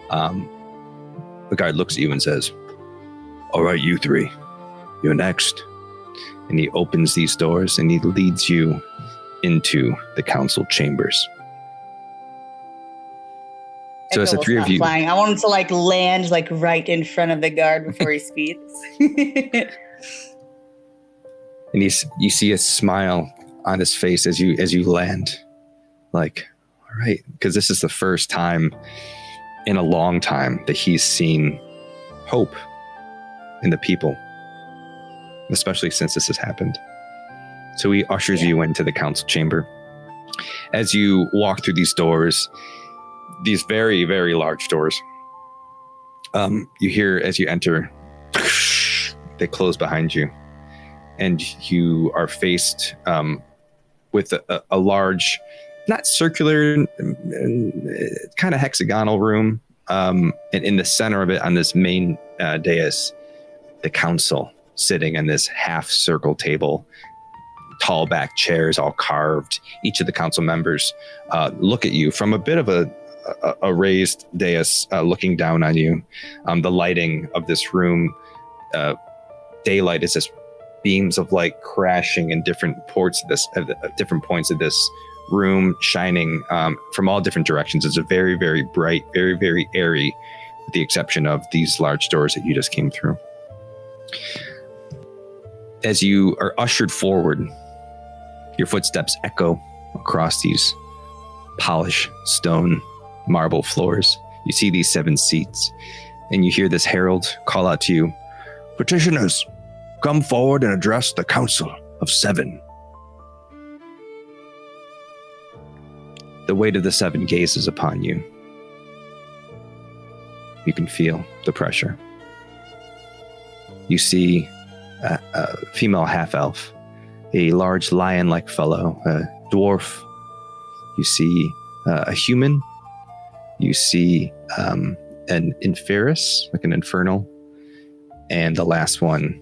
the guard looks at you and says, "All right, you three, you're next." And he opens these doors and he leads you into the council chambers. So as the three of you, flying. I want him to land right in front of the guard before he speaks. and you see a smile on his face as you land. Like, all right, because this is the first time in a long time that he's seen hope in the people, especially since this has happened. So he ushers you into the council chamber. As you walk through these doors, these very, very large doors, you hear as you enter, they close behind you, and you are faced with a large, not circular, kind of hexagonal room. And in the center of it, on this main dais, the council sitting in this half circle table, tall back chairs all carved. Each of the council members look at you from a bit of a raised dais, looking down on you. The lighting of this room, daylight is just beams of light crashing in different points of this room, shining from all different directions. It's a very, very bright, very, very airy, with the exception of these large doors that you just came through. As you are ushered forward, your footsteps echo across these polished stone marble floors. You see these 7 seats, and you hear this herald call out to you, "Petitioners, come forward and address the Council of 7. The weight of the 7 gazes upon you. You can feel the pressure. You see a female half-elf, a large lion-like fellow, a dwarf. You see a human. You see an infernus, like an infernal. And the last one,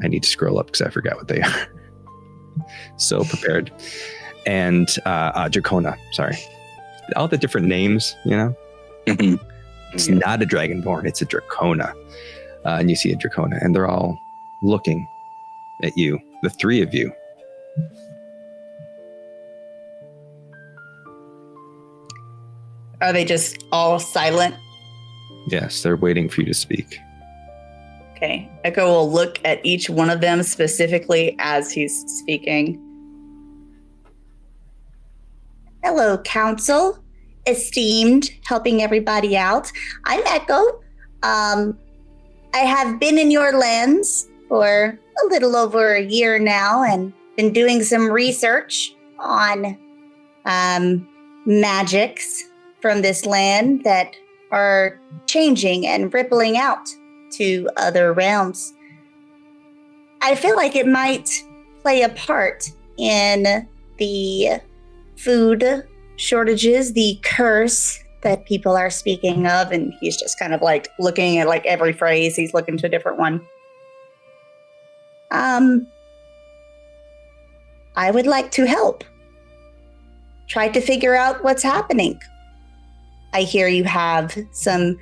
I need to scroll up because I forgot what they are. So prepared. And Dracona, sorry. All the different names, you know? It's not a Dragonborn, it's a Dracona. And you see a Dracona, and they're all looking at you, the 3 of you. Are they just all silent? Yes, they're waiting for you to speak. Okay. Echo will look at each one of them specifically as he's speaking. Hello, Council. Esteemed, helping everybody out. I'm Echo. I have been in your lands for a little over a year now and been doing some research on magics from this land that are changing and rippling out to other realms. I feel like it might play a part in the food shortages, the curse that people are speaking of, and he's just kind of like looking at like every phrase. He's looking to a different one. I would like to help. Try to figure out what's happening. I hear you have some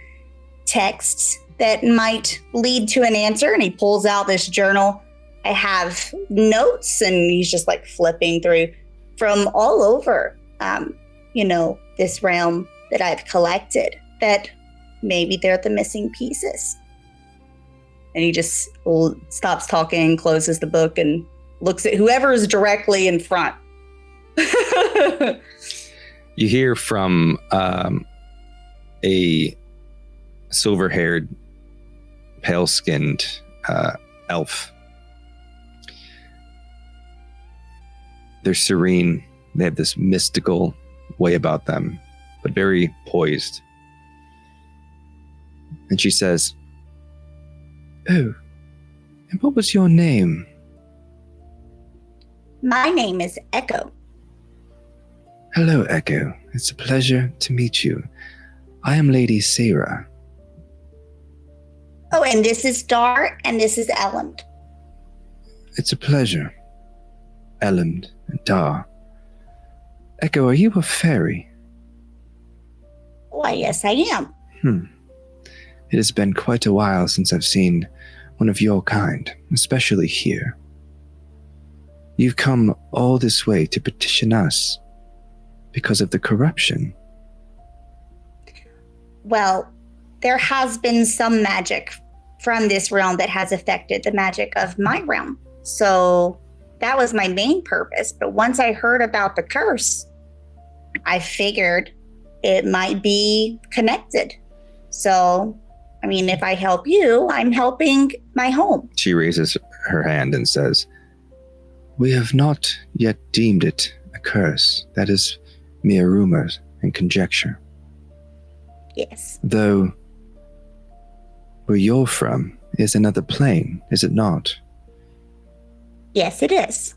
texts that might lead to an answer, and he pulls out this journal. I have notes, and he's just like flipping through from all over, this realm that I've collected, that maybe they're the missing pieces. And he just stops talking, closes the book, and looks at whoever is directly in front. You hear from a silver-haired, pale-skinned elf. They're serene. They have this mystical way about them, but very poised. And she says, "Oh, and what was your name?" My name is Echo. Hello, Echo. It's a pleasure to meet you. I am Lady Sarah. Oh, and this is Dar, and this is Ellen. It's a pleasure. Ellen and Dar. Echo, are you a fairy? Why, yes, I am. It has been quite a while since I've seen one of your kind, especially here. You've come all this way to petition us because of the corruption. Well, there has been some magic from this realm that has affected the magic of my realm. So that was my main purpose. But once I heard about the curse, I figured it might be connected. So, I mean, if I help you, I'm helping my home. She raises her hand and says, We have not yet deemed it a curse. That is mere rumors and conjecture. Yes. Though, where you're from is another plane, is it not? Yes, it is.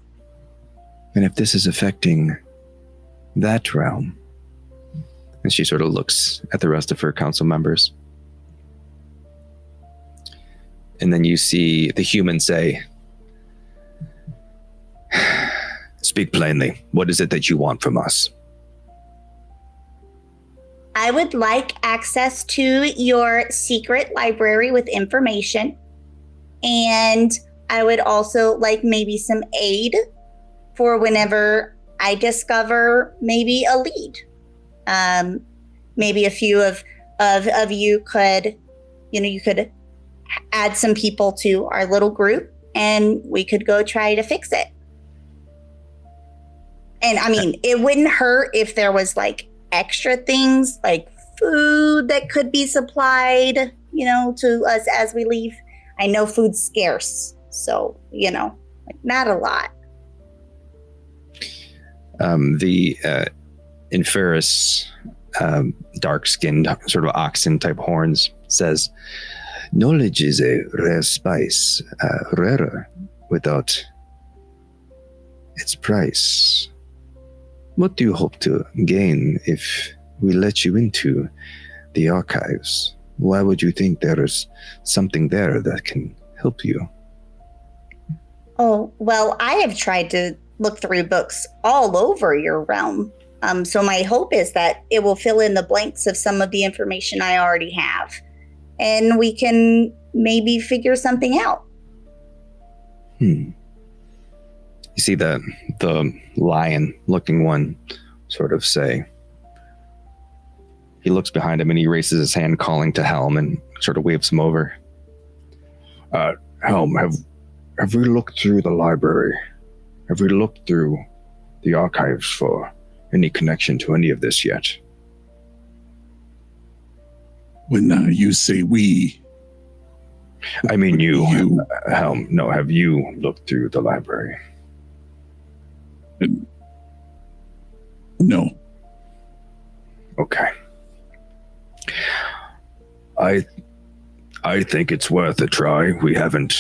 And if this is affecting that realm... And she sort of looks at the rest of her council members. And then you see the human say, "Speak plainly. What is it that you want from us?" I would like access to your secret library with information. And I would also like maybe some aid for whenever I discover maybe a lead. Maybe a few of you could, you could add some people to our little group and we could go try to fix it. And I mean, it wouldn't hurt if there was like extra things like food that could be supplied, to us as we leave. I know food's scarce, so, not a lot. The Inferus, dark-skinned, sort of oxen-type horns, says, "Knowledge is a rare spice, rarer without its price. What do you hope to gain if we let you into the archives? Why would you think there is something there that can help you?" Oh, well, I have tried to look through books all over your realm. So my hope is that it will fill in the blanks of some of the information I already have. And we can maybe figure something out. You see the lion-looking one sort of say. He looks behind him and he raises his hand, calling to Helm, and sort of waves him over. Helm, have we looked through the library? Have we looked through the archives for any connection to any of this yet? When you say we... I mean you. Helm, no, have you looked through the library? No. Okay. I think it's worth a try. We haven't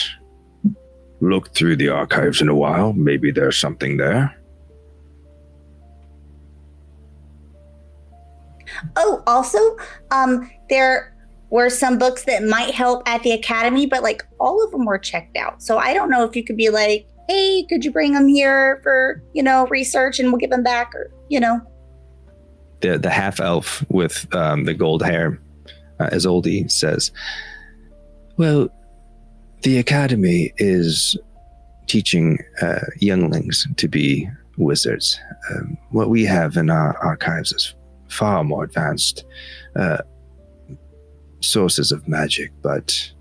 looked through the archives in a while. Maybe there's something there. Oh, also, there were some books that might help at the academy, but like all of them were checked out. So I don't know if you could be like, hey, could you bring them here for, research and we'll give them back, or, The half elf with the gold hair, Isolde, says, "Well, the academy is teaching younglings to be wizards. What we have in our archives is far more advanced sources of magic, but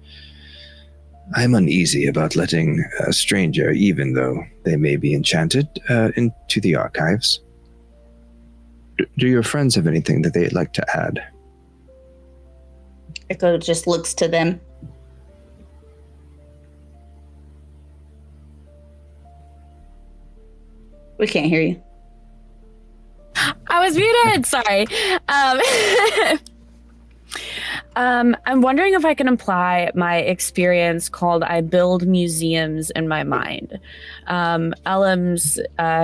I'm uneasy about letting a stranger, even though they may be enchanted, into the archives. Do your friends have anything that they'd like to add?" Echo just looks to them. We can't hear you. I was muted. Sorry. I'm wondering if I can apply my experience called I build museums in my mind. Elam's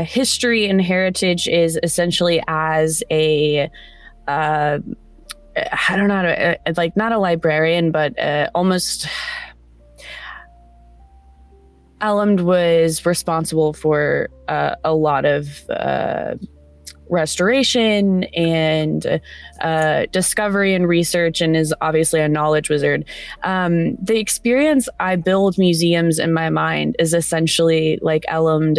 history and heritage is essentially as a, I don't know, like not a librarian, but almost. Elam was responsible for a lot of restoration and discovery and research, and is obviously a knowledge wizard. The experience I build museums in my mind is essentially like Elam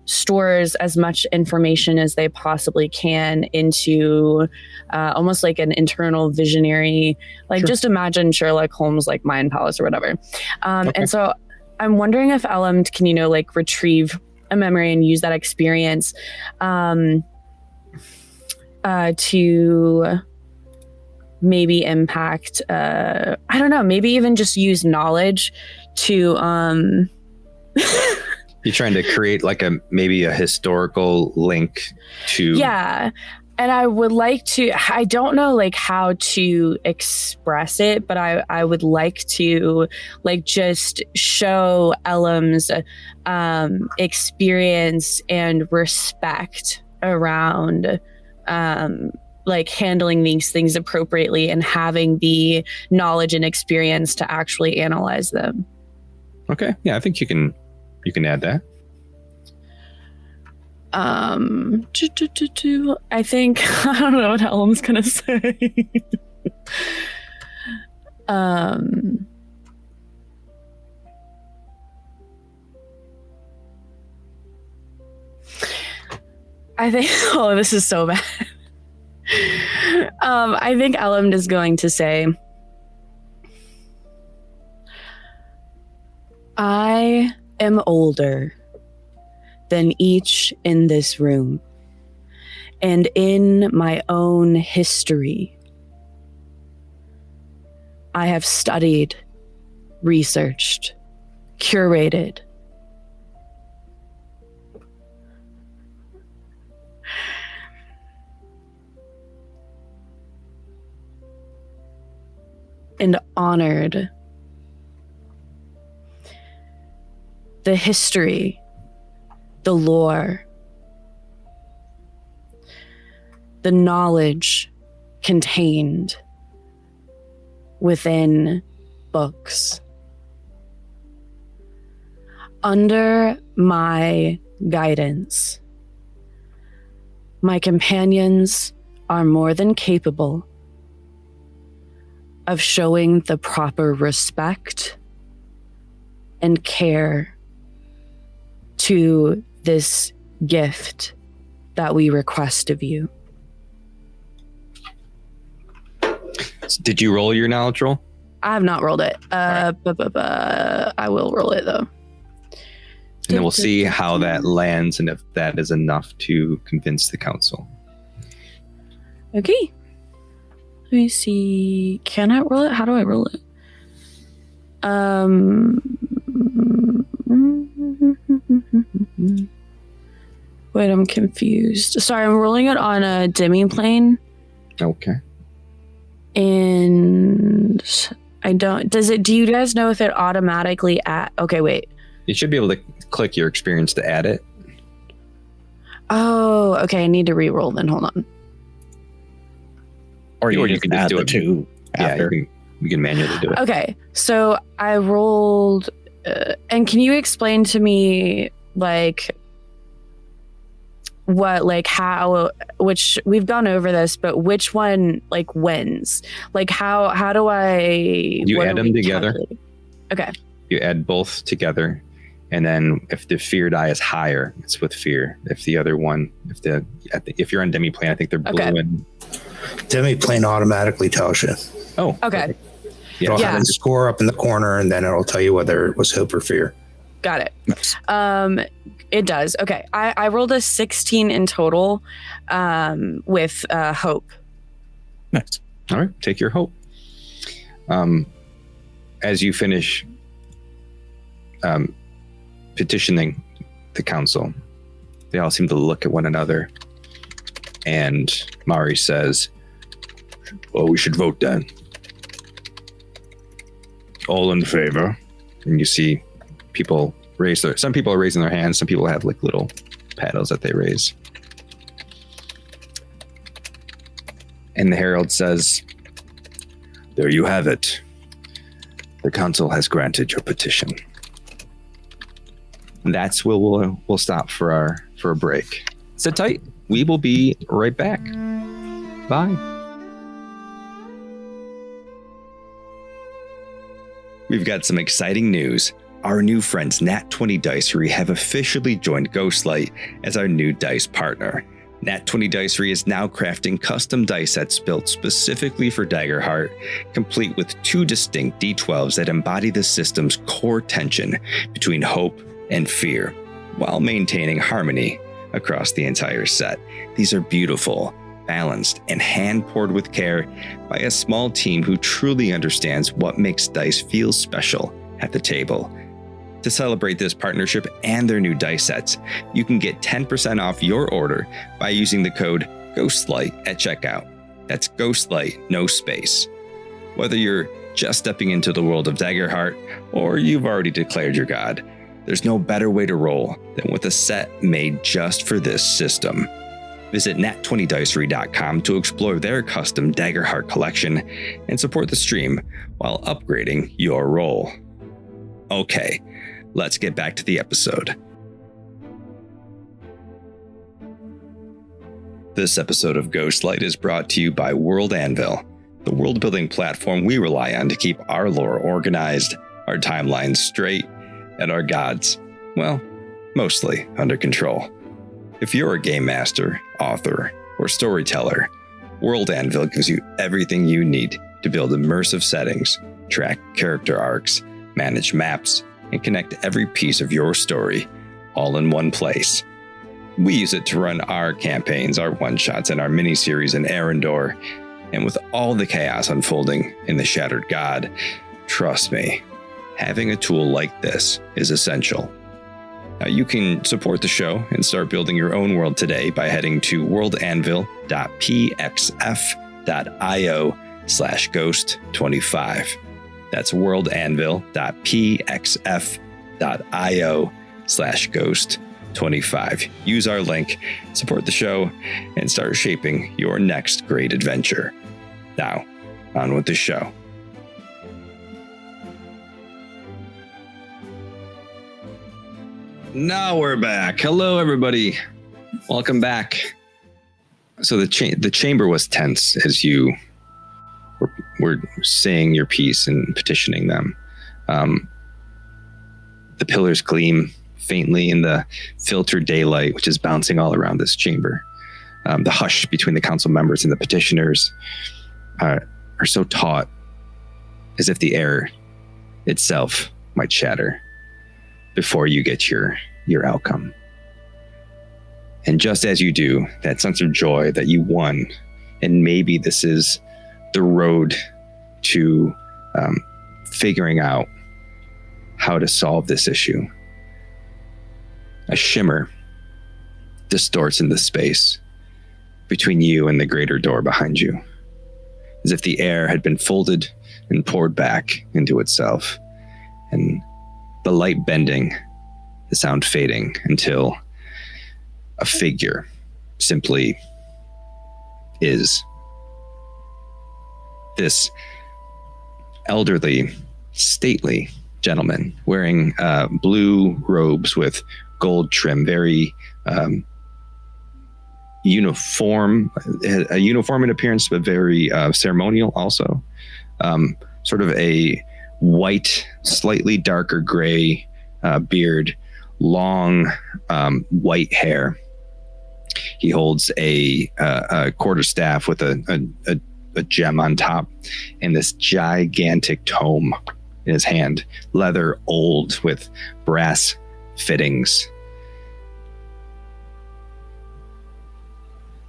stores as much information as they possibly can into almost like an internal visionary, like sure. Just imagine Sherlock Holmes like Mind Palace or whatever. Okay. And so I'm wondering if Elam can, like retrieve a memory and use that experience to maybe impact, I don't know, maybe even just use knowledge to... You're trying to create like maybe a historical link to... Yeah. And I would like to, I don't know like how to express it, but I would like to like just show Elam's experience and respect around like handling these things appropriately and having the knowledge and experience to actually analyze them. Okay. Yeah, I think you can add that. I think I don't know what Elam's gonna say. I think this is so bad. I think Elam is going to say, I am older than each in this room, and in my own history, I have studied, researched, curated, and honored the history, the lore, the knowledge contained within books. Under my guidance, my companions are more than capable of showing the proper respect and care to this gift that we request of you. Did you roll your knowledge roll? I have not rolled it. Right. I will roll it though. And then we'll see how that lands and if that is enough to convince the council. Okay. Let me see. Can I roll it? How do I roll it? Wait, I'm confused. Sorry, I'm rolling it on a demi-plane. Okay. And I don't... Do you guys know if it automatically okay, wait. You should be able to click your experience to add it. Oh, okay. I need to re-roll then. Hold on. Or you you just can just add do the it. two Yeah, after. you can manually do it. Okay, so I rolled, and can you explain to me like what, like how, which we've gone over this, but which one like wins? Like how do I? You what add are them we together. calculating? Okay. You add both together, and then if the fear die is higher, it's with fear. If the other one, if you're on demiplane, I think they're blue Okay. and Demiplane automatically tells you. oh, Okay. It'll Yeah. have a score up in the corner, and then it'll tell you whether it was hope or fear. Got it. It does. Okay. I rolled a 16 in total, with hope. Nice. All right, take your hope. As you finish petitioning the council, they all seem to look at one another, and Mari says, "Well, we should vote then. All in favor?" And you see people some people are raising their hands, some people have like little paddles that they raise. And the herald says, "There you have it. The council has granted your petition." And that's where we'll stop for a break. Sit tight. We will be right back. Bye. We've got some exciting news. Our new friends Nat20 Dicery have officially joined Ghostlight as our new dice partner. Nat20 Dicery is now crafting custom dice sets built specifically for Daggerheart, complete with 2 distinct D12s that embody the system's core tension between hope and fear, while maintaining harmony across the entire set. These are beautiful, balanced, and hand-poured with care by a small team who truly understands what makes dice feel special at the table. To celebrate this partnership and their new dice sets, you can get 10% off your order by using the code GHOSTLIGHT at checkout. That's GHOSTLIGHT, no space. Whether you're just stepping into the world of Daggerheart or you've already declared your god, there's no better way to roll than with a set made just for this system. Visit nat20dicery.com to explore their custom Daggerheart collection and support the stream while upgrading your roll. Okay, let's get back to the episode. This episode of Ghostlight is brought to you by World Anvil, the world-building platform we rely on to keep our lore organized, our timelines straight, and our gods, well, mostly under control. If you're a game master, author, or storyteller, World Anvil gives you everything you need to build immersive settings, track character arcs, manage maps, and connect every piece of your story all in one place. We use it to run our campaigns, our one-shots, and our miniseries in Arendor, and with all the chaos unfolding in the Shattered God, trust me, having a tool like this is essential. Now, you can support the show and start building your own world today by heading to worldanvil.pxf.io/ghost25. That's worldanvil.pxf.io/ghost25. Use our link, support the show, and start shaping your next great adventure. Now, on with the show. Now we're back. Hello, everybody. Welcome back. So the chamber was tense as you were saying your piece and petitioning them. The pillars gleam faintly in the filtered daylight, which is bouncing all around this chamber. The hush between the council members and the petitioners are so taut, as if the air itself might shatter before you get your outcome. And just as you do, that sense of joy that you won, and maybe this is the road to figuring out how to solve this issue. A shimmer distorts in the space between you and the greater door behind you, as if the air had been folded and poured back into itself, and the light bending, the sound fading until a figure simply is. this elderly, stately gentleman wearing blue robes with gold trim, very uniform, a uniform in appearance, but very ceremonial also. Sort of a white, slightly darker gray beard, long white hair. He holds a quarterstaff with a gem on top and this gigantic tome in his hand, leather old with brass fittings.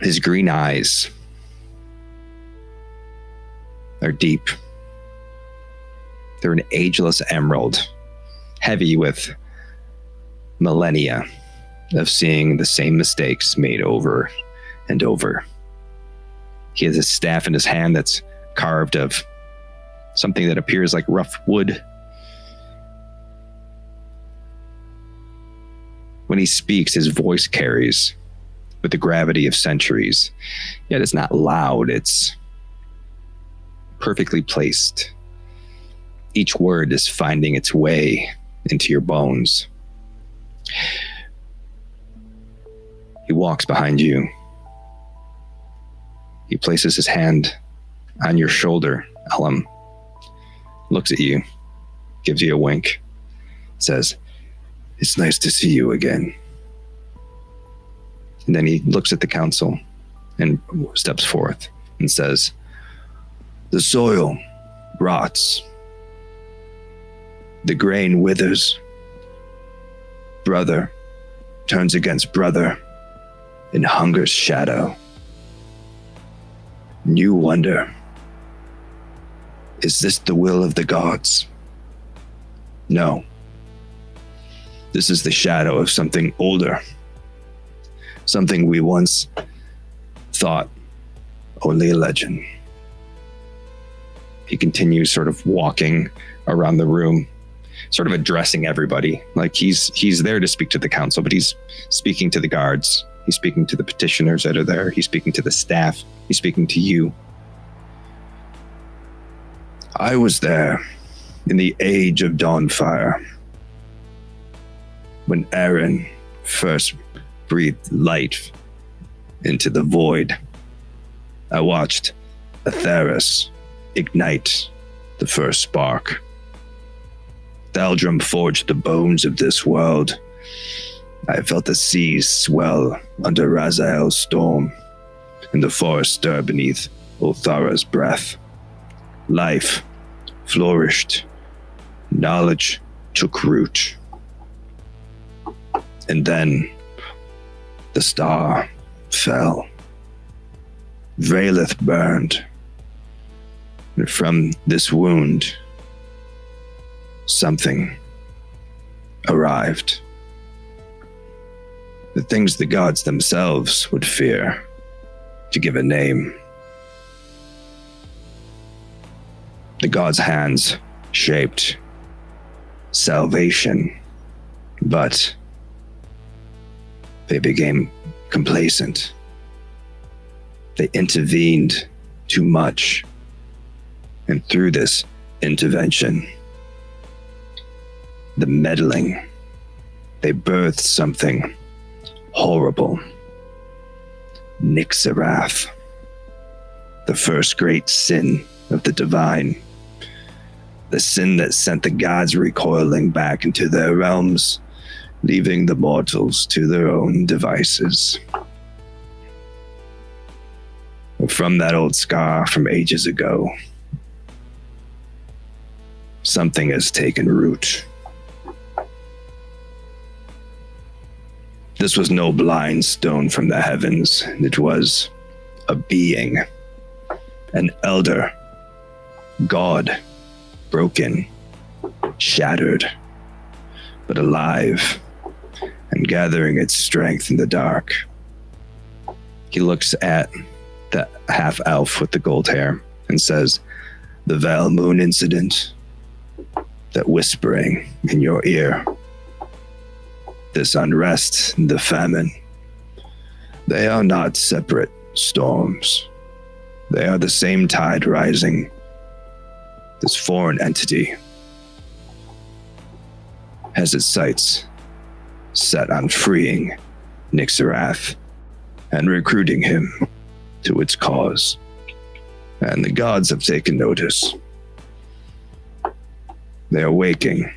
His green eyes are deep. They're an ageless emerald, heavy with millennia of seeing the same mistakes made over and over. He has a staff in his hand that's carved of something that appears like rough wood. When he speaks, his voice carries with the gravity of centuries, yet it's not loud, it's perfectly placed. Each word is finding its way into your bones. He walks behind you. He places his hand on your shoulder, Elam, looks at you, gives you a wink, says, "It's nice to see you again." And then he looks at the council and steps forth and says, "The soil rots. The grain withers. Brother turns against brother in hunger's shadow. And you wonder, is this the will of the gods? No. This is the shadow of something older. Something we once thought only a legend." He continues sort of walking around the room, sort of addressing everybody. Like he's there to speak to the council, but he's speaking to the guards. He's speaking to the petitioners that are there. He's speaking to the staff. He's speaking to you. "I was there in the age of Dawnfire, when Aaron first breathed light into the void. I watched Atheris ignite the first spark. Thaldrum forged the bones of this world. I felt the seas swell under Raziel's storm, and the forest stir beneath Ulthara's breath. Life flourished. Knowledge took root. And then the star fell. Vaelith burned. And from this wound, something arrived. The things the gods themselves would fear to give a name. The gods' hands shaped salvation, but they became complacent. They intervened too much. And through this intervention, the meddling, they birthed something horrible. Nixarath, the first great sin of the divine. The sin that sent the gods recoiling back into their realms, leaving the mortals to their own devices. From that old scar from ages ago, something has taken root. This was no blind stone from the heavens. It was a being, an elder, God, broken, shattered, but alive and gathering its strength in the dark. He looks at the half-elf with the gold hair and says, "The Val Moon incident, that whispering in your ear, this unrest, the famine, they are not separate storms. They are the same tide rising this foreign entity has its sights set on freeing Nixarath and recruiting him to its cause. And the gods have taken notice. They are waking.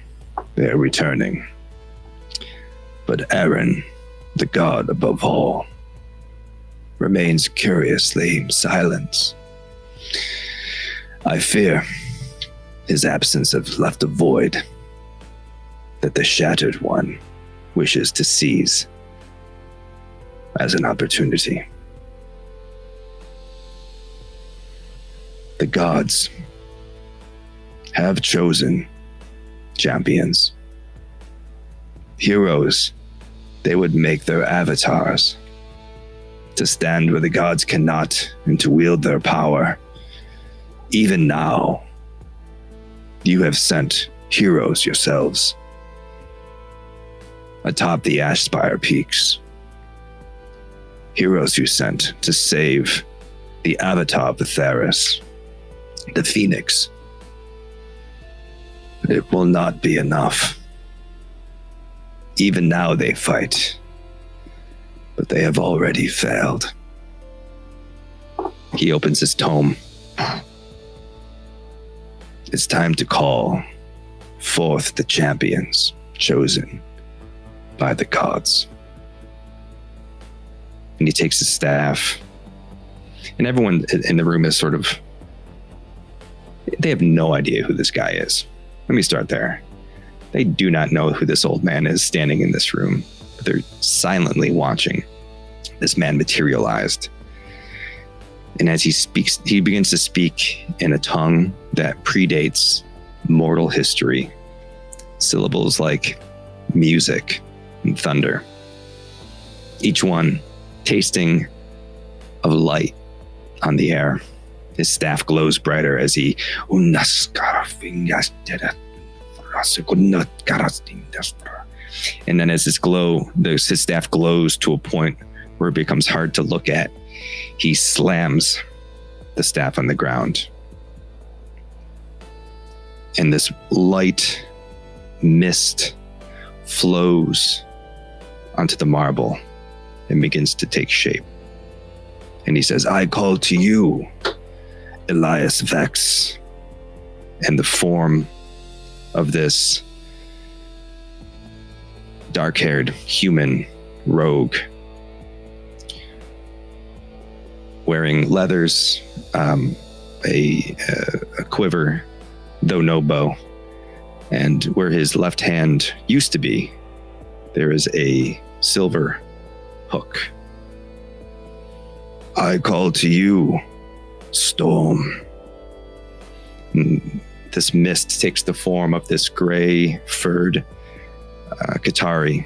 They are returning. But Aaron, the god above all, remains curiously silent. I fear his absence has left a void that the Shattered One wishes to seize as an opportunity. The gods have chosen champions. Heroes, they would make their avatars to stand where the gods cannot and to wield their power. Even now, you have sent heroes yourselves atop the Ashspire peaks. Heroes you sent to save the avatar of Theris, the Phoenix. But it will not be enough. Even now they fight, but they have already failed. He opens his tome. It's time to call forth the champions chosen by the gods. And he takes his staff, and everyone in the room is sort of, they have no idea who this guy is. Let me start there. They do not know who this old man is standing in this room, but they're silently watching this man materialized. And as he speaks, he begins to speak in a tongue that predates mortal history. Syllables like music and thunder. Each one tasting of light on the air. His staff glows brighter as he and then as his staff glows to a point where it becomes hard to look at, he slams the staff on the ground. And this light mist flows onto the marble and begins to take shape. And he says, I call to you, Elias Vex. And the form of this dark-haired human rogue, wearing leathers, a quiver, though no bow. And where his left hand used to be, there is a silver hook. I call to you, Storm. And this mist takes the form of this gray furred Qatari,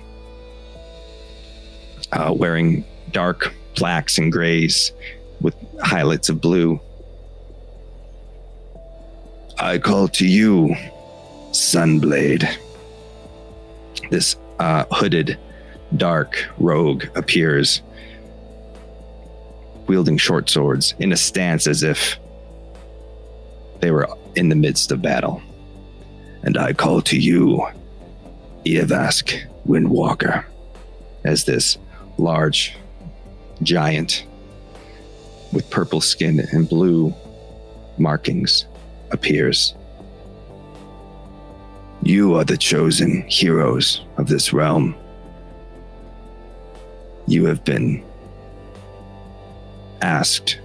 wearing dark blacks and grays with highlights of blue. I call to you, Sunblade. This hooded, dark rogue appears, wielding short swords in a stance as if they were in the midst of battle. And I call to you, Eovask Windwalker, as this large giant with purple skin and blue markings appears. You are the chosen heroes of this realm. You have been asked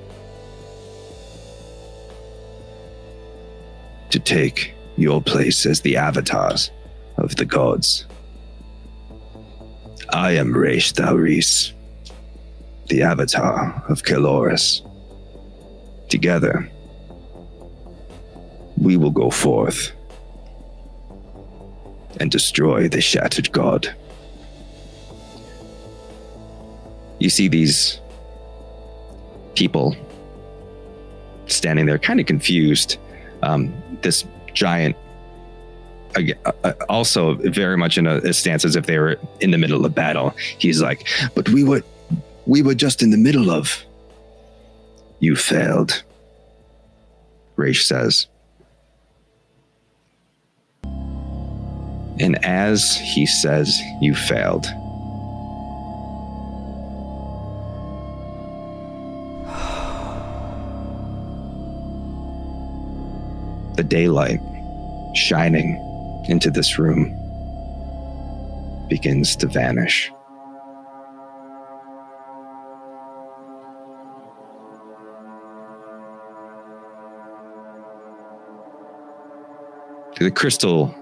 to take your place as the avatars of the gods. I am Raish Thalris, the avatar of Keloris. Together, we will go forth and destroy the Shattered God. You see these people standing there kind of confused. This giant, also very much in a stance as if they were in the middle of battle. He's like, but we were just in the middle of. You failed, Raish says. And as he says you failed, the daylight shining into this room begins to vanish. The crystal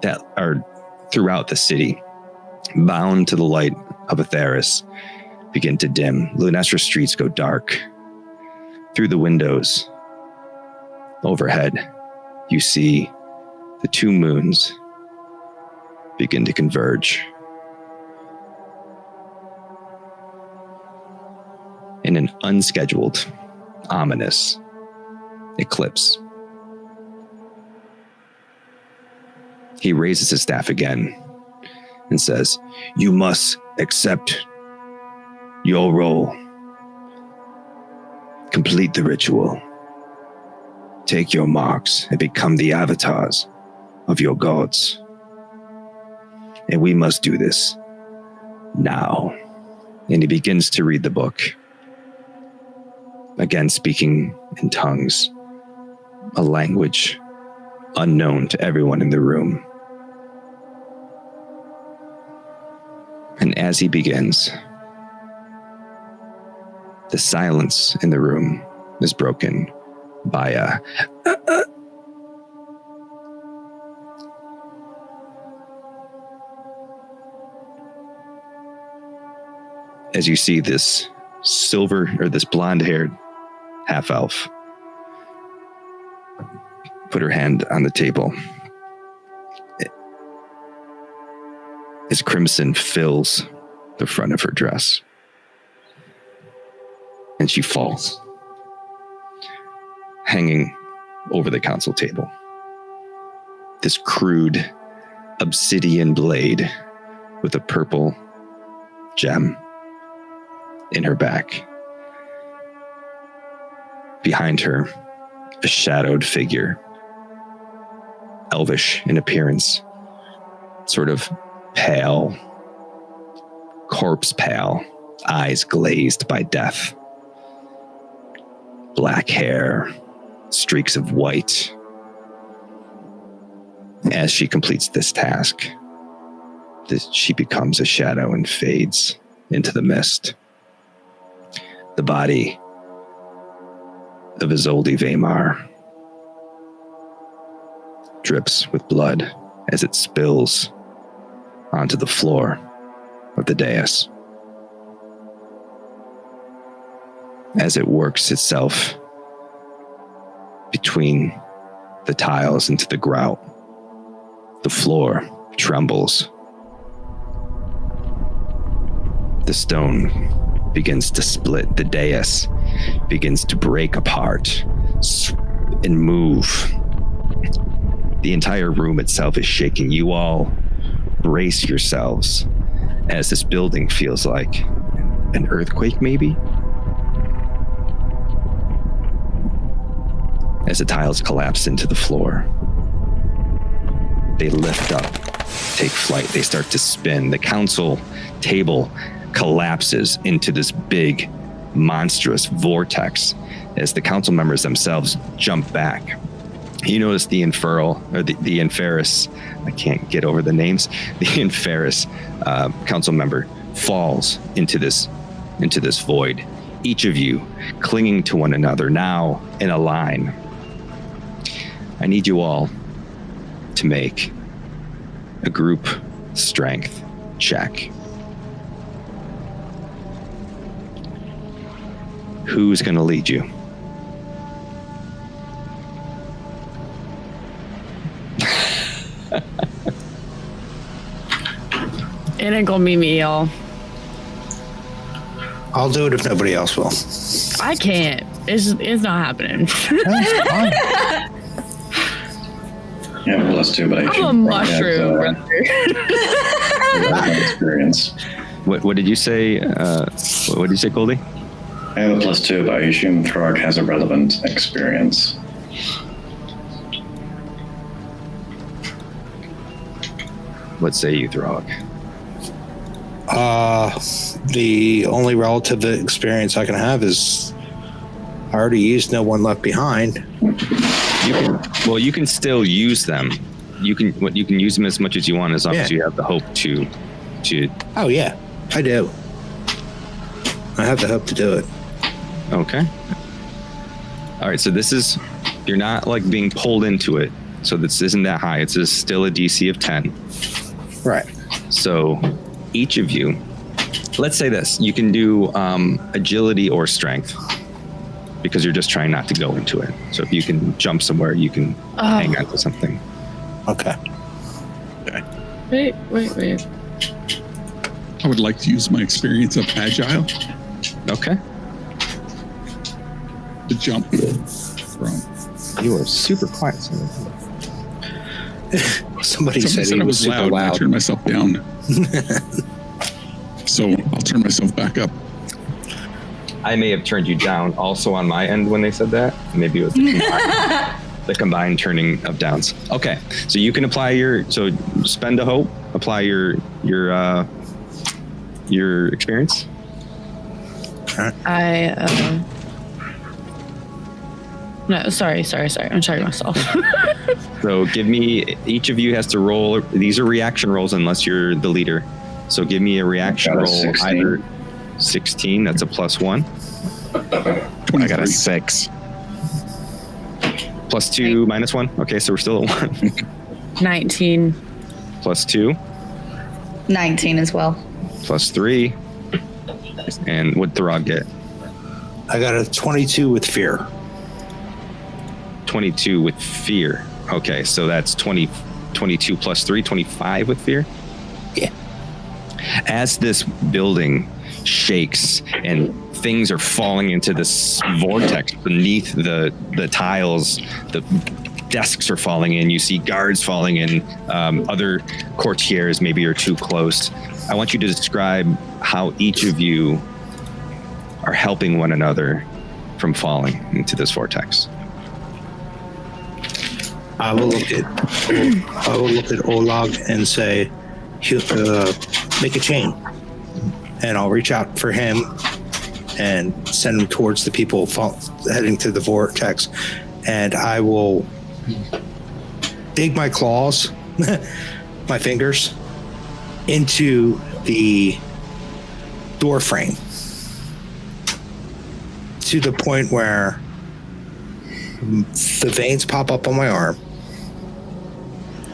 that are throughout the city, bound to the light of Atheris, begin to dim. Lunessra streets go dark. Through the windows overhead, you see the two moons begin to converge. In an unscheduled, ominous eclipse. He raises his staff again and says, "You must accept your role. Complete the ritual. Take your marks and become the avatars of your gods. And we must do this now." And he begins to read the book, again speaking in tongues, a language unknown to everyone in the room. And as he begins, the silence in the room is broken by a as you see this this blonde-haired half-elf put her hand on the table. As crimson fills the front of her dress. And she falls, hanging over the council table. This crude obsidian blade with a purple gem in her back. Behind her, a shadowed figure, elvish in appearance, sort of pale, corpse pale, eyes glazed by death. Black hair, streaks of white. As she completes this task, she becomes a shadow and fades into the mist. The body of Isolde Vaymar drips with blood as it spills onto the floor of the dais. As it works itself between the tiles into the grout, the floor trembles. The stone begins to split. The dais begins to break apart and move. The entire room itself is shaking. You all brace yourselves as this building feels like an earthquake, maybe? As the tiles collapse into the floor, they lift up, take flight, they start to spin. The council table collapses into this big, monstrous vortex as the council members themselves jump back. You notice the Inferis, I can't get over the names, the Inferis council member falls into this void. Each of you clinging to one another, now in a line. I need you all to make a group strength check. Who's going to lead you? It ain't gonna be me, y'all. I'll do it if nobody else will. I can't. It's not happening. Yeah, +2, but I'm a mushroom, brother. Experience. What did you say? What did you say, Goldie? I have a +2, but I assume Throg has a relevant experience. What say you, Throg? The only relative experience I can have is I already used No One Left Behind. You can still use them. You can use them as much as you want, as long as you have the hope to. Oh yeah, I do. I have the hope to do it. Okay. All right. So you're not like being pulled into it. So this isn't that high. It's still a DC of 10. Right. So each of you, let's say this, you can do agility or strength because you're just trying not to go into it. So if you can jump somewhere, you can hang on to something. Okay. Wait. I would like to use my experience of agile Okay. to jump from. You are super quiet. Somebody said I he was super loud. loud. I turned myself down. So I'll turn myself back up. I may have turned you down also on my end when they said that. Maybe it was the combined turning of downs. Okay, so you can apply spend a hope, apply your experience. No, sorry. I'm sorry myself. So each of you has to roll. These are reaction rolls unless you're the leader. So give me a reaction roll. 16. Either 16, that's a +1. I got a 6. +2, -1. Okay, so we're still at 1. 19. +2, 19 as well. +3. And what'd Throg get? I got a 22 with fear. 22 with fear. Okay, so that's 22 +3, 25 with fear? Yeah. As this building shakes and things are falling into this vortex beneath the tiles, the desks are falling in, you see guards falling in, other courtiers maybe are too close. I want you to describe how each of you are helping one another from falling into this vortex. I will look at Olag and say, make a chain, and I'll reach out for him and send him towards the people heading to the vortex, and I will dig my claws, my fingers, into the door frame to the point where the veins pop up on my arm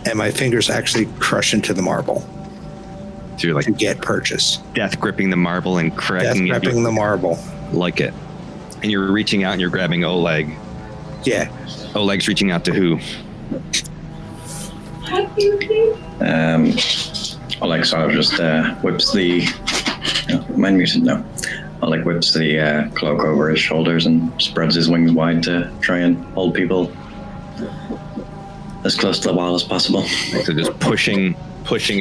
and my fingers actually crush into the marble. So you're like to get purchase. Death gripping the marble and cracking Death gripping the marble. Like it. And you're reaching out and you're grabbing Oleg. Yeah. Oleg's reaching out to who? Oleg sort of just whips the... mind muted? No. Oleg whips the cloak over his shoulders and spreads his wings wide to try and hold people as close to the wall as possible. So just pushing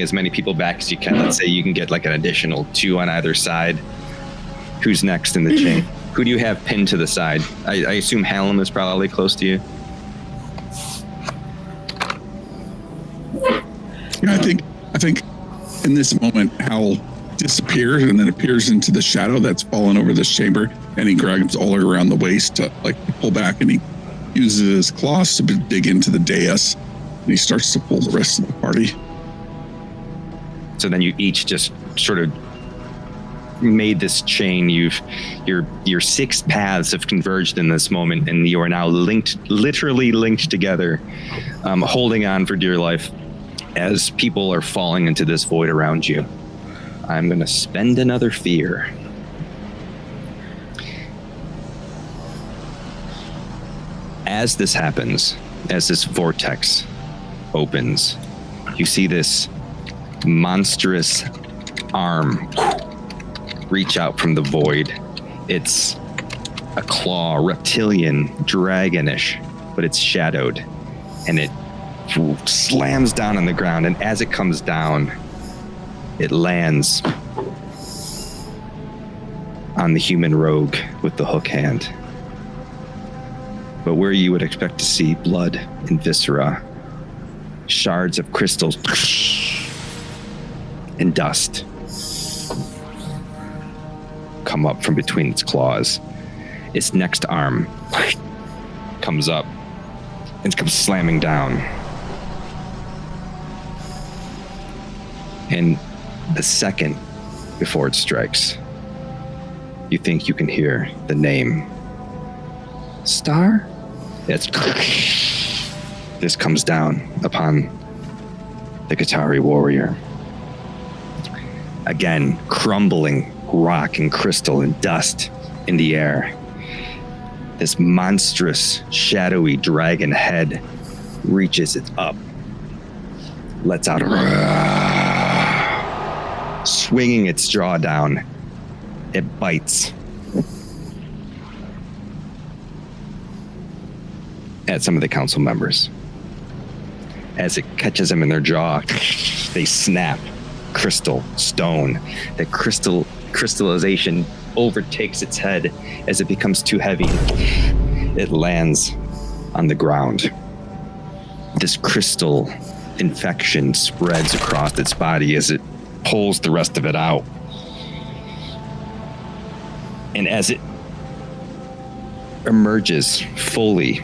as many people back as you can. Let's say you can get like an additional 2 on either side. Who's next in the chain? Who do you have pinned to the side? I assume Hallam is probably close to you. Yeah, I think in this moment, Hal disappears and then appears into the shadow that's fallen over this chamber, and he grabs Oleg around the waist to like pull back, and he uses his claws to dig into the dais, and he starts to pull the rest of the party. So then you each just sort of made this chain. Your 6 paths have converged in this moment, and you are now literally linked together, holding on for dear life as people are falling into this void around you. I'm going to spend another fear. As this happens, as this vortex opens, you see this monstrous arm reach out from the void. It's a claw, reptilian, dragonish, but it's shadowed, and it slams down on the ground, and as it comes down, it lands on the human rogue with the hook hand. But where you would expect to see blood and viscera, shards of crystals and dust come up from between its claws. Its next arm comes up and comes slamming down. And the second before it strikes, you think you can hear the name. Star? This comes down upon the Qatari warrior. Again, crumbling rock and crystal and dust in the air. This monstrous, shadowy dragon head reaches it up, lets out a roar. Swinging its jaw down, it bites at some of the council members. As it catches them in their jaw, they snap. Crystal, stone. The crystallization overtakes its head as it becomes too heavy. It lands on the ground. This crystal infection spreads across its body as it pulls the rest of it out. And as it emerges fully,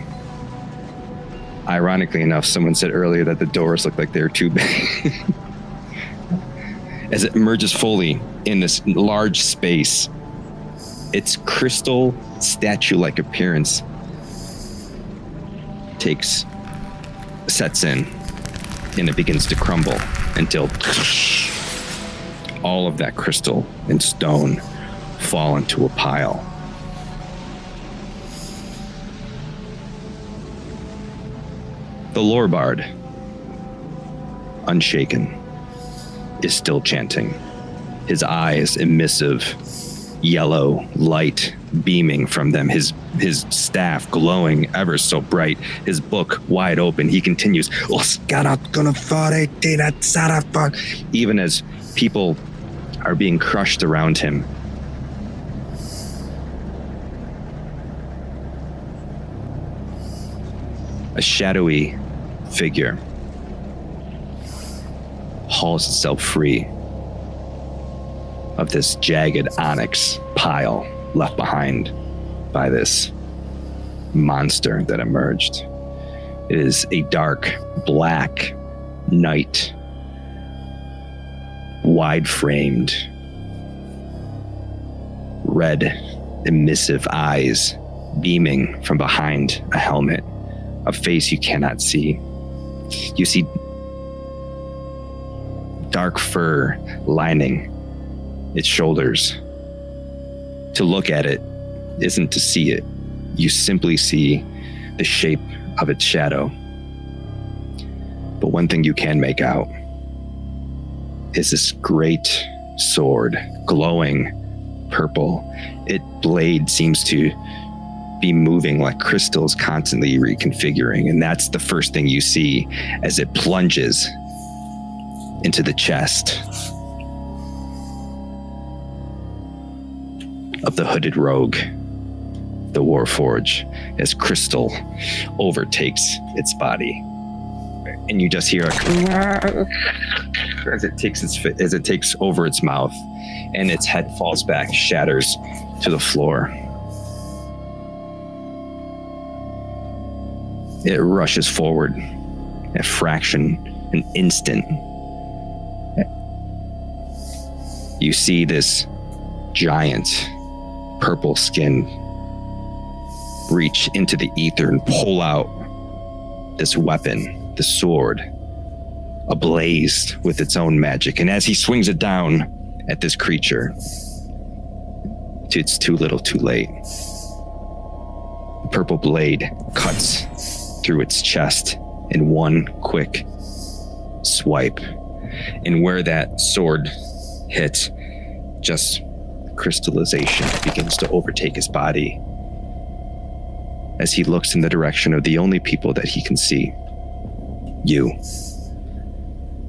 ironically enough, someone said earlier that the doors look like they're too big. As it emerges fully in this large space, its crystal statue-like appearance sets in, and it begins to crumble until all of that crystal and stone fall into a pile. The lore bard, unshaken, is still chanting. His eyes emissive, yellow light beaming from them, his staff glowing ever so bright, his book wide open. He continues, even as people are being crushed around him. A shadowy figure hauls itself free of this jagged onyx pile left behind by this monster that emerged. It is a dark black knight, wide-framed, red emissive eyes beaming from behind a helmet, a face you cannot see. You see dark fur lining its shoulders. To look at it isn't to see it. You simply see the shape of its shadow. But one thing you can make out is this great sword, glowing purple. Its blade seems to be moving like crystals, constantly reconfiguring. And that's the first thing you see as it plunges into the chest of the hooded rogue, the Warforge, as crystal overtakes its body. And you just hear as it takes over its mouth, and its head falls back, shatters to the floor. It rushes forward, a fraction, an instant. You see this giant purple skin reach into the ether and pull out this weapon, the sword, ablaze with its own magic. And as he swings it down at this creature, it's too little too late. The purple blade cuts through its chest in one quick swipe. And where that sword hits, just crystallization begins to overtake his body as he looks in the direction of the only people that he can see, you,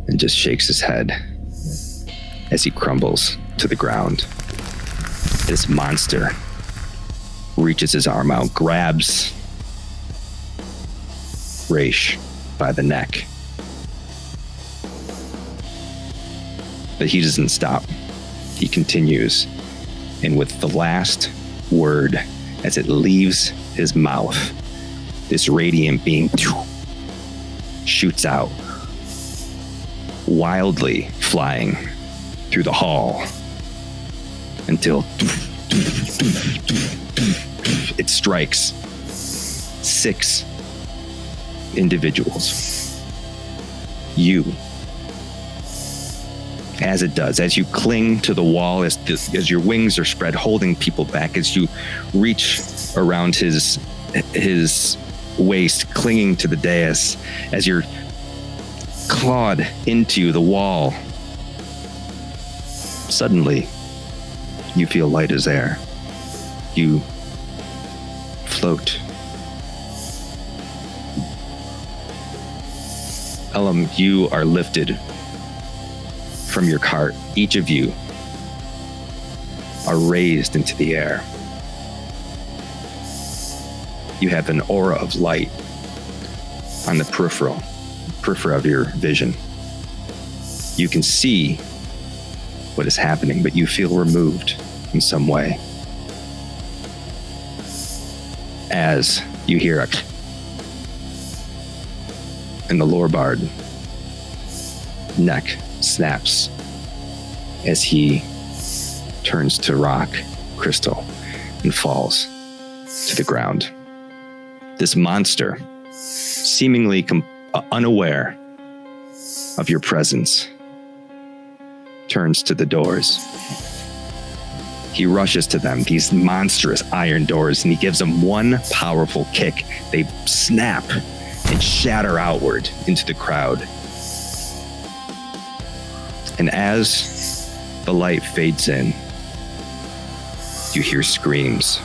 and just shakes his head as he crumbles to the ground. This monster reaches his arm out, grabs Raish by the neck, But he doesn't stop. He continues. And with the last word, as it leaves his mouth, this radiant being shoots out, wildly flying through the hall until it strikes 6 individuals. You. As it does, as you cling to the wall, as your wings are spread, holding people back, as you reach around his waist, clinging to the dais, as you're clawed into the wall, suddenly you feel light as air. You float. Elam, you are lifted from your cart. Each of you are raised into the air. You have an aura of light on the peripheral of your vision. You can see what is happening, but you feel removed in some way. As you hear a and the Lorebard neck snaps as he turns to rock crystal and falls to the ground. This monster, seemingly unaware of your presence, turns to the doors. He rushes to them, these monstrous iron doors, and he gives them one powerful kick. They snap and shatter outward into the crowd. And as the light fades in, you hear screams.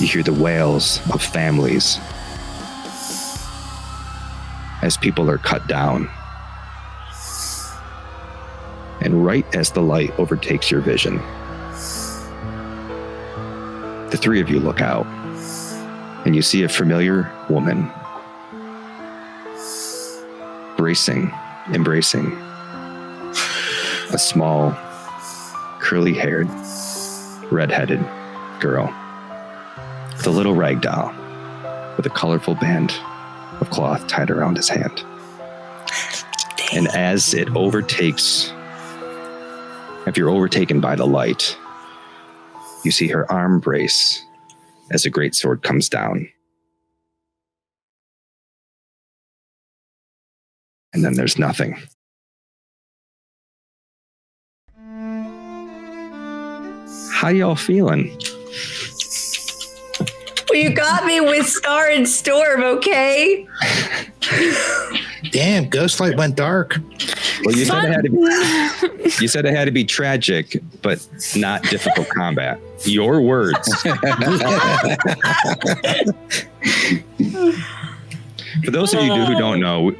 You hear the wails of families as people are cut down. And right as the light overtakes your vision, the 3 of you look out, and you see a familiar woman embracing a small, curly-haired, red-headed girl with a little rag doll with a colorful band of cloth tied around his hand. And as it overtakes, if you're overtaken by the light, you see her arm brace as a great sword comes down. And then there's nothing. How y'all feeling? Well, you got me with Star and Storm, okay? Damn, Ghostlight went dark. Well, you said it had to be tragic, but not difficult combat. Your words. For those of you who don't know,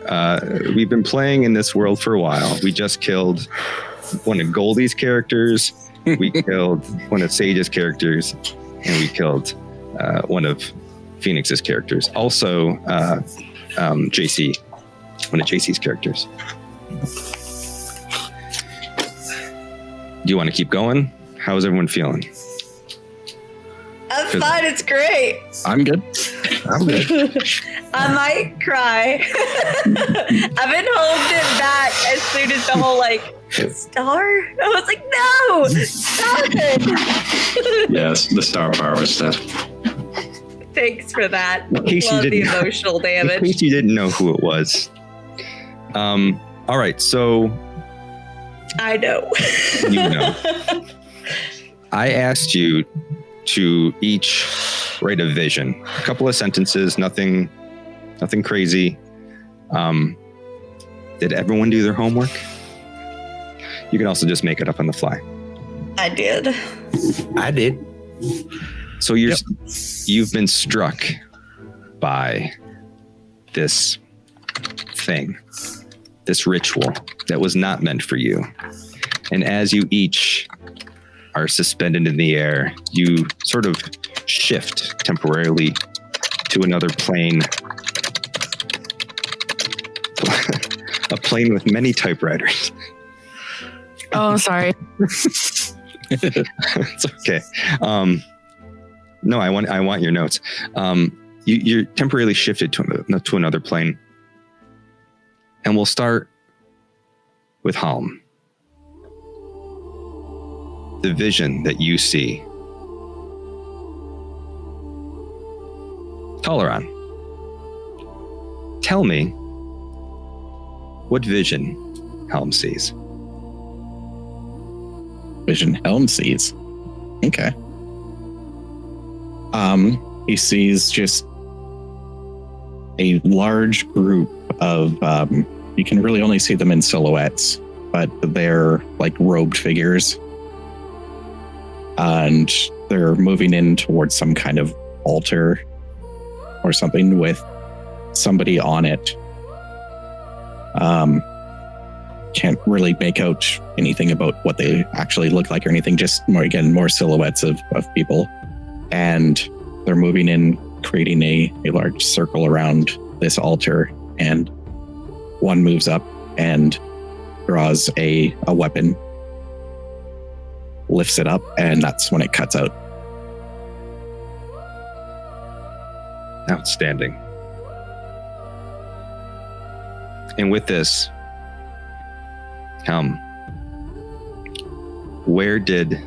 we've been playing in this world for a while. We just killed one of Goldie's characters. We killed one of Sage's characters, and we killed one of Phoenix's characters. Also, JC, one of JC's characters. Do you want to keep going? How is everyone feeling? I'm fine. It's great. I'm good. I'm good. I might cry. I've been holding it back as soon as the whole star. I was like, no, stop it. Yes, the star power stuff. Thanks for that. In case Love you the didn't- emotional damage. In case you didn't know who it was. All right, so I know. you know. I asked you to each write a vision. A couple of sentences, nothing crazy. Did everyone do their homework? You can also just make it up on the fly. I did. I did. So you've been struck by this thing, this ritual that was not meant for you. And as you each are suspended in the air, you sort of shift temporarily to another plane A plane with many typewriters. Oh, I'm sorry. It's okay. No, I want your notes. You're temporarily shifted to another plane. And we'll start with Halm. The vision that you see. Toleron, tell me what vision Helm sees. Vision Helm sees. Okay. He sees just a large group of, you can really only see them in silhouettes, but they're like robed figures. And they're moving in towards some kind of altar or something with somebody on it. Can't really make out anything about what they actually look like or anything, just more silhouettes of people. And they're moving in, creating a large circle around this altar, and one moves up and draws a weapon, lifts it up, and that's when it cuts out. Outstanding. And with this, where did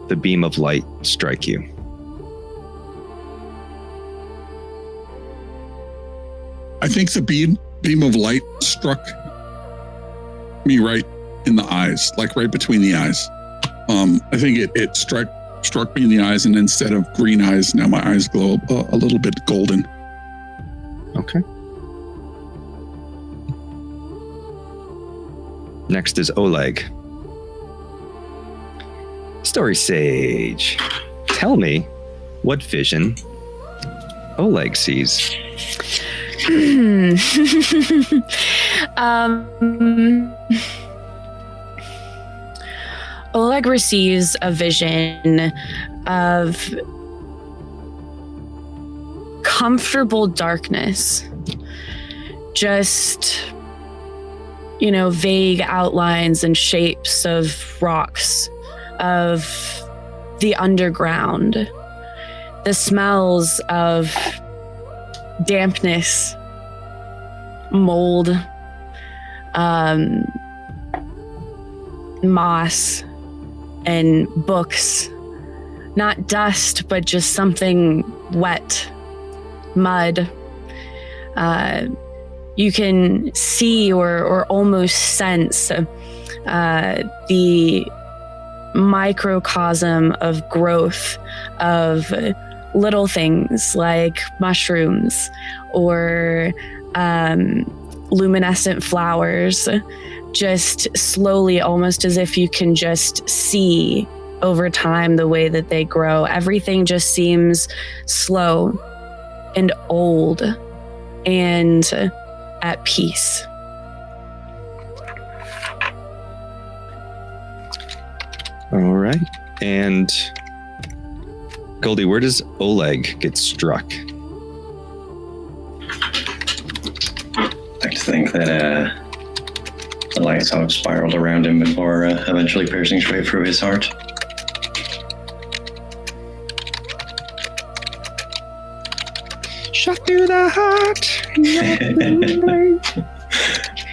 the beam of light strike you? I think the beam of light struck me right in the eyes, like right between the eyes. I think it struck me in the eyes, and instead of green eyes, now my eyes glow a little bit golden. Okay. Next is Oleg. Story Sage, tell me what vision Oleg sees. Oleg receives a vision of comfortable darkness. Just, vague outlines and shapes of rocks, of the underground, the smells of dampness, mold, moss, and books. Not dust, but just something wet, mud. You can see or almost sense the microcosm of growth of little things like mushrooms or luminescent flowers, just slowly, almost as if you can just see over time the way that they grow. Everything just seems slow and old and at peace. All right. And Goldie, where does Oleg get struck? I like to think that the light sort of spiraled around him before eventually piercing straight through his heart. Shot through the heart.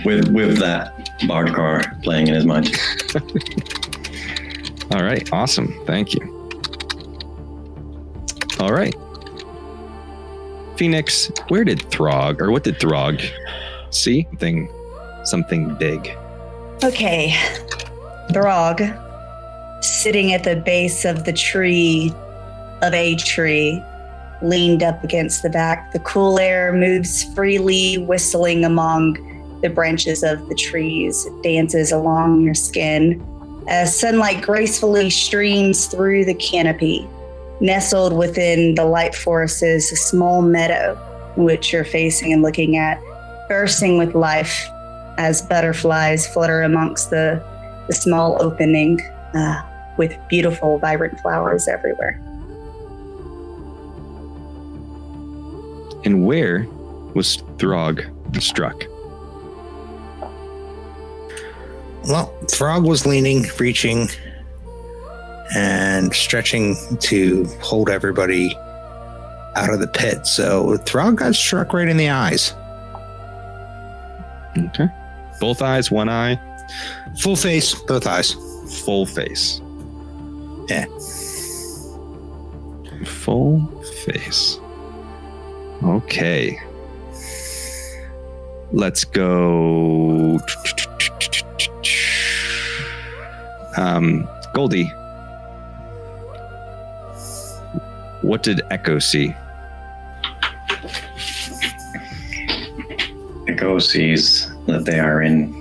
with that bard car playing in his mind. All right, awesome. Thank you. All right. Phoenix, what did Throg see? Something big. Okay. Throg, sitting at the base of a tree, leaned up against the back. The cool air moves freely, whistling among the branches of the trees. It dances along your skin as sunlight gracefully streams through the canopy. Nestled within the light forest is a small meadow, which you're facing and looking at, bursting with life as butterflies flutter amongst the small opening with beautiful, vibrant flowers everywhere. And where was Throg struck? Well, Throg was leaning, reaching, and stretching to hold everybody out of the pit. So Throg got struck right in the eyes. Okay. Both eyes, one eye? Full face, both eyes. Full face. Yeah. Full face. Okay. Let's go. Goldie. What did Echo see? Echo sees that they are in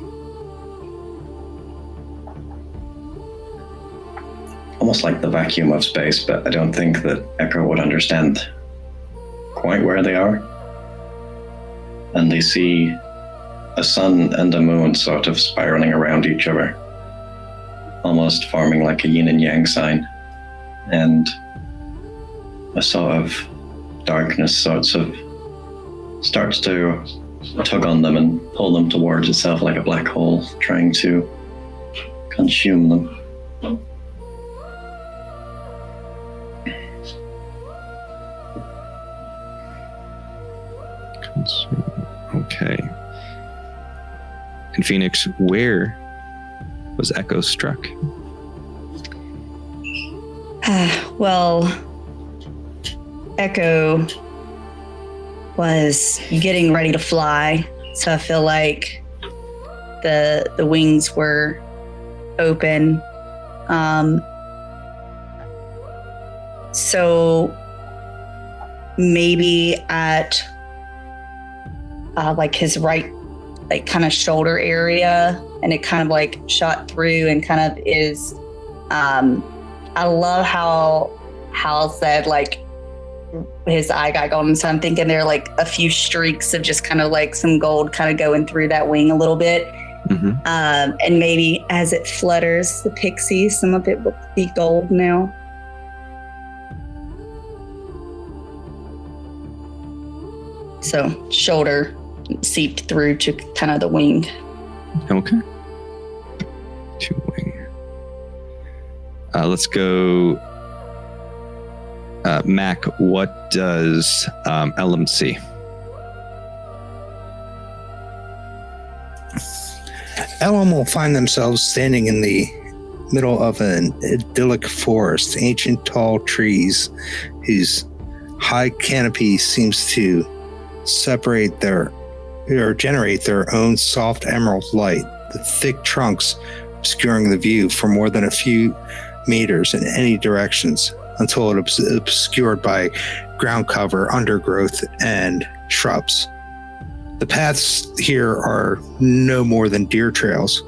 almost like the vacuum of space, but I don't think that Echo would understand quite where they are. And they see a sun and a moon sort of spiraling around each other, almost forming like a yin and yang sign. And a sort of darkness starts to tug on them and pull them towards itself like a black hole, trying to consume them. Okay. And Phoenix, where was Echo struck? Well, Echo was getting ready to fly, so I feel like the wings were open. So maybe at like his right, like kind of shoulder area, and it kind of like shot through and kind of is. I love how Hal said like his eye got golden, so I'm thinking there are like a few streaks of just kind of like some gold kind of going through that wing a little bit. Mm-hmm. And maybe as it flutters, the pixie, some of it will be gold now. So shoulder seeped through to kind of the wing. Okay. To wing. Let's go. Mac, what does Ellum see? Ellum will find themselves standing in the middle of an idyllic forest, ancient tall trees whose high canopy seems to separate generate their own soft emerald light, the thick trunks obscuring the view for more than a few meters in any directions until it is obscured by ground cover, undergrowth, and shrubs. The paths here are no more than deer trails,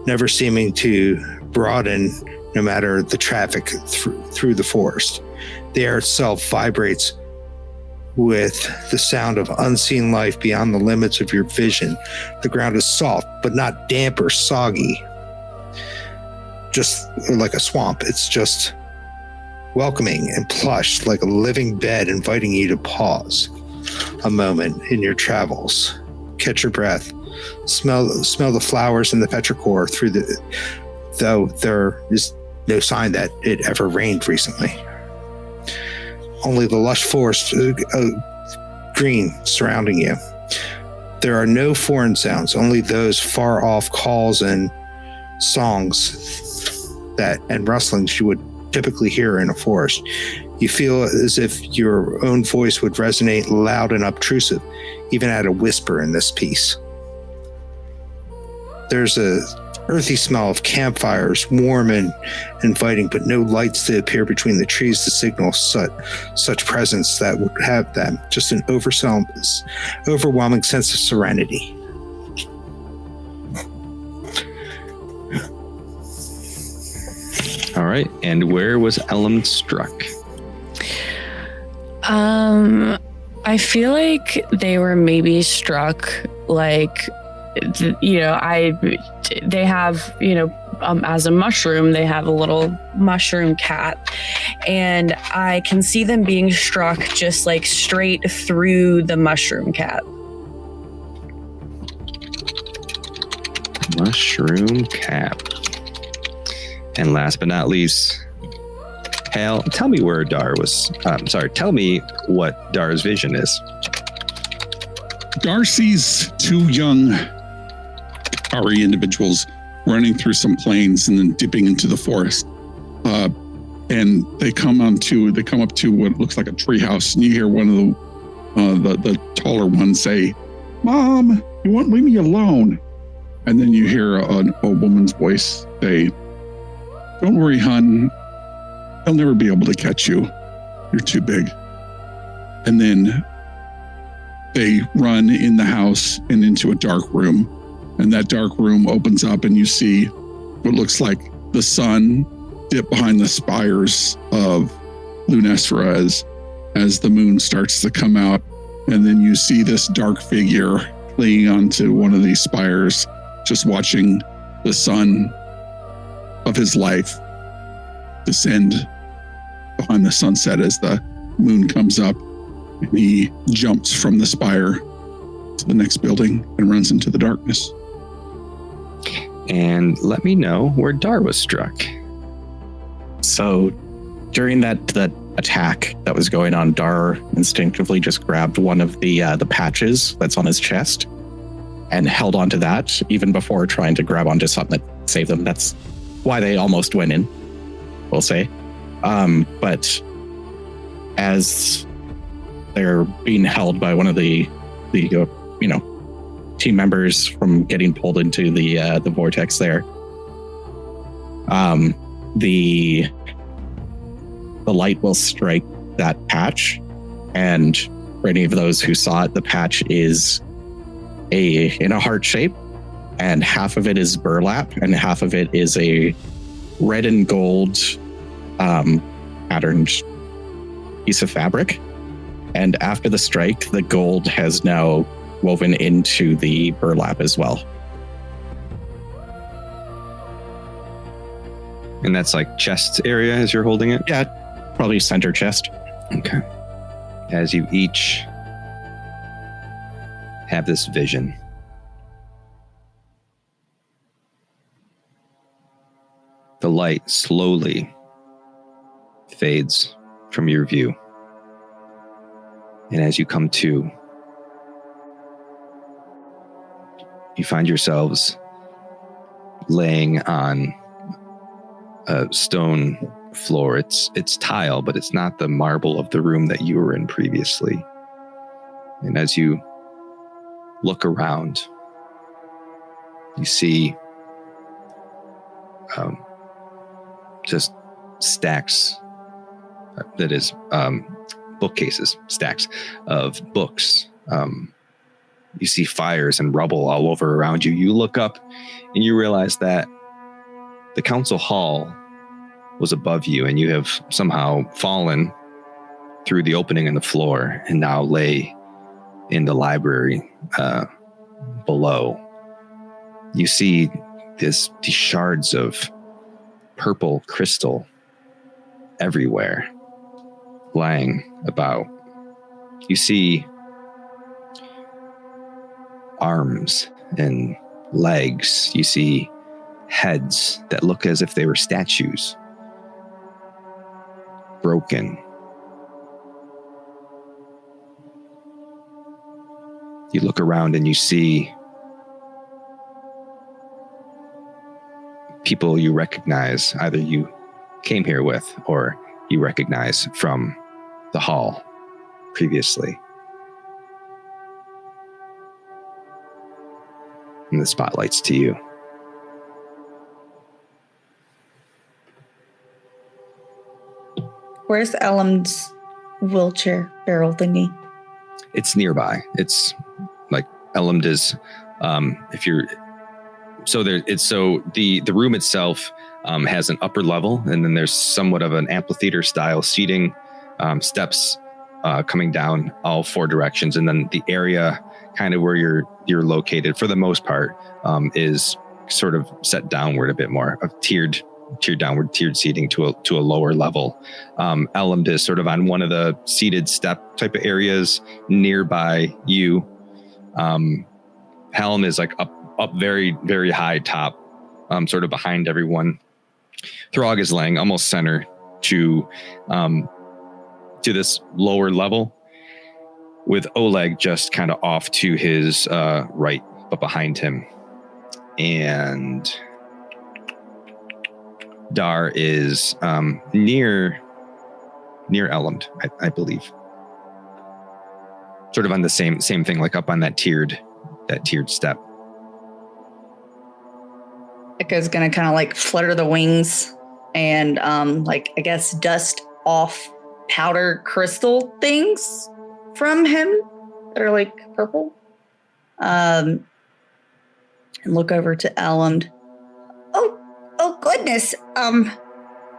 never seeming to broaden no matter the traffic through the forest. The air itself vibrates with the sound of unseen life beyond the limits of your vision. The ground is soft, but not damp or soggy, just like a swamp. It's just welcoming and plush, like a living bed, inviting you to pause a moment in your travels. Catch your breath. Smell the flowers in the petrichor though there is no sign that it ever rained recently. Only the lush forest green surrounding you. There are no foreign sounds, only those far off calls and songs and rustlings you would typically hear in a forest. You feel as if your own voice would resonate loud and obtrusive, even at a whisper in this piece. There's a earthy smell of campfires, warm and inviting, but no lights to appear between the trees to signal such presence that would have them. Just an overwhelming sense of serenity. All right, and where was Ellum struck? I feel like they were maybe struck like, they have, as a mushroom, they have a little mushroom cat, and I can see them being struck just like straight through the mushroom cat. Mushroom cap. And last but not least, Hal, tell me where Dar was. Tell me what Dar's vision is. Dar sees two young Ari individuals running through some plains and then dipping into the forest. And they come up to what looks like a treehouse, and you hear one of the taller ones say, "Mom, you won't leave me alone." And then you hear a woman's voice say, "Don't worry, hon. They'll never be able to catch you. You're too big." And then they run in the house and into a dark room. And that dark room opens up and you see what looks like the sun dip behind the spires of Lunessra as the moon starts to come out. And then you see this dark figure clinging onto one of these spires, just watching the sun of his life descend behind the sunset as the moon comes up, and he jumps from the spire to the next building and runs into the darkness. And let me know where Dar was struck. So during that attack that was going on, Dar instinctively just grabbed one of the patches that's on his chest and held onto that even before trying to grab onto something that saved them. That's why they almost went in, we'll say. But as they're being held by one of the team members from getting pulled into the vortex there, the light will strike that patch, and for any of those who saw it, the patch is in a heart shape, and half of it is burlap and half of it is a red and gold patterned piece of fabric. And after the strike, the gold has now woven into the burlap as well. And that's like chest area as you're holding it? Yeah, probably center chest. Okay. As you each have this vision, the light slowly fades from your view. And as you come to, you find yourselves laying on a stone floor. It's tile, but it's not the marble of the room that you were in previously. And as you look around, you see just stacks, that is bookcases, stacks of books. You see fires and rubble all over around you. You look up and you realize that the council hall was above you, and you have somehow fallen through the opening in the floor and now lay in the library below. You see these shards of purple crystal everywhere lying about. You see arms and legs. You see heads that look as if they were statues, broken. You look around and you see people you recognize, either you came here with or you recognize from the hall previously. And the spotlight's to you. Where's Elam's wheelchair barrel thingy? It's nearby. It's like Elam is, if you're, so there, it's so the room itself has an upper level, and then there's somewhat of an amphitheater style seating, steps coming down all four directions, and then the area kind of where you're located for the most part is sort of set downward a bit more, of tiered downward, tiered seating to a lower level. Elam is sort of on one of the seated step type of areas nearby you. Helm is like up up very, very high top, sort of behind everyone. Throg is laying almost center to this lower level, with Oleg just kind of off to his right, but behind him. And Dar is near Elland, I believe. Sort of on the same thing, like up on that tiered step. Echo's gonna kind of like flutter the wings and like I guess dust off powder crystal things from him that are like purple. And look over to Elland. Oh goodness.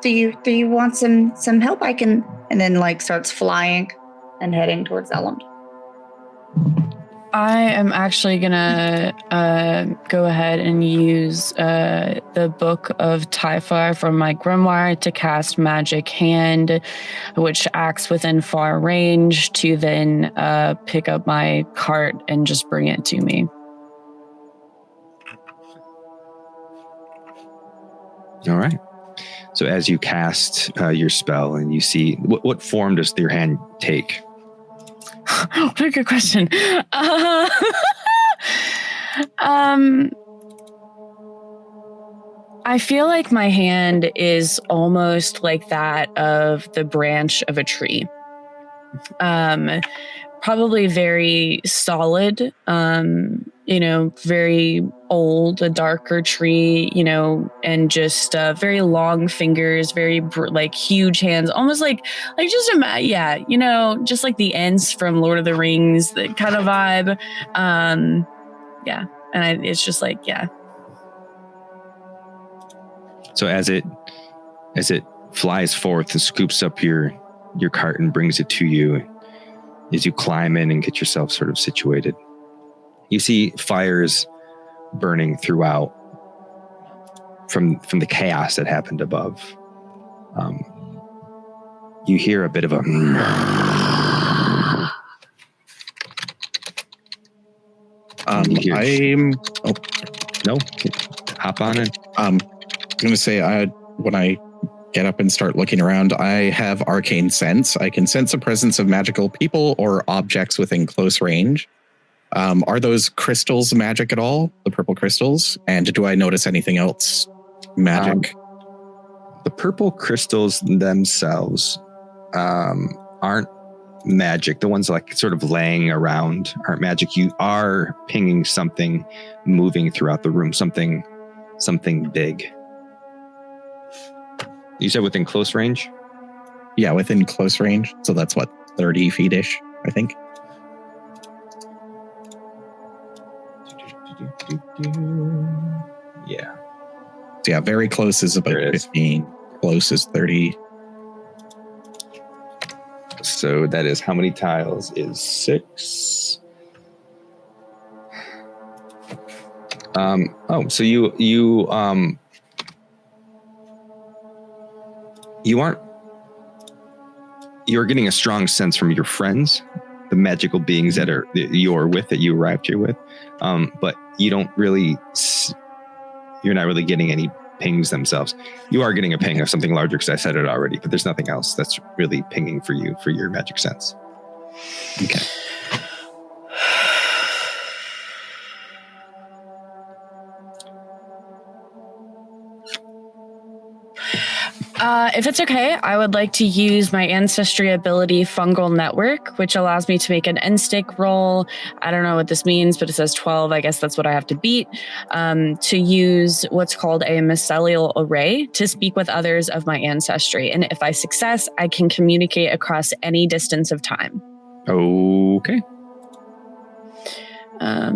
Do you want some help? I can. And then like starts flying and heading towards Elland. I am actually gonna go ahead and use the Book of Typhar from my grimoire to cast Magic Hand, which acts within far range, to then pick up my cart and just bring it to me. All right. So as you cast your spell and you see, what form does your hand take? What a good question. I feel like my hand is almost like that of the branch of a tree. Probably very solid, very old, a darker tree, and just very long fingers, very like huge hands, almost like just just like the Ents from Lord of the Rings, that kind of vibe. And it's just like, yeah. So as it flies forth and scoops up your cart and brings it to you, as you climb in and get yourself sort of situated, you see fires burning throughout from the chaos that happened above. You hear a bit of a no, hop on it. I'm gonna say when I get up and start looking around, I have arcane sense. I can sense the presence of magical people or objects within close range. Are those crystals magic at all? The purple crystals? And do I notice anything else magic? The purple crystals themselves aren't magic. The ones like sort of laying around aren't magic. You are pinging something moving throughout the room, something big. You said within close range? Yeah, within close range. So that's what, 30 feet-ish, I think. Yeah. So yeah, very close is about 15. Close is 30. So that is how many tiles is 6? So you're getting a strong sense from your friends, the magical beings that you arrived here with. But you're not really getting any pings themselves. You are getting a ping of something larger because I said it already, but there's nothing else that's really pinging for you for your magic sense. Okay. If it's okay, I would like to use my ancestry ability, Fungal Network, which allows me to make an N-stick roll. I don't know what this means, but it says 12. I guess that's what I have to beat. To use what's called a mycelial array to speak with others of my ancestry. And if I success, I can communicate across any distance of time. Okay.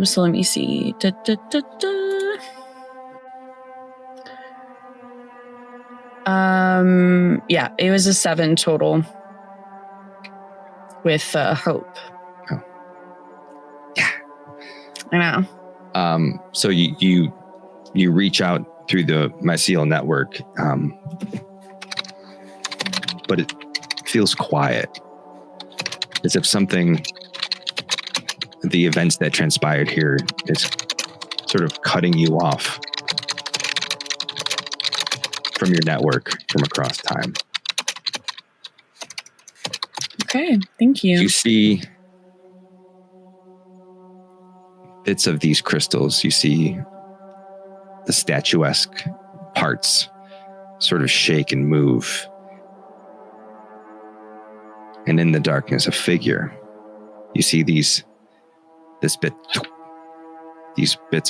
So let me see. Yeah, it was a 7 total with hope. Oh. Yeah. I know. So you reach out through the mycelial network, but it feels quiet, as if the events that transpired here is sort of cutting you off from your network from across time. Okay, thank you. You see bits of these crystals. You see the statuesque parts sort of shake and move. And in the darkness, a figure. You see these bits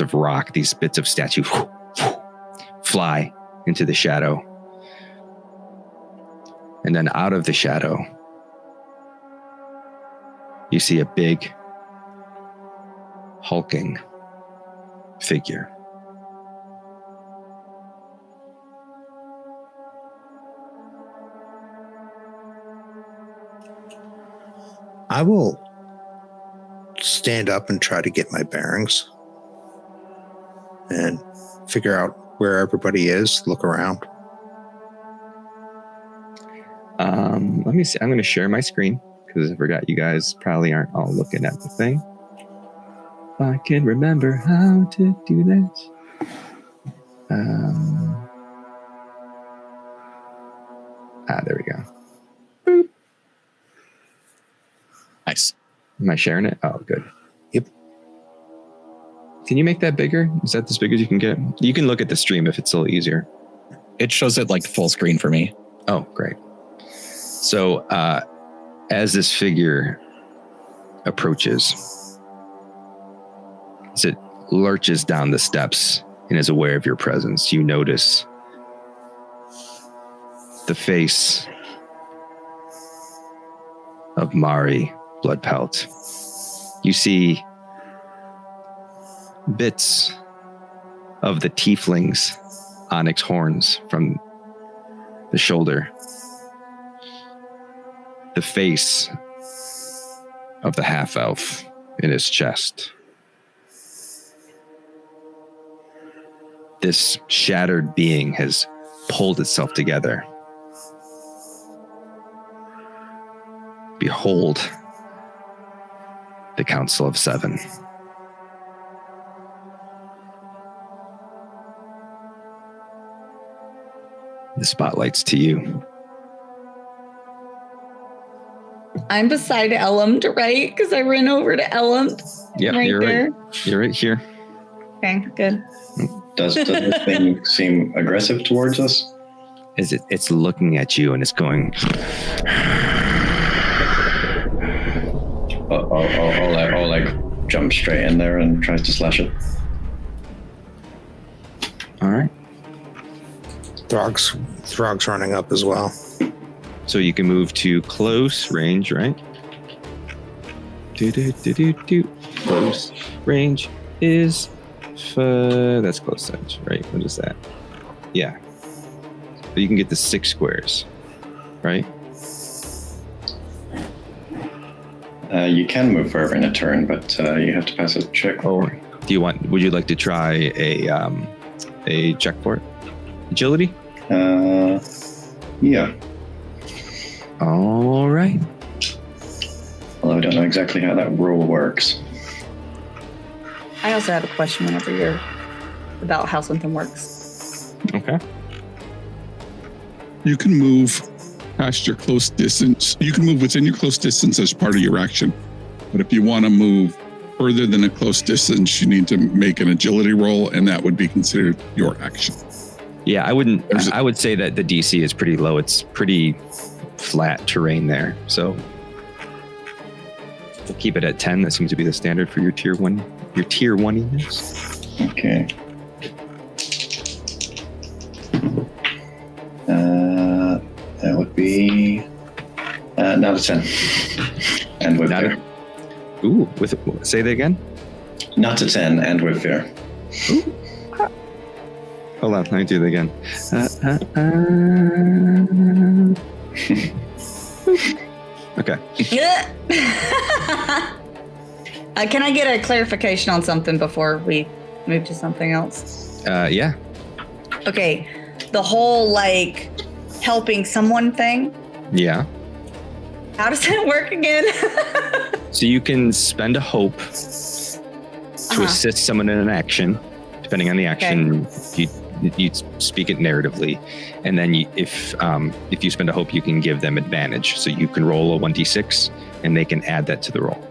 of rock, these bits of statue fly into the shadow. And then out of the shadow, you see a big, hulking figure. I will stand up and try to get my bearings and figure out where everybody is, look around. Let me see. I'm going to share my screen because I forgot you guys probably aren't all looking at the thing. I can remember how to do that. There we go. Boop. Nice. Am I sharing it? Oh, good. Yep. Can you make that bigger? Is that as big as you can get? You can look at the stream if it's a little easier. It shows it like full screen for me. Oh, great. So as this figure approaches, as it lurches down the steps and is aware of your presence, you notice the face of Mari Bloodpelt. You see bits of the tiefling's onyx horns from the shoulder. The face of the half-elf in his chest. This shattered being has pulled itself together. Behold, the Council of Seven. The spotlight's to you. I'm beside Elland, right? Because I ran over to Elland. Yeah, right you're there. right. You're right here. Okay, good. Does this thing seem aggressive towards us? It's looking at you and it's going. I'll like jump straight in there and tries to slash it. All right. Throg's running up as well. So you can move to close range, right? Close range is that's close range, right? What is that? Yeah. So you can get to 6 squares, right? You can move further in a turn, but you have to pass a check. Would you like to try a check for it? Agility? Yeah. All right. Although I don't know exactly how that rule works. I also have a question whenever you're about how something works. Okay. You can move past your close distance. You can move within your close distance as part of your action. But if you want to move further than a close distance, you need to make an agility roll, and that would be considered your action. Yeah, I would say that the DC is pretty low. It's pretty flat terrain there. So we'll keep it at 10. That seems to be the standard for your tier 1. Your tier 1-iness. Okay. That would be not a 10. And with fear. Say that again? Not a 10 and with fear. Ooh. Hold on, let me do that again. Okay. Can I get a clarification on something before we move to something else? Yeah. Okay. The whole like helping someone thing. Yeah. How does that work again? So you can spend a hope to assist someone in an action. Depending on the action, you speak it narratively, and then if you spend a hope, you can give them advantage. So you can roll a 1d6, and they can add that to the roll.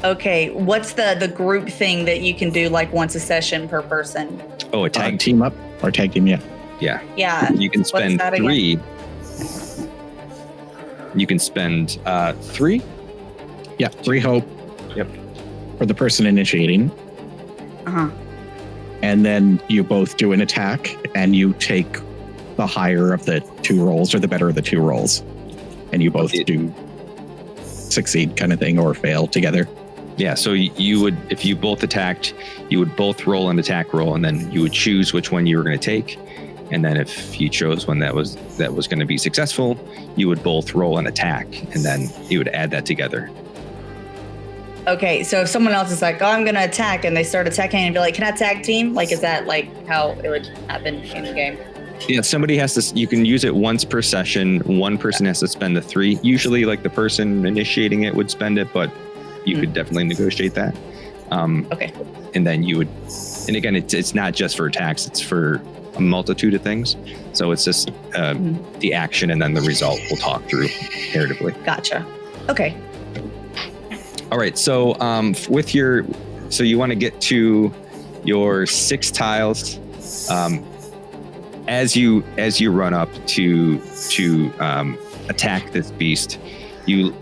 Okay, what's the group thing that you can do like once a session per person? Oh, a tag team up or tag team, yeah. Yeah. You can spend What's that 3. again? You can spend 3. Yeah, 3 hope. Yep. For the person initiating. And then you both do an attack, and you take the higher of the 2 rolls or the better of the 2 rolls, and you both do succeed, kind of thing, or fail together. Yeah, so you would, if you both attacked, you would both roll an attack roll, and then you would choose which one you were going to take. And then if you chose one that was going to be successful, you would both roll an attack, and then you would add that together. Okay, so if someone else is like, oh, I'm going to attack, and they start attacking and be like, can I tag team? Like, is that like how it would happen in the game? Yeah, somebody has to, you can use it once per session. One person has to spend the 3. Usually like the person initiating it would spend it, but you could definitely negotiate that. Okay. And then you would, and again, it's not just for attacks, it's for a multitude of things. So it's just the action and then the result we'll talk through narratively. Gotcha. Okay. All right. So with your, so you want to get to your 6 tiles. As you run up to attack this beast, you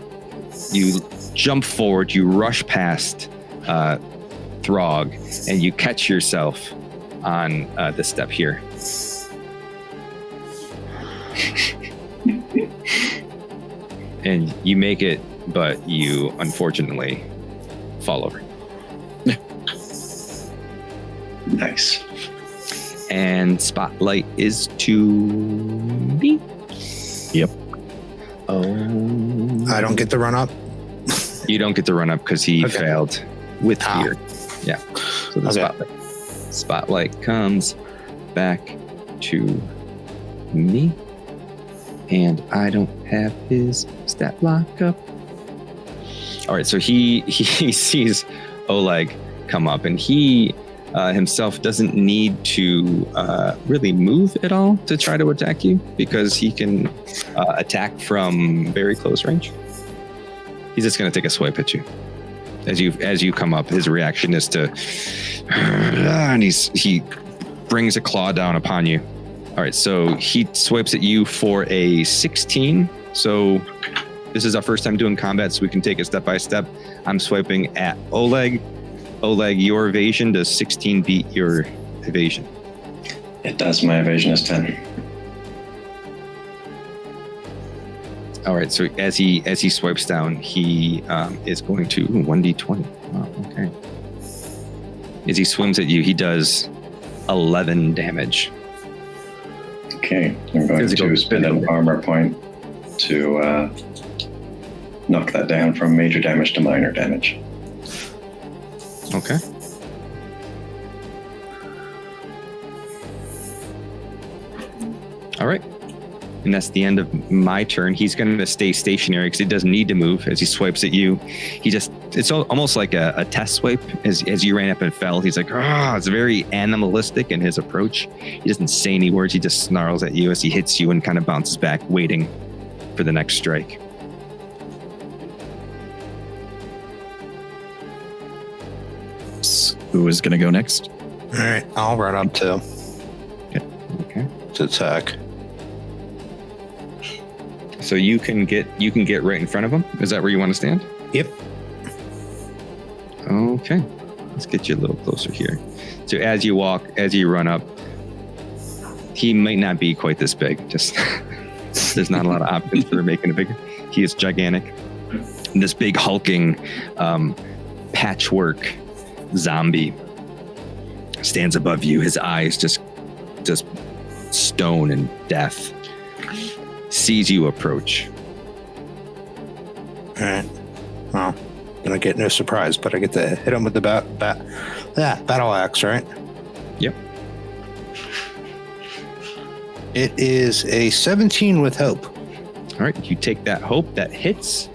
jump forward, you rush past Throg, and you catch yourself on this step here. And you make it, but you unfortunately fall over. Nice. And spotlight is to me. Yep. Oh. I don't get to run up? You don't get to run up because he failed with fear. Yeah. So the spotlight comes back to me. And I don't have his stat block up. All right, so he sees Oleg come up, and he himself doesn't need to really move at all to try to attack you, because he can attack from very close range. He's just going to take a swipe at you. As you come up, his reaction is to, and he brings a claw down upon you. All right, so he swipes at you for a 16. So this is our first time doing combat, so we can take it step by step. I'm swiping at Oleg. Oleg, your evasion, does 16 beat your evasion? It does. My evasion is 10. All right, so as he swipes down, he is going to 1d20. Wow, okay. As he swims at you, he does 11 damage. Okay, I'm going to spend an armor point to knock that down from major damage to minor damage. Okay. All right. And that's the end of my turn. He's going to stay stationary because he doesn't need to move. As he swipes at you, it's almost like a test swipe. As you ran up and fell, he's like, it's very animalistic in his approach. He doesn't say any words. He just snarls at you as he hits you and kind of bounces back, waiting for the next strike. Who is going to go next? All right, I'll run up too. Okay. To attack. So you can get right in front of him. Is that where you want to stand? Yep. Okay. Let's get you a little closer here. So as you run up, he might not be quite this big. Just there's not a lot of options for making it bigger. He is gigantic. And this big hulking patchwork zombie stands above you. His eyes just stone and death. Sees you approach. All right. Well, gonna get no surprise, but I get to hit him with the battle axe, right? Yep. It is a 17 with hope. All right, you take that hope, that hits.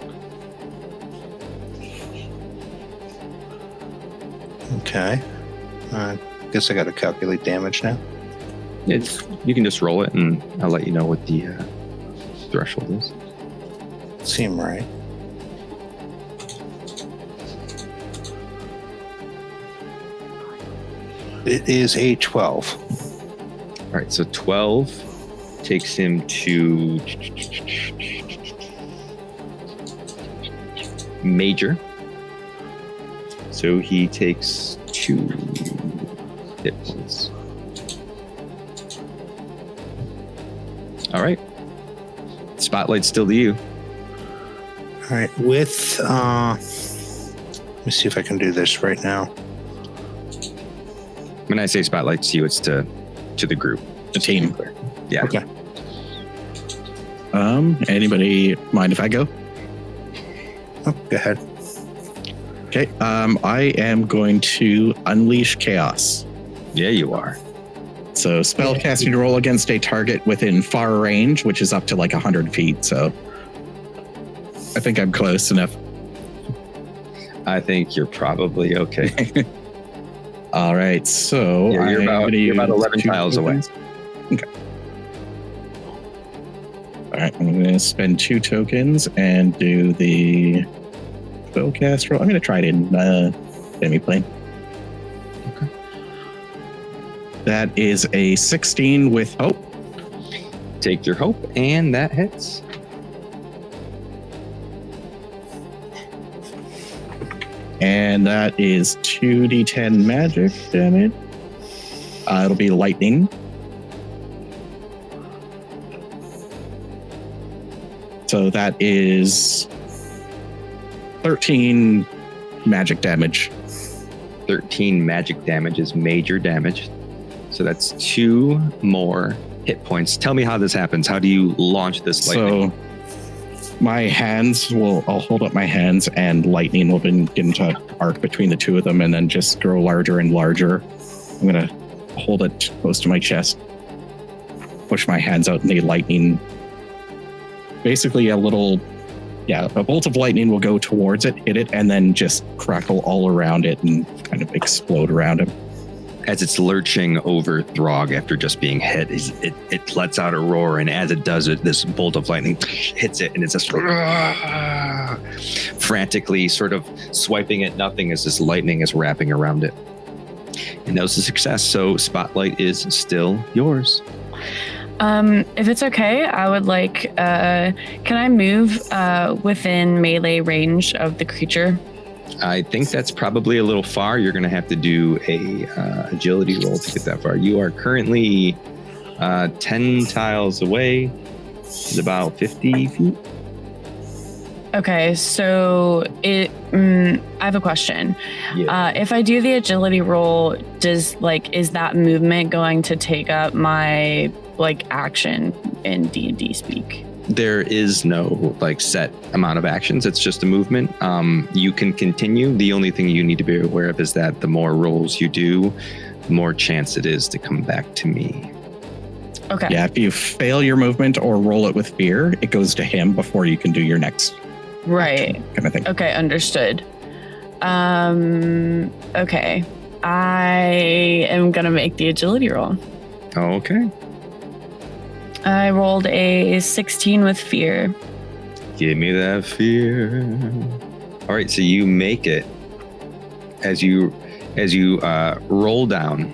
Okay. I guess I got to calculate damage now. You can just roll it, and I'll let you know what the threshold is. Seem right. It is a 12. All right, so 12 takes him to major. So he takes 2 hit points. All right. Spotlight's still to you. All right. With, let me see if I can do this right now. When I say spotlight's to you, it's to the group. The team. Yeah. Okay. Anybody mind if I go? Oh, go ahead. Okay. I am going to unleash chaos. Yeah, you are. So spell casting roll against a target within far range, which is up to like 100 feet. So I think I'm close enough. I think you're probably okay. All right. So Yeah, you're about 11 tiles away. Okay. All right. I'm going to spend 2 tokens and do the spellcast roll. I'm going to try it in demi-plane. Okay. That is a 16 with hope. Take your hope, and that hits. And that is 2d10 magic damage. It'll be lightning. So that is 13 magic damage. 13 magic damage is major damage. So that's 2 more hit points. Tell me how this happens. How do you launch this lightning? So my hands I'll hold up my hands, and lightning will begin to arc between the two of them and then just grow larger and larger. I'm going to hold it close to my chest, push my hands out, and the lightning, basically a bolt of lightning will go towards it, hit it, and then just crackle all around it and kind of explode around him. As it's lurching over Throg after just being hit, it lets out a roar, and as it does it, this bolt of lightning hits it, and it's just frantically sort of swiping at nothing as this lightning is wrapping around it. And that was a success, so Spotlight is still yours. If it's okay, I would like, can I move within melee range of the creature? I think that's probably a little far. You're going to have to do a agility roll to get that far. You are currently 10 tiles away. It's about 50 feet. Okay, so I have a question. Yeah. If I do the agility roll, is that movement going to take up my action in D&D speak? There is no set amount of actions. It's just a movement. You can continue. The only thing you need to be aware of is that the more rolls you do, the more chance it is to come back to me. Okay. Yeah, if you fail your movement or roll it with fear, it goes to him before you can do your next right action, kind of thing. Okay, understood. Okay. I am gonna make the agility roll. Okay. I rolled a 16 with fear. Give me that fear. All right, so you make it as you roll down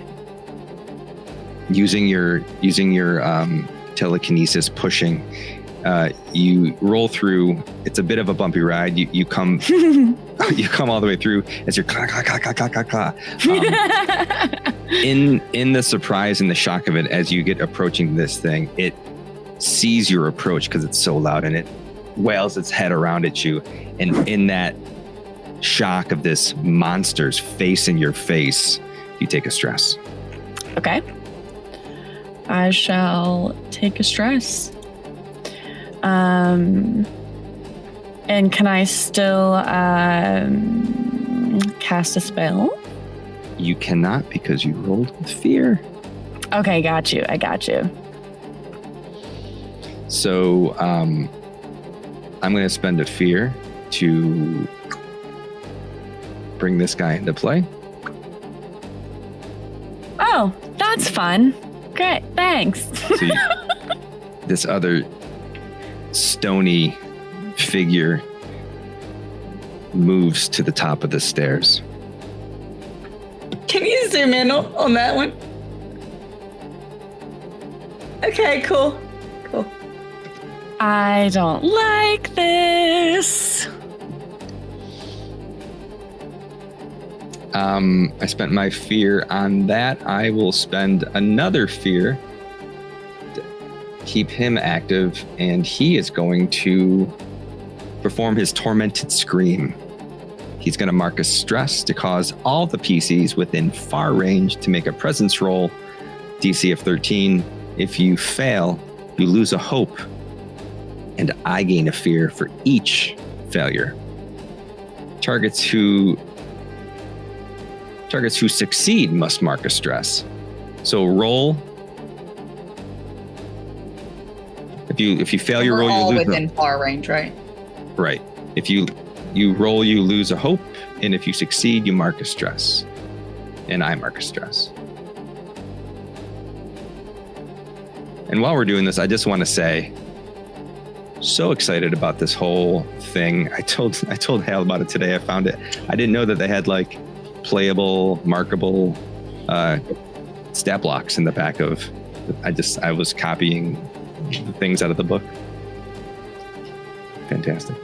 using your telekinesis pushing. You roll through. It's a bit of a bumpy ride. You come you come all the way through as you're clack, clack, clack, clack, clack, clack. In the surprise and the shock of it, as you get approaching this thing, it sees your approach because it's so loud, and it wails its head around at you. And in that shock of this monster's face in your face, you take a stress. Okay. I shall take a stress. And can I still cast a spell? You cannot because you rolled with fear. Okay, got you. I got you. So I'm going to spend a fear to bring this guy into play. Oh, that's fun. Great, thanks. So this other stony figure moves to the top of the stairs. Can you zoom in on that one? Okay, cool. I don't like this. I spent my fear on that. I will spend another fear to keep him active, and he is going to perform his tormented scream. He's going to mark a stress to cause all the PCs within far range to make a presence roll, DC of 13. If you fail, you lose a hope, and I gain a fear for each failure. Targets who succeed must mark a stress. So roll. If you fail your roll, you lose within far range, right? Right. If you roll, you lose a hope, and if you succeed, you mark a stress. And I mark a stress. And while we're doing this, I just want to say, so excited about this whole thing. I told Hal about it today. I found it. I didn't know that they had like playable, markable stat blocks in the back of. I was copying the things out of the book. Fantastic.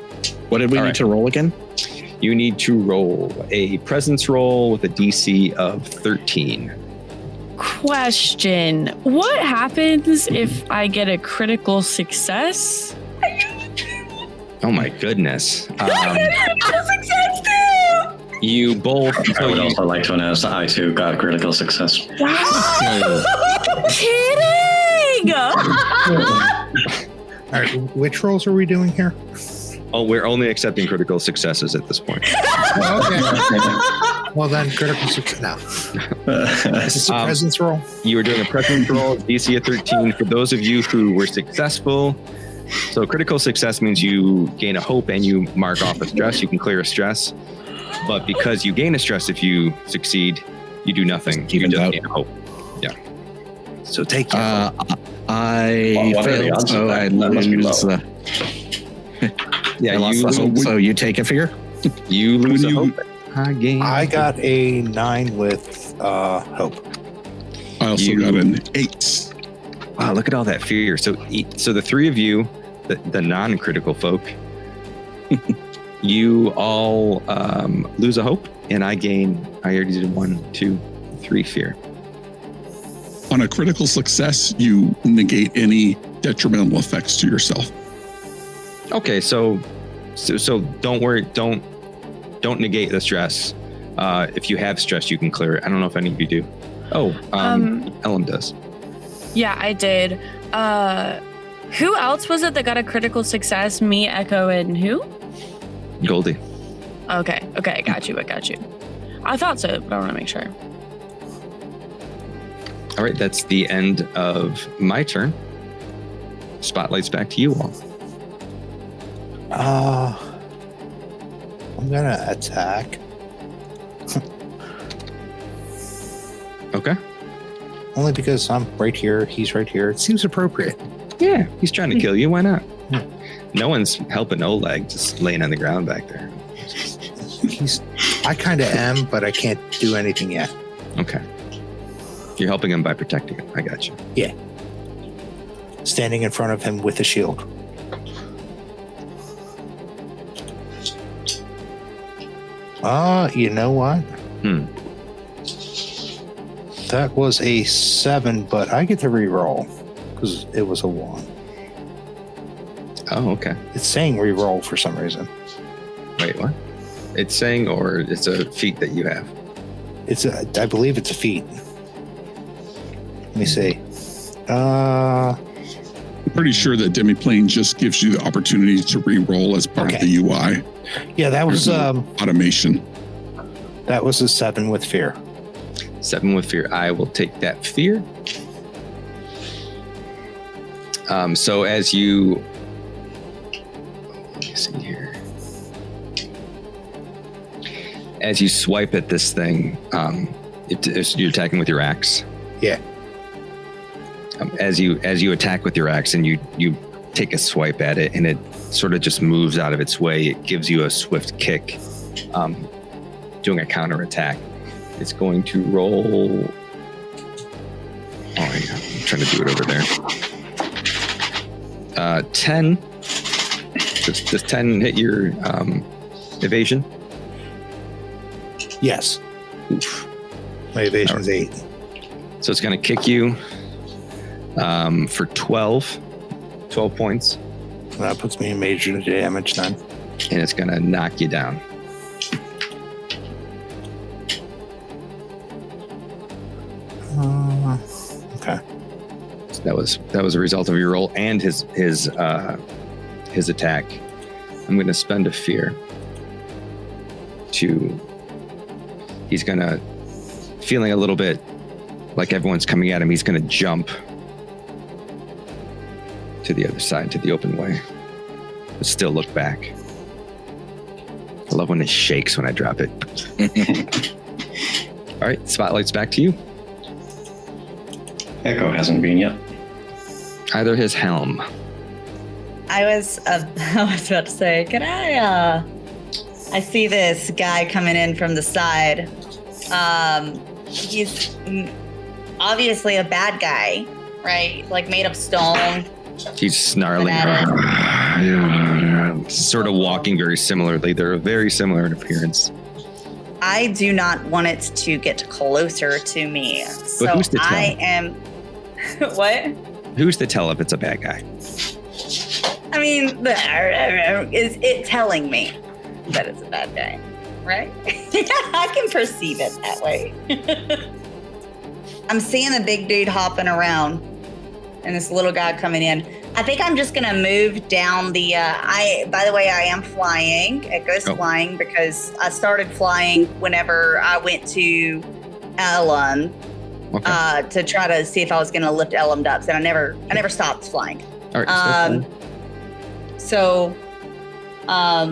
What did we need to roll again? You need to roll a presence roll with a DC of 13. Question. What happens if I get a critical success? Oh my goodness. Success too! You both... I would also like to announce that I too got a critical success. Wow! Kidding! All right, which rolls are we doing here? Oh, we're only accepting critical successes at this point. Oh, okay. Well then, critical success. No. Is this a presence roll? You were doing a presence roll, DC of 13. For those of you who were successful, so critical success means you gain a hope and you mark off a stress. You can clear a stress. But because you gain a stress if you succeed, you do nothing. You just gain a hope. Yeah. So take your I failed, so I lose. Yeah, so you take a fear? You lose a hope. I got a 9 with hope. I also got an 8. Wow, look at all that fear. So the three of you, the non-critical folk, you all lose a hope, and I already did 1, 2, 3 fear. On a critical success, you negate any detrimental effects to yourself. Okay, so don't worry, don't negate the stress. If you have stress, you can clear it. I don't know if any of you do. Ellen does. Yeah, I did. Who else was it that got a critical success? Me, Echo, and who? Goldie. Okay, I got you. I thought so, but I want to make sure. All right, that's the end of my turn. Spotlight's back to you all. I'm gonna attack. Okay. Only because I'm right here, he's right here. It seems appropriate. Yeah, he's trying to kill you. Why not? No one's helping Oleg, just laying on the ground back there. I kind of am, but I can't do anything yet. Okay. You're helping him by protecting him. I got you. Yeah. Standing in front of him with a shield. You know what? That was a 7, but I get to re-roll because it was a 1. Oh, okay. It's saying re-roll for some reason. Wait, what? It's saying, or it's a feat that you have? I believe it's a feat. Let me see. I'm pretty sure that Demiplane just gives you the opportunity to re-roll as part of the UI. Yeah, that was automation. That was a 7 with fear. 7 with fear. I will take that fear. So as you, let me see here. As you swipe at this thing, you're attacking with your axe. Yeah. As you attack with your axe and you take a swipe at it and it sort of just moves out of its way, it gives you a swift kick, doing a counter attack. It's going to roll. Oh, yeah, I'm trying to do it over there. 10. Does 10 hit your evasion? Yes. Oof. My evasion's 8. So it's going to kick you for 12 points. That puts me in major damage then. And it's going to knock you down. Okay. So that was a result of your roll and his attack. I'm going to spend a fear to. He's going to, feeling a little bit like everyone's coming at him, he's going to jump to the other side, to the open way, but still look back. I love when it shakes when I drop it. All right, spotlight's back to you. Echo hasn't been yet. Either his helm. I was about to say, can I see this guy coming in from the side. He's obviously a bad guy, right? Like made of stone. He's snarling. Sort of walking very similarly. They're very similar in appearance. I do not want it to get closer to me. So who's to tell? I am. What? Who's to tell if it's a bad guy? I mean, is it telling me that it's a bad guy, right? I can perceive it that way. I'm seeing the big dude hopping around and this little guy coming in. I think I'm just gonna move down the. By the way, I am flying. It goes flying because I started flying whenever I went to Ellum to try to see if I was gonna lift Ellum up, and I never stopped flying. All right. So, I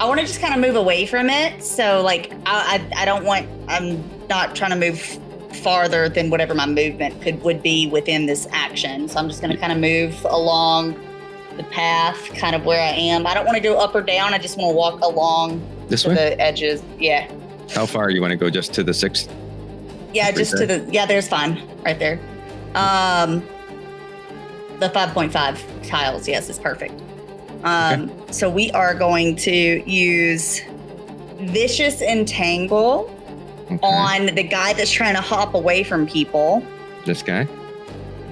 want to just kind of move away from it. So, like, I don't want. I'm not trying to move farther than whatever my movement would be within this action. So I'm just going to kind of move along the path, kind of where I am. I don't want to go up or down. I just want to walk along this to way? the edges. Yeah. How far you want to go? Just to the 6th? Yeah, right just there? to the. Yeah, there's fine right there. The 5.5 tiles. Yes, is perfect. So we are going to use Vicious Entangle on the guy that's trying to hop away from people. This guy?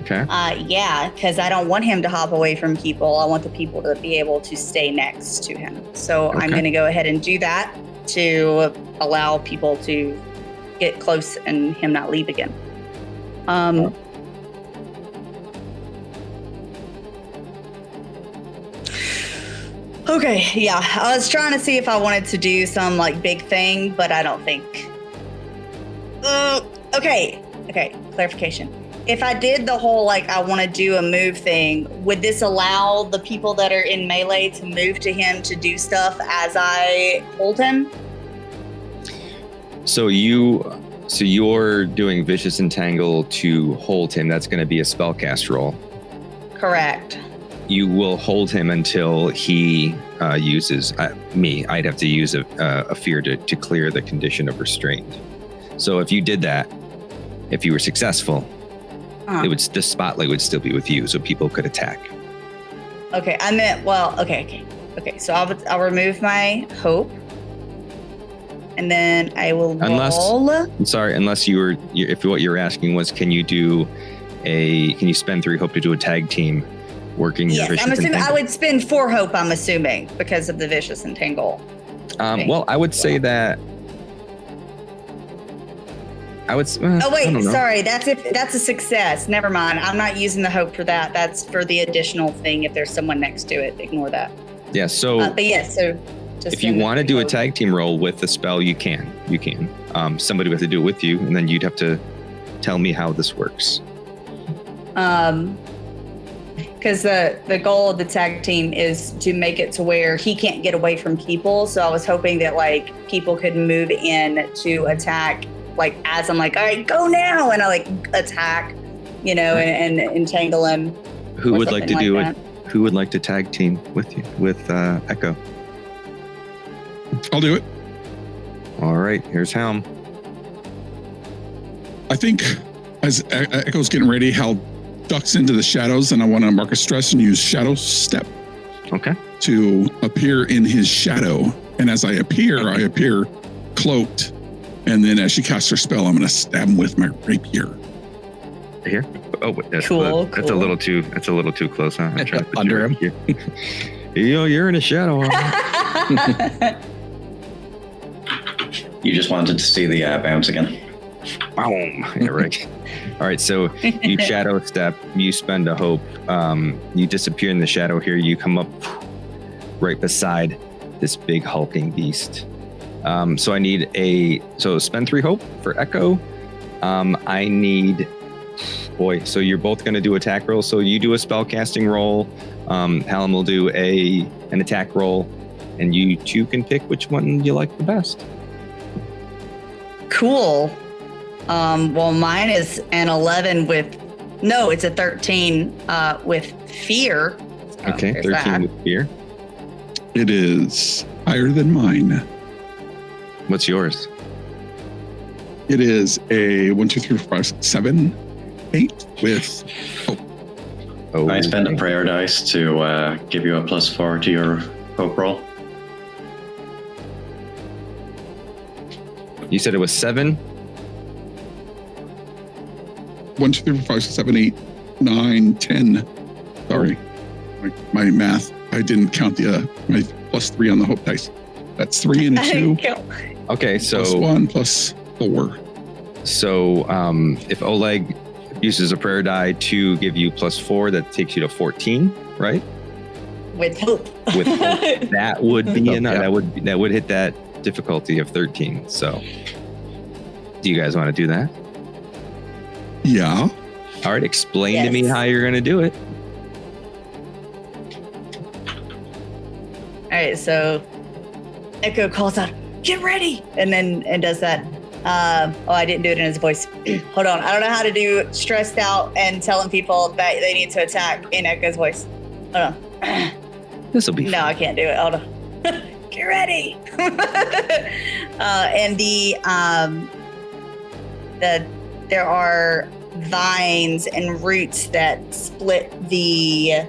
Okay. Yeah, because I don't want him to hop away from people. I want the people to be able to stay next to him. So I'm going to go ahead and do that to allow people to get close and him not leave again. Okay, yeah. I was trying to see if I wanted to do some like big thing, but I don't think. Okay, clarification. If I did the whole like I want to do a move thing, would this allow the people that are in melee to move to him to do stuff as I hold him? So you're doing Vicious Entangle to hold him. That's going to be a spellcast roll. Correct. You will hold him until he uses me. I'd have to use a fear to clear the condition of restraint. So if you did that, if you were successful, the spotlight would still be with you, so people could attack. Okay, I meant okay. So I'll remove my hope, and then I will roll. I'm sorry, unless if what you're asking was, can you spend 3 hope to do a tag team working? Yes, your I'm assuming entangle? I would spend 4 hope. I'm assuming because of the Vicious Entangle. Well, I would say that. I would. Oh wait, sorry. That's a success. Never mind. I'm not using the hope for that. That's for the additional thing. If there's someone next to it, ignore that. Yeah. So. But yes. So. Just if you want to do a tag team roll with the spell, you can. Somebody would have to do it with you, and then you'd have to tell me how this works. Because the goal of the tag team is to make it to where he can't get away from people. So I was hoping that like people could move in to attack like as I'm like, all right, go now, and I like attack, and entangle him. Who would like to do that. it? Who would like to tag team with you with Echo? I'll do it. All right, here's Helm. I think as Echo's getting ready, Hal ducks into the shadows, and I want to mark a stress and use Shadow Step. Okay. To appear in his shadow. And as I appear cloaked. And then as she casts her spell, I'm going to stab him with my rapier. Here? Oh, that's cool. That's a little too close, huh? I'm trying to put Under him. You're in a shadow. You just wanted to see the bounce again. Boom. Yeah, right. All right, so you shadow step, you spend a hope, you disappear in the shadow here, you come up right beside this big hulking beast. So I need spend 3 hope for Echo. I need, so you're both going to do attack rolls. So you do a spell casting roll, Hallam will do an attack roll, and you two can pick which one you like the best. Cool. Well, mine is an 11 it's a 13 with fear. Okay, 13 that. with fear. It is higher than mine. What's yours? It is a 1, 2, 3, 4, 5, 6, 7, 8 with hope. Oh, I spend a prayer dice to give you a +4 to your hope roll. You said it was 7? 1, 2, 3, 4, 5, 6, 7, 8, 9, 10. Sorry. My math. I didn't count my +3 on the hope dice. That's 3 and a 2. Okay, so +1 +4. So if Oleg uses a prayer die to give you +4, that takes you to 14, right? With hope. With hope. That would be enough. Yeah. That would hit that difficulty of 13. So do you guys want to do that? Yeah. All right, explain to me how you're going to do it. All right, so Echo calls out, "Get ready!" and does that. I didn't do it in his voice. Hold on, I don't know how to do stressed out and telling people that they need to attack in Echo's voice. Hold on. This will be No, I can't do it. Hold on. Get ready. And there are vines and roots that split the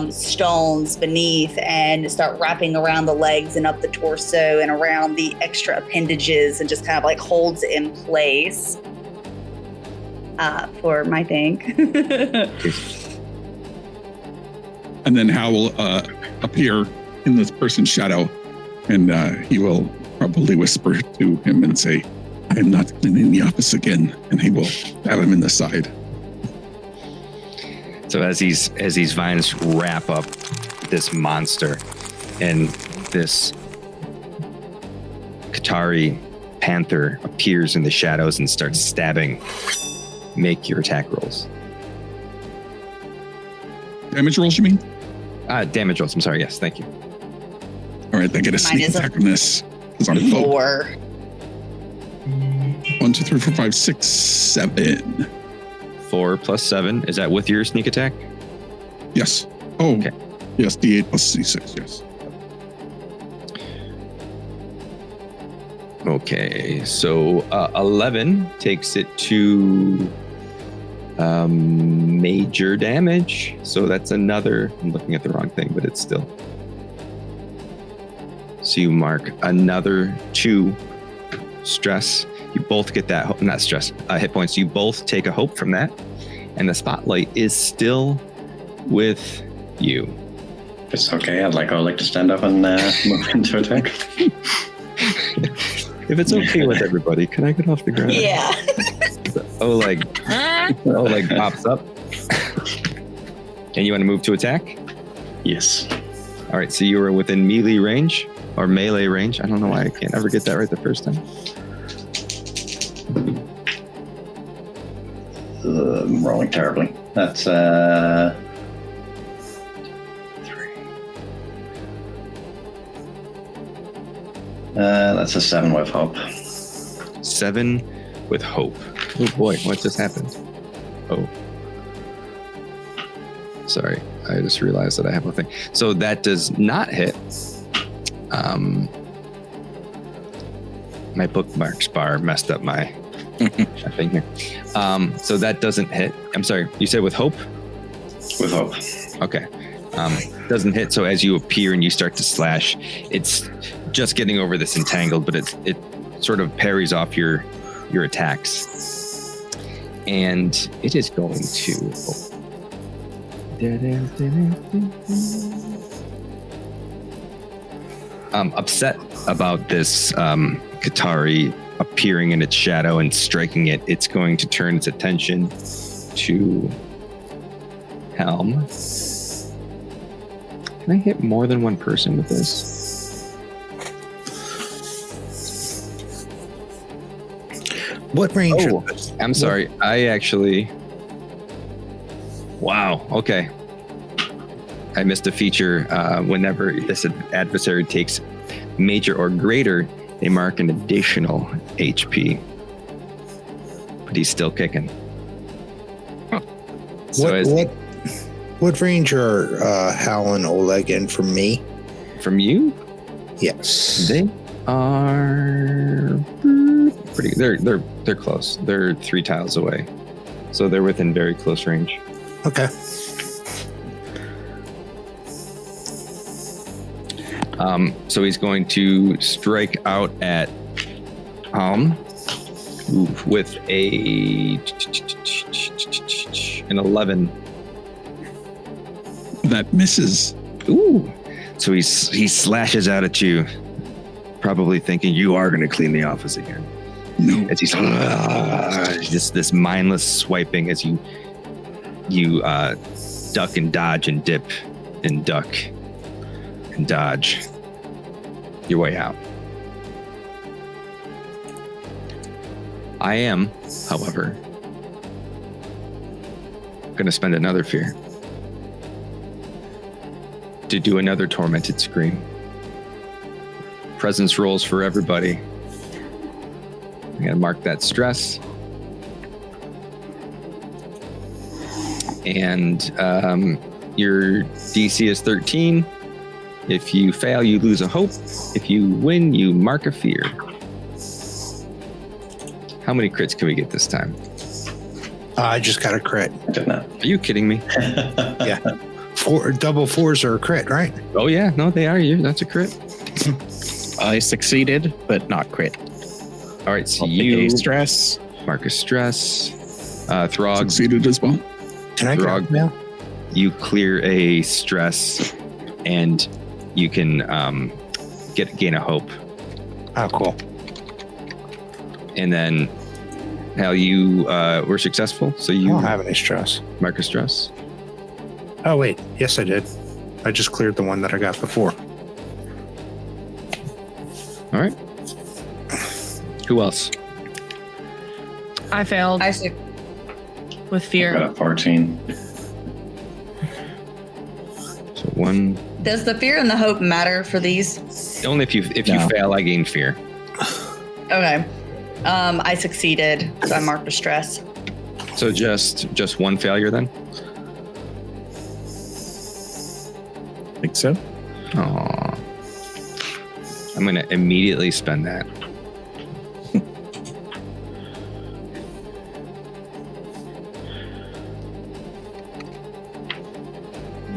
stones beneath and start wrapping around the legs and up the torso and around the extra appendages and just kind of like holds in place for my thing. And then Hal will appear in this person's shadow, and he will probably whisper to him and say, "I am not cleaning the office again," and he will stab him in the side. So as these vines wrap up this monster, and this Qatari panther appears in the shadows and starts stabbing, make your attack rolls. Damage rolls, you mean? Damage rolls. I'm sorry. Yes, thank you. All right, I get a sneak attack on this because I'm 4. 1, 2, 3, 4, 5, 6, 7. 4 + 7. Is that with your sneak attack? Yes. Oh, okay. Yes, D8 + C6. Yes. Okay, so 11 takes it to major damage. So that's another. I'm looking at the wrong thing, but it's still. So you mark another 2 stress. You both get that, not stress, hit points. You both take a hope from that, and the spotlight is still with you. It's okay. I'd like Oleg to stand up and move into attack. If it's okay with everybody, can I get off the ground? Yeah. Oleg pops up. And you want to move to attack? Yes. All right, so you are within melee range or melee range. I don't know why I can't ever get that right the first time. I'm rolling terribly. That's 3. That's a 7 with hope. 7 with hope. Oh boy, what just happened? Oh. Sorry, I just realized that I have a thing. So that does not hit. My bookmarks bar messed up my thing here. So that doesn't hit. I'm sorry, you said with hope? With hope. Okay. Doesn't hit. So as you appear and you start to slash, it's just getting over this entangled, but it sort of parries off your attacks. And it is going to... upset about this Qatari appearing in its shadow and striking it, it's going to turn its attention to Helm. Can I hit more than one person with this? What range? Oh, I'm sorry. I actually... Wow. Okay. I missed a feature. Whenever this adversary takes major or greater, they mark an additional HP. But he's still kicking. So What range are Hal and Oleg in from me? From you? Yes. They are pretty. They're close. They're 3 tiles away, so they're within very close range. Okay. So he's going to strike out at with an 11. That misses. Ooh. So he slashes out at you, probably thinking you are going to clean the office again. No. As he's just this mindless swiping as you duck and dodge and dip and duck and dodge your way out. I am, however, going to spend another fear to do another tormented scream. Presence rolls for everybody. I'm going to mark that stress. And your DC is 13. If you fail, you lose a hope. If you win, you mark a fear. How many crits can we get this time? I just got a crit. Did not. Are you kidding me? Yeah. Double fours are a crit, right? Oh yeah, no, they are. That's a crit. I succeeded, but not crit. All right, so I'll you take a stress. mark a stress. Throg, Succeeded as well. Can I Throg, grab now? you clear a stress, and you can gain a hope. Oh, cool. And then, Hal, you were successful, so I you don't have any stress. mark a stress. Oh, wait. Yes, I did. I just cleared the one that I got before. All right. Who else? I failed I see. with fear. Got a 14. So one. Does the fear and the hope matter for these? Only if you No. fail, I gain fear. Okay. I succeeded, so I marked a stress. So just one failure then. Think so. Aww. I'm gonna immediately spend that.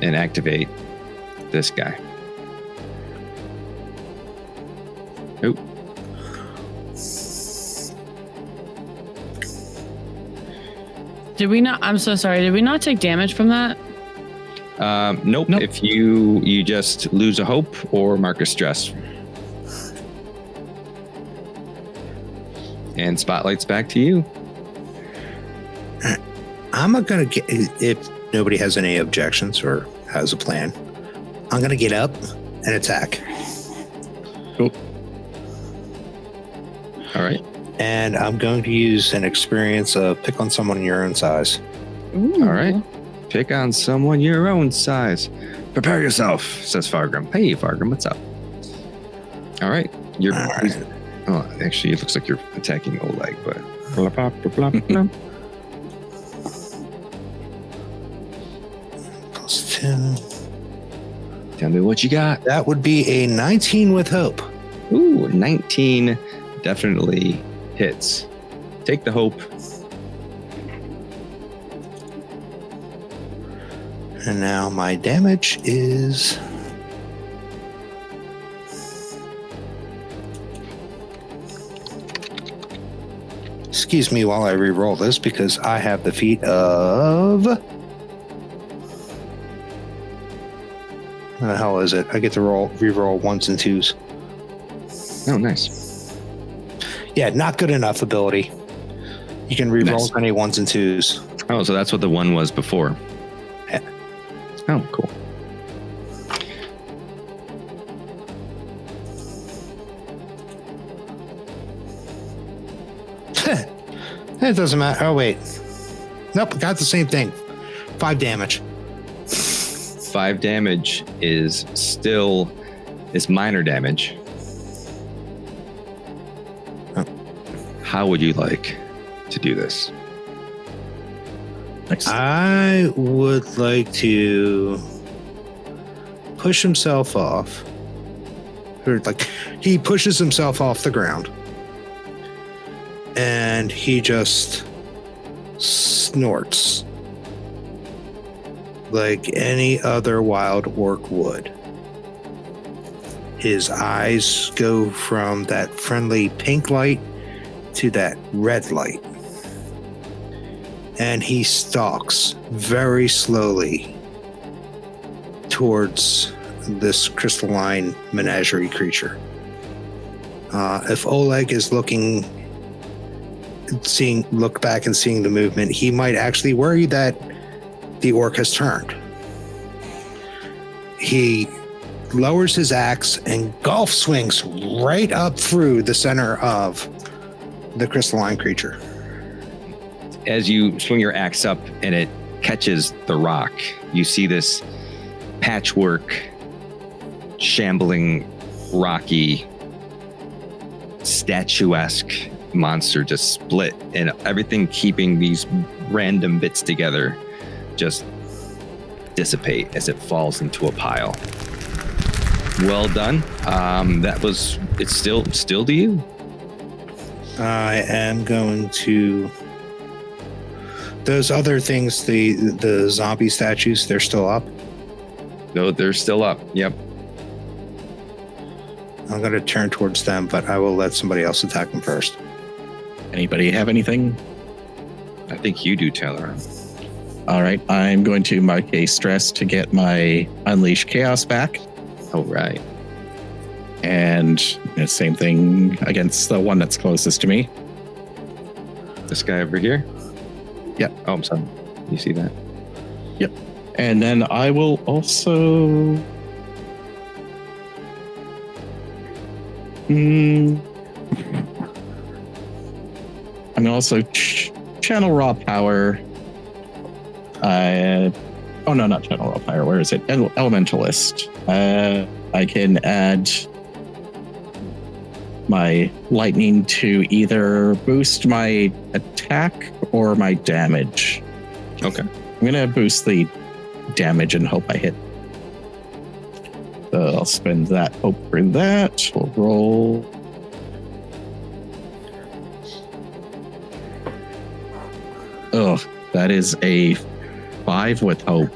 And activate this guy. Oop. Did we not? I'm so sorry. Did we not take damage from that? Nope. If you just lose a hope or mark a stress. And spotlight's back to you. I'm not going to get, if nobody has any objections or has a plan, I'm going to get up and attack. Cool. All right. And I'm going to use an experience of pick on someone your own size. Ooh. All right. Pick on someone your own size. Prepare yourself, says Fargrim. Hey, Fargrim, what's up? All right. All right. Oh, actually, it looks like you're attacking Oleg, but Plus 2. Tell me what you got. That would be a 19 with hope. Ooh, 19 definitely hits. Take the hope. And now my damage is... Excuse me while I re-roll this because I have the feat of... What the hell is it? I get to re-roll 1s and 2s. Oh, nice. Yeah, not good enough ability. You can re-roll Nice. any 1s and 2s. Oh, so that's what the 1 was before. Yeah. Oh, cool. It doesn't matter. Oh, wait. Nope, got the same thing. 5 damage. 5 damage is still minor damage. Oh. How would you like to do this? I would like to push himself off. Or like he pushes himself off the ground. And he just snorts like any other wild orc would. His eyes go from that friendly pink light to that red light. And he stalks very slowly towards this crystalline menagerie creature. If Oleg is look back and seeing the movement, he might actually worry that the orc has turned. He lowers his axe and golf swings right up through the center of the crystalline creature. As you swing your axe up and it catches the rock, you see this patchwork, shambling, rocky, statuesque monster just split, and everything keeping these random bits together just dissipate as it falls into a pile. Well done. It's still to you. I am going to... Those other things, the zombie statues, they're still up? No, they're still up. Yep. I'm going to turn towards them, but I will let somebody else attack them first. Anybody have anything? I think you do, Taylor. All right, I'm going to mark a stress to get my Unleash Chaos back. All right. And same thing against the one that's closest to me. This guy over here? Yep. Oh, I'm sorry. You see that? Yep. And then I will also... I'm going to also channel raw power. Oh, no, not channel raw power. Where is it? Elementalist. I can add my lightning to either boost my attack or my damage. Okay. I'm going to boost the damage and hope I hit. So I'll spend that hope for that. We'll roll. Oh, that is a 5 with hope.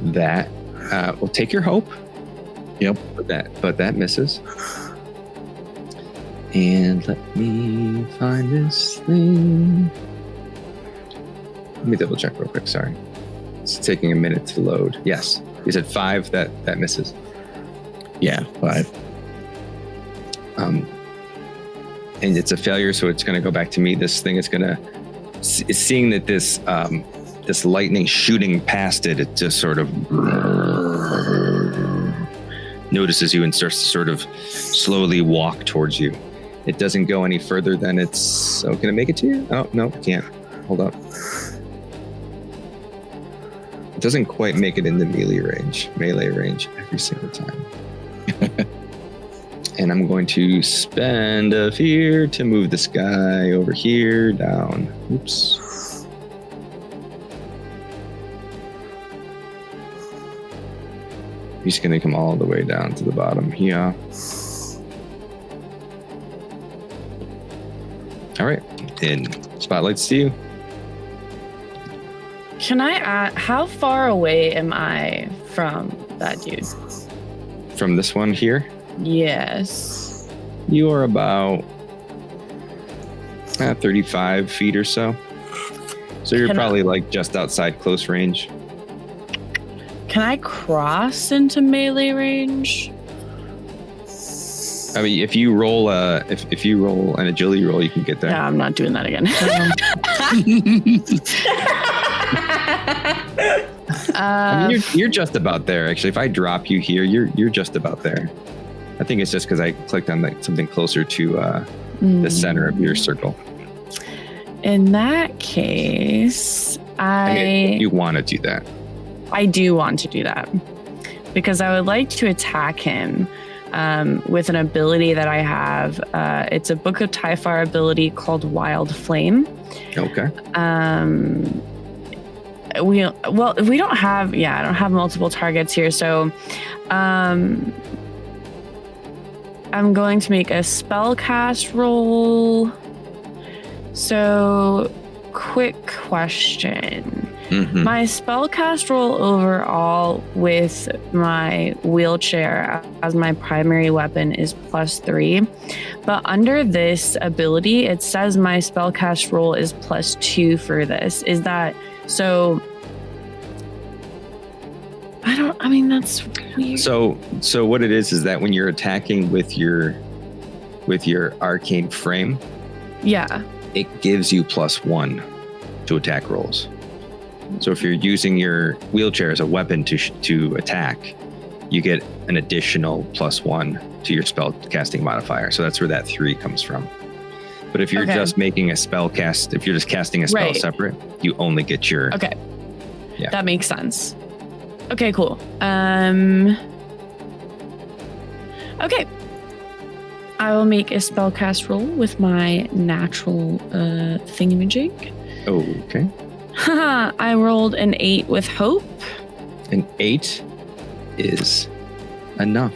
That will take your hope. Yep. But that misses. And let me find this thing. Let me double check real quick. Sorry. It's taking a minute to load. Yes. You said 5. That misses. Yeah, 5. And it's a failure, so it's going to go back to me. This thing is going to, seeing that this lightning shooting past it, it just sort of notices you and starts to sort of slowly walk towards you. It doesn't go any further than it's... Oh, can it make it to you? Oh, no, it can't. Hold up. It doesn't quite make it into melee range every single time. And I'm going to spend a fear to move this guy over here down. Oops. He's going to come all the way down to the bottom here. All right. And spotlights to you. Can I ask, how far away am I from that dude? From this one here? Yes. You are about 35 feet or so. So you're probably like just outside close range. Can I cross into melee range? I mean, if you roll if you roll an agility roll, you can get there. Yeah, I'm not doing that again. I mean, you're just about there. Actually, if I drop you here, you're just about there. I think it's just because I clicked on like something closer to the center of your circle. In that case, I mean, you want to do that. I do want to do that because I would like to attack him with an ability that I have. It's a Book of Typhar ability called Wild Flame. Okay. We don't have. Yeah, I don't have multiple targets here, so I'm going to make a spell cast roll. So, quick question. Mm-hmm. My spellcast roll overall with my wheelchair as my primary weapon is +3. But under this ability, it says my spellcast roll is +2 for this. Is that so? I mean, that's weird. So what it is that when you're attacking with your arcane frame, yeah, it gives you +1 to attack rolls. So if you're using your wheelchair as a weapon to attack, you get an additional +1 to your spell casting modifier. So that's where that 3 comes from. But if you're just making a spell cast, if you're just casting a spell separate, you only get your... Okay. Yeah. That makes sense. Okay, cool. Okay. I will make a spellcast roll with my natural thingamajig. Okay. I rolled an 8 with hope. An 8 is enough.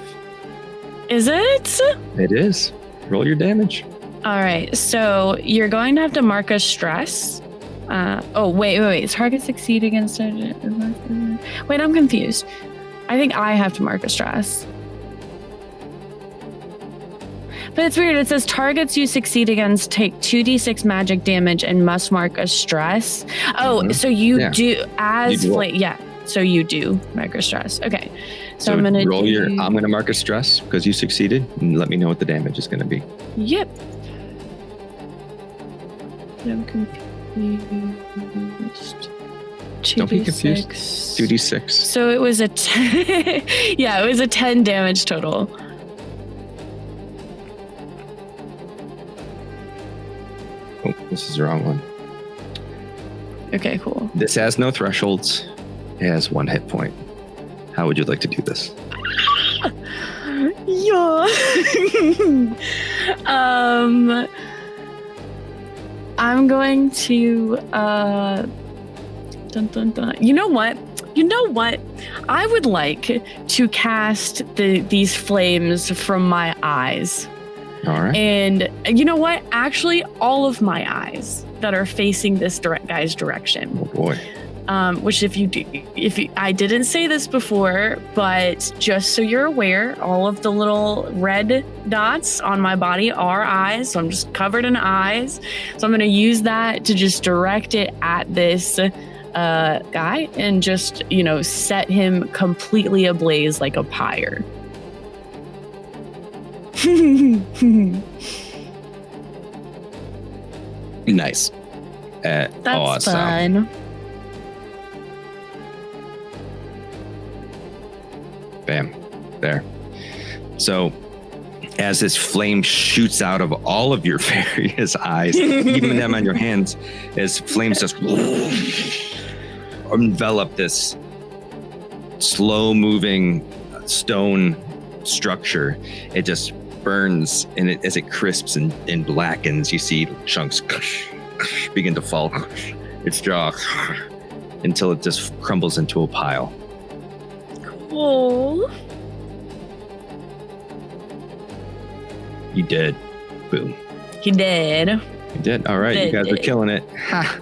Is it? It is. Roll your damage. All right. So you're going to have to mark a stress. Wait. Target succeed against it. Wait, I'm confused. I think I have to mark a stress. But it's weird. It says targets you succeed against take 2d6 magic damage and must mark a stress. Oh, so you do as flame. Yeah. So you do mark a stress. Okay. So I'm gonna roll I'm gonna mark a stress because you succeeded, and let me know what the damage is gonna be. Yep. I'm confused. Don't be confused. 2d6. So it was a 10. Yeah, it was a 10 damage total. Oh, this is the wrong one. Okay, cool. This has no thresholds. It has 1 hit point. How would you like to do this? Yeah. I'm going to dun, dun, dun. You know what? I would like to cast these flames from my eyes. All right. And you know what? Actually, all of my eyes that are facing this guy's direction. Oh boy. Which I didn't say this before, but just so you're aware, all of the little red dots on my body are eyes. So I'm just covered in eyes. So I'm going to use that to just direct it at this guy and just, set him completely ablaze like a pyre. Nice. That's awesome. fun. Bam. There. So as this flame shoots out of all of your various eyes, even them on your hands, as flames just envelop this slow moving stone structure, it just burns, and as it crisps and blackens, you see chunks begin to fall. Its jaw until it just crumbles into a pile. Cool. You did. Boom. He did. You did. All right, you guys are killing it. Ha.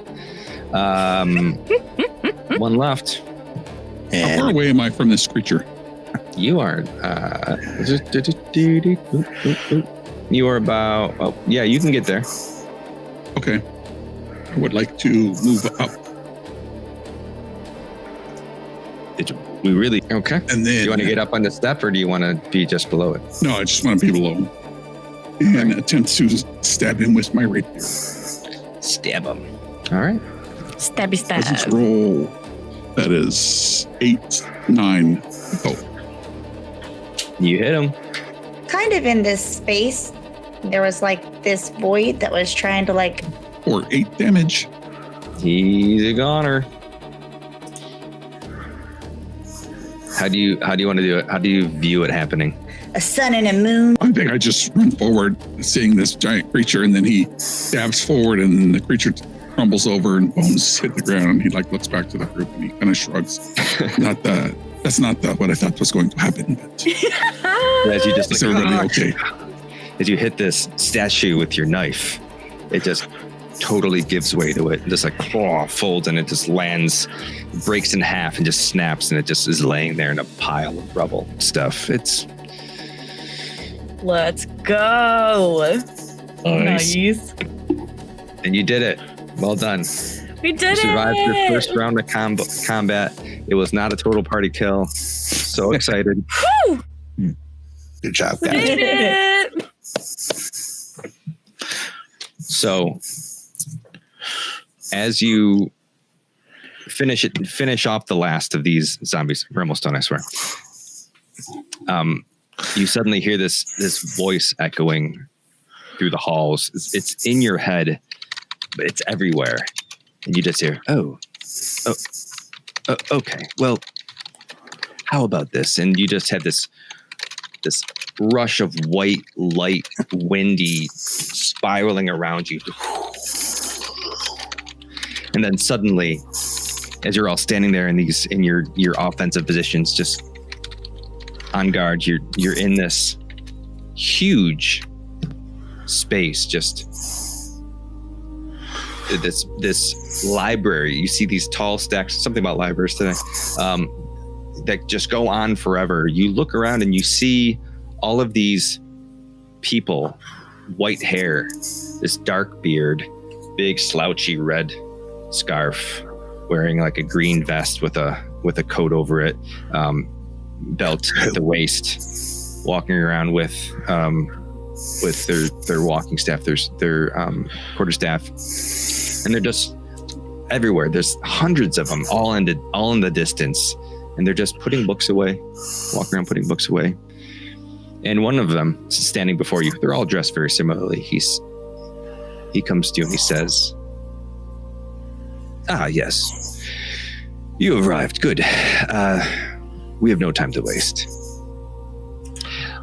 One left. How far away am I from this creature? You are. You are about. Oh, yeah, you can get there. Okay. I would like to move up. We really okay. And then do you want to get up on the step, or do you want to be just below it? No, I just want to be below. And attempt to stab him with my rapier. Stab him. All right. Stabby stab. Let's roll. That is 8, 9. Oh. You hit him. Kind of in this space, there was like this void that was trying to like. Or 8 damage. He's a goner. How do you want to do it? How do you view it happening? A sun and a moon. I think I just run forward, seeing this giant creature, and then he dabs forward, and the creature crumbles over, and bones hit the ground. And he looks back to the group, and he kind of shrugs. That's not what I thought was going to happen. But as you just is everybody okay? As you hit this statue with your knife, it just totally gives way to it. Just folds, and it just lands, breaks in half, and just snaps, and it just is laying there in a pile of rubble stuff. Let's go. Nice. And you did it. Well done. We did you survived it. your first round of combat. It was not a total party kill. So excited. Woo! Good job, We guys. did it. So as you finish off the last of these zombies, we're almost done, I swear. You suddenly hear this voice echoing through the halls. It's in your head, but it's everywhere. And you just hear, okay, well, how about this? And you just have this rush of white light, windy, spiraling around you. And then suddenly, as you're all standing there in your offensive positions, just on guard, you're in this huge space, just this library. You see these tall stacks, something about libraries today, that just go on forever. You look around and you see all of these people, white hair, this dark beard, big slouchy red scarf, wearing like a green vest with a coat over it, belt at the waist, walking around with their walking staff, their quarterstaff, and they're just everywhere. There's hundreds of them, all in the distance, and they're just putting books away, walking around putting books away. And one of them is standing before you. They're all dressed very similarly. He comes to you and he says, yes, you have arrived. Good. We have no time to waste.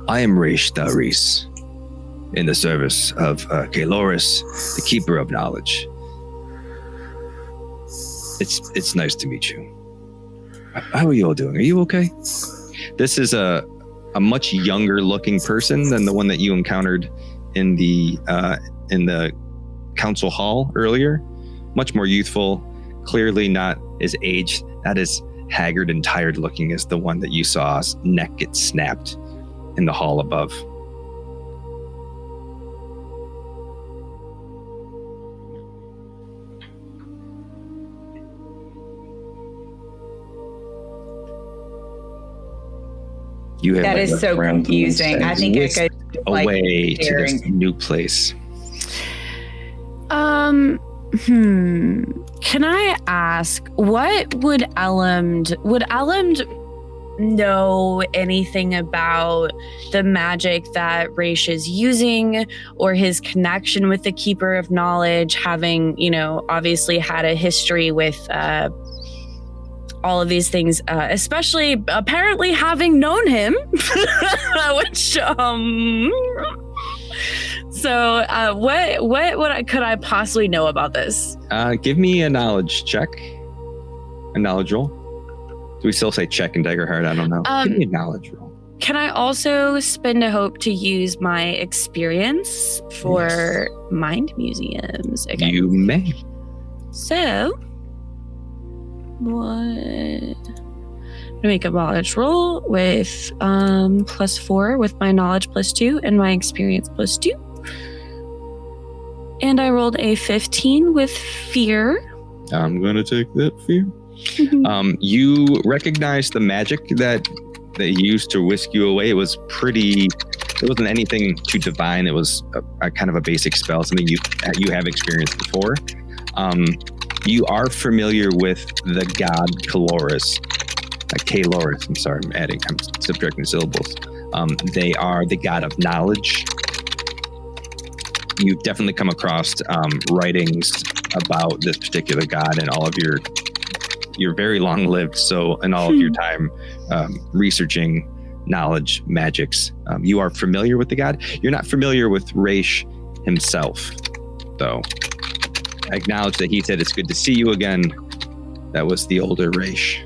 I am Raish Tharis, in the service of Kaloris, the Keeper of Knowledge. It's nice to meet you. How are you all doing? Are you okay? This is a much younger looking person than the one that you encountered in the council hall earlier. Much more youthful, clearly not as aged, not as haggard and tired looking as the one that you saw's neck get snapped in the hall above. You have That is so confusing. I think I could away to this new place. Can I ask, what would Elend know anything about the magic that Raish is using, or his connection with the Keeper of Knowledge, having, obviously had a history with all of these things, especially apparently having known him, which so what could I possibly know about this? Give me a knowledge check, a knowledge roll. Do we still say check in Daggerheart? I don't know. Give me a knowledge roll. Can I also spend a hope to use my experience for mind museums? Okay. You may. So, what? I'm gonna make a knowledge roll with +4 with my knowledge +2 and my experience +2. And I rolled a 15 with fear. I'm gonna take that fear. You recognize the magic that he used to whisk you away. It wasn't anything too divine. It was a kind of a basic spell, something you have experienced before. You are familiar with the god Kaloris. I'm sorry, I'm subtracting syllables. They are the god of knowledge. You've definitely come across writings about this particular god, and all of you're very long lived, so in all of your time researching knowledge magics, you are familiar with the god. You're not familiar with Raish himself, though. I acknowledge that he said it's good to see you again. That was the older Raish.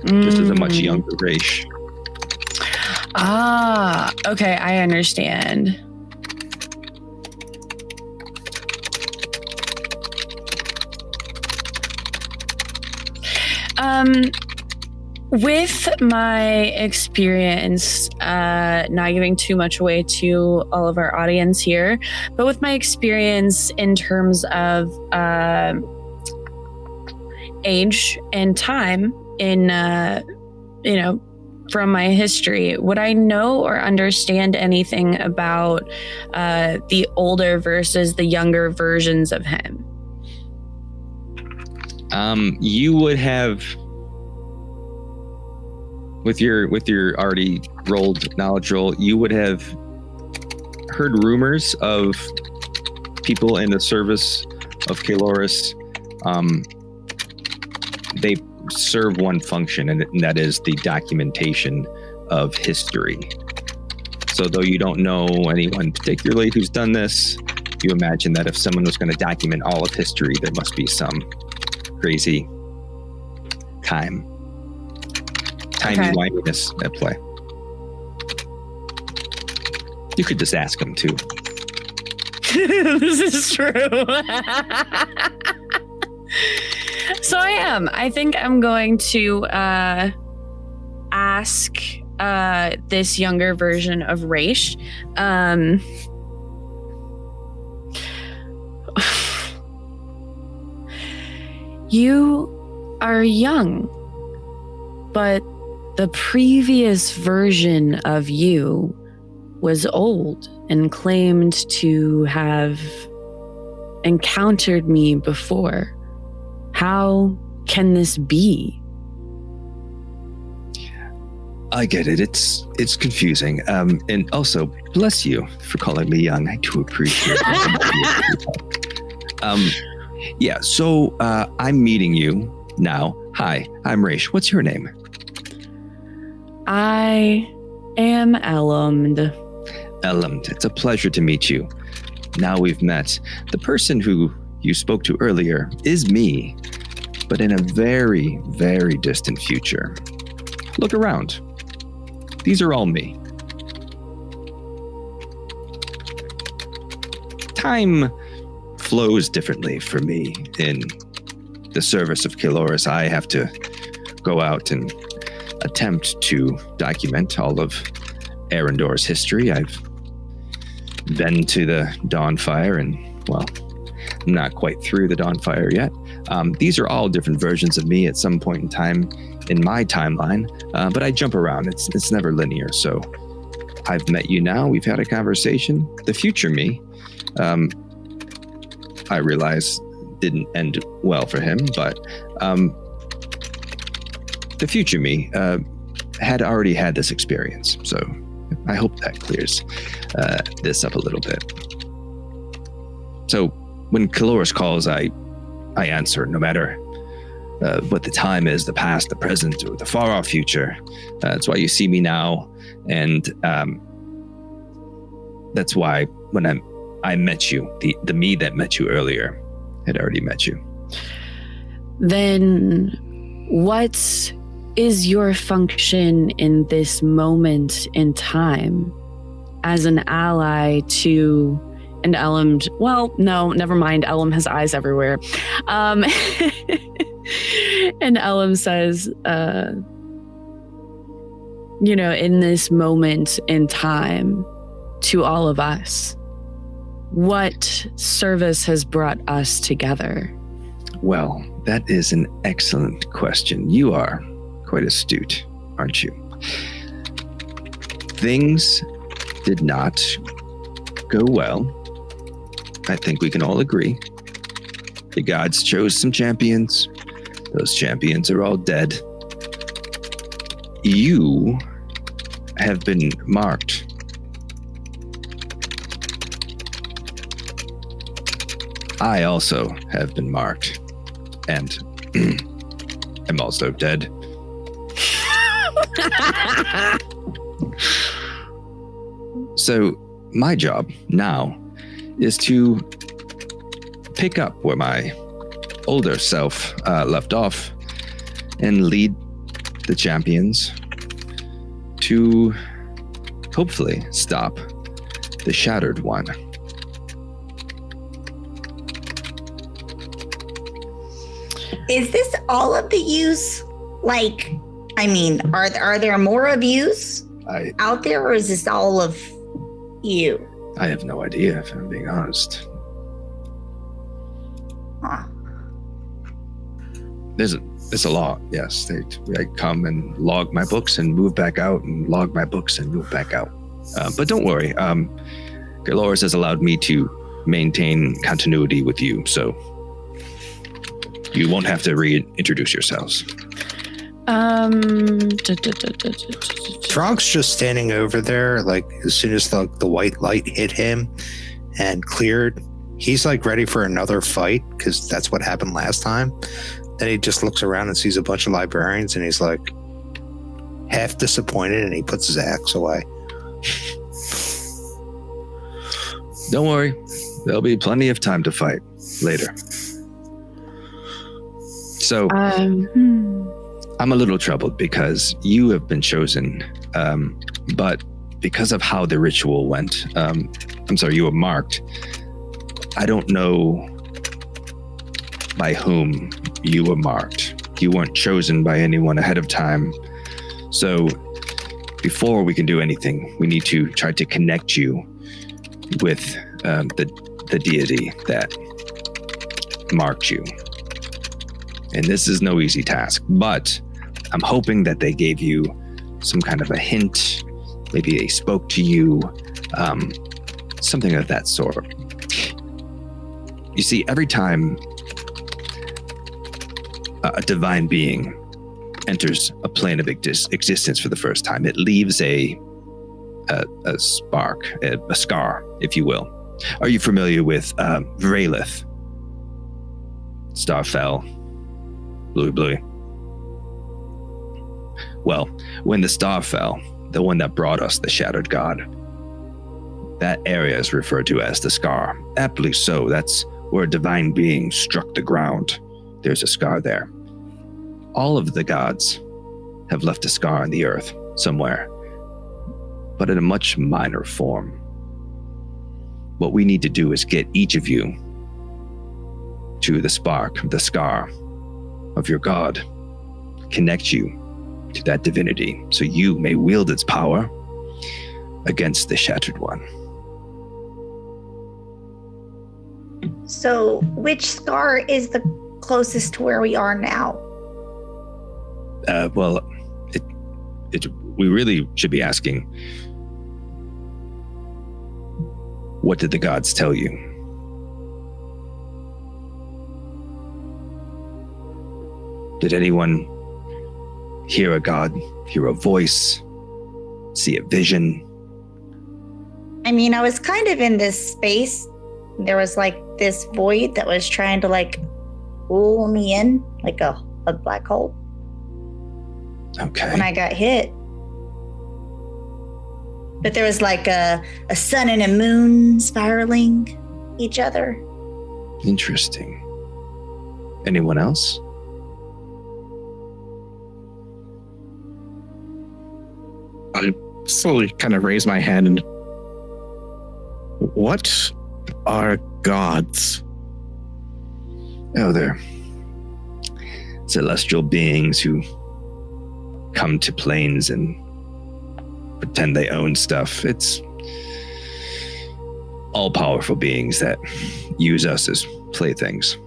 This is a much younger Raish. Ah, okay, I understand. With my experience, not giving too much away to all of our audience here, but with my experience in terms of age and time in, from my history, would I know or understand anything about the older versus the younger versions of him? You would have, with your already rolled knowledge roll, you would have heard rumors of people in the service of Kaloris. They serve one function, and that is the documentation of history. So though you don't know anyone particularly who's done this, you imagine that if someone was going to document all of history, there must be some crazy timey-wiminess at play. You could just ask him too. This is true. So I think I'm going to ask this younger version of Raish. You are young, but the previous version of you was old and claimed to have encountered me before. How can this be? I get it. It's confusing. And also, bless you for calling me young. I do appreciate it. Yeah, so I'm meeting you now. Hi, I'm Raish. What's your name? I am Elumd. Elumd, it's a pleasure to meet you. Now we've met. The person who you spoke to earlier is me, but in a very, very distant future. Look around. These are all me. Time flows differently for me in the service of Kaloris. I have to go out and attempt to document all of Arendor's history. I've been to the Dawnfire and, well, I'm not quite through the Dawnfire yet. These are all different versions of me at some point in time in my timeline, but I jump around. It's never linear. So I've met you now. We've had a conversation. The future me, I realize didn't end well for him, but the future me had already had this experience. So I hope that clears this up a little bit. So when Kaloris calls, I answer, no matter what the time is, the past, the present, or the far off future. That's why you see me now, and that's why when I met you, the me that met you earlier had already met you. Then what is your function in this moment in time as an ally to... And Ellum, well, no, never mind. Ellum has eyes everywhere. And Ellum says, in this moment in time, to all of us, what service has brought us together? Well, that is an excellent question. You are quite astute, aren't you? Things did not go well. I think we can all agree. The gods chose some champions. Those champions are all dead. You have been marked. I also have been marked. And I'm also dead. So my job now is to pick up where my older self left off and lead the champions to hopefully stop the Shattered One. Is this all of the yous? Like, I mean, are there more of yous out there, or is this all of you? I have no idea, if I'm being honest. Huh. There's a lot, yes. I come and log my books and move back out, and log my books and move back out. But don't worry, Galoris has allowed me to maintain continuity with you, so you won't have to reintroduce yourselves. Trog's just standing over there, like as soon as the white light hit him and cleared, he's like ready for another fight because that's what happened last time. Then he just looks around and sees a bunch of librarians and he's like half disappointed and he puts his axe away. Don't worry, there'll be plenty of time to fight later. So I'm a little troubled because you have been chosen, but because of how the ritual went, you were marked. I don't know by whom you were marked. You weren't chosen by anyone ahead of time. So before we can do anything, we need to try to connect you with the deity that marked you. And this is no easy task, but I'm hoping that they gave you some kind of a hint. Maybe they spoke to you, something of that sort. You see, every time a divine being enters a plane of existence for the first time, it leaves a spark, a scar, if you will. Are you familiar with Vrelith? Star fell. Bluey. Well, when the star fell, the one that brought us the Shattered God, that area is referred to as the scar. Aptly so. That's where a divine being struck the ground. There's a scar there. All of the gods have left a scar on the earth somewhere, but in a much minor form. What we need to do is get each of you to the spark, the scar of your god, connect you to that divinity so you may wield its power against the Shattered One. So, which scar is the closest to where we are now? We really should be asking, what did the gods tell you? Did anyone hear a god, hear a voice, see a vision? I mean, I was kind of in this space. There was like this void that was trying to like pull me in, like a a black hole Okay. when I got hit. But there was like a sun and a moon spiraling each other. Interesting. Anyone else? I slowly kind of raise my hand and what are gods? Oh, they're celestial beings who come to planes and pretend they own stuff. It's all-powerful beings that use us as playthings.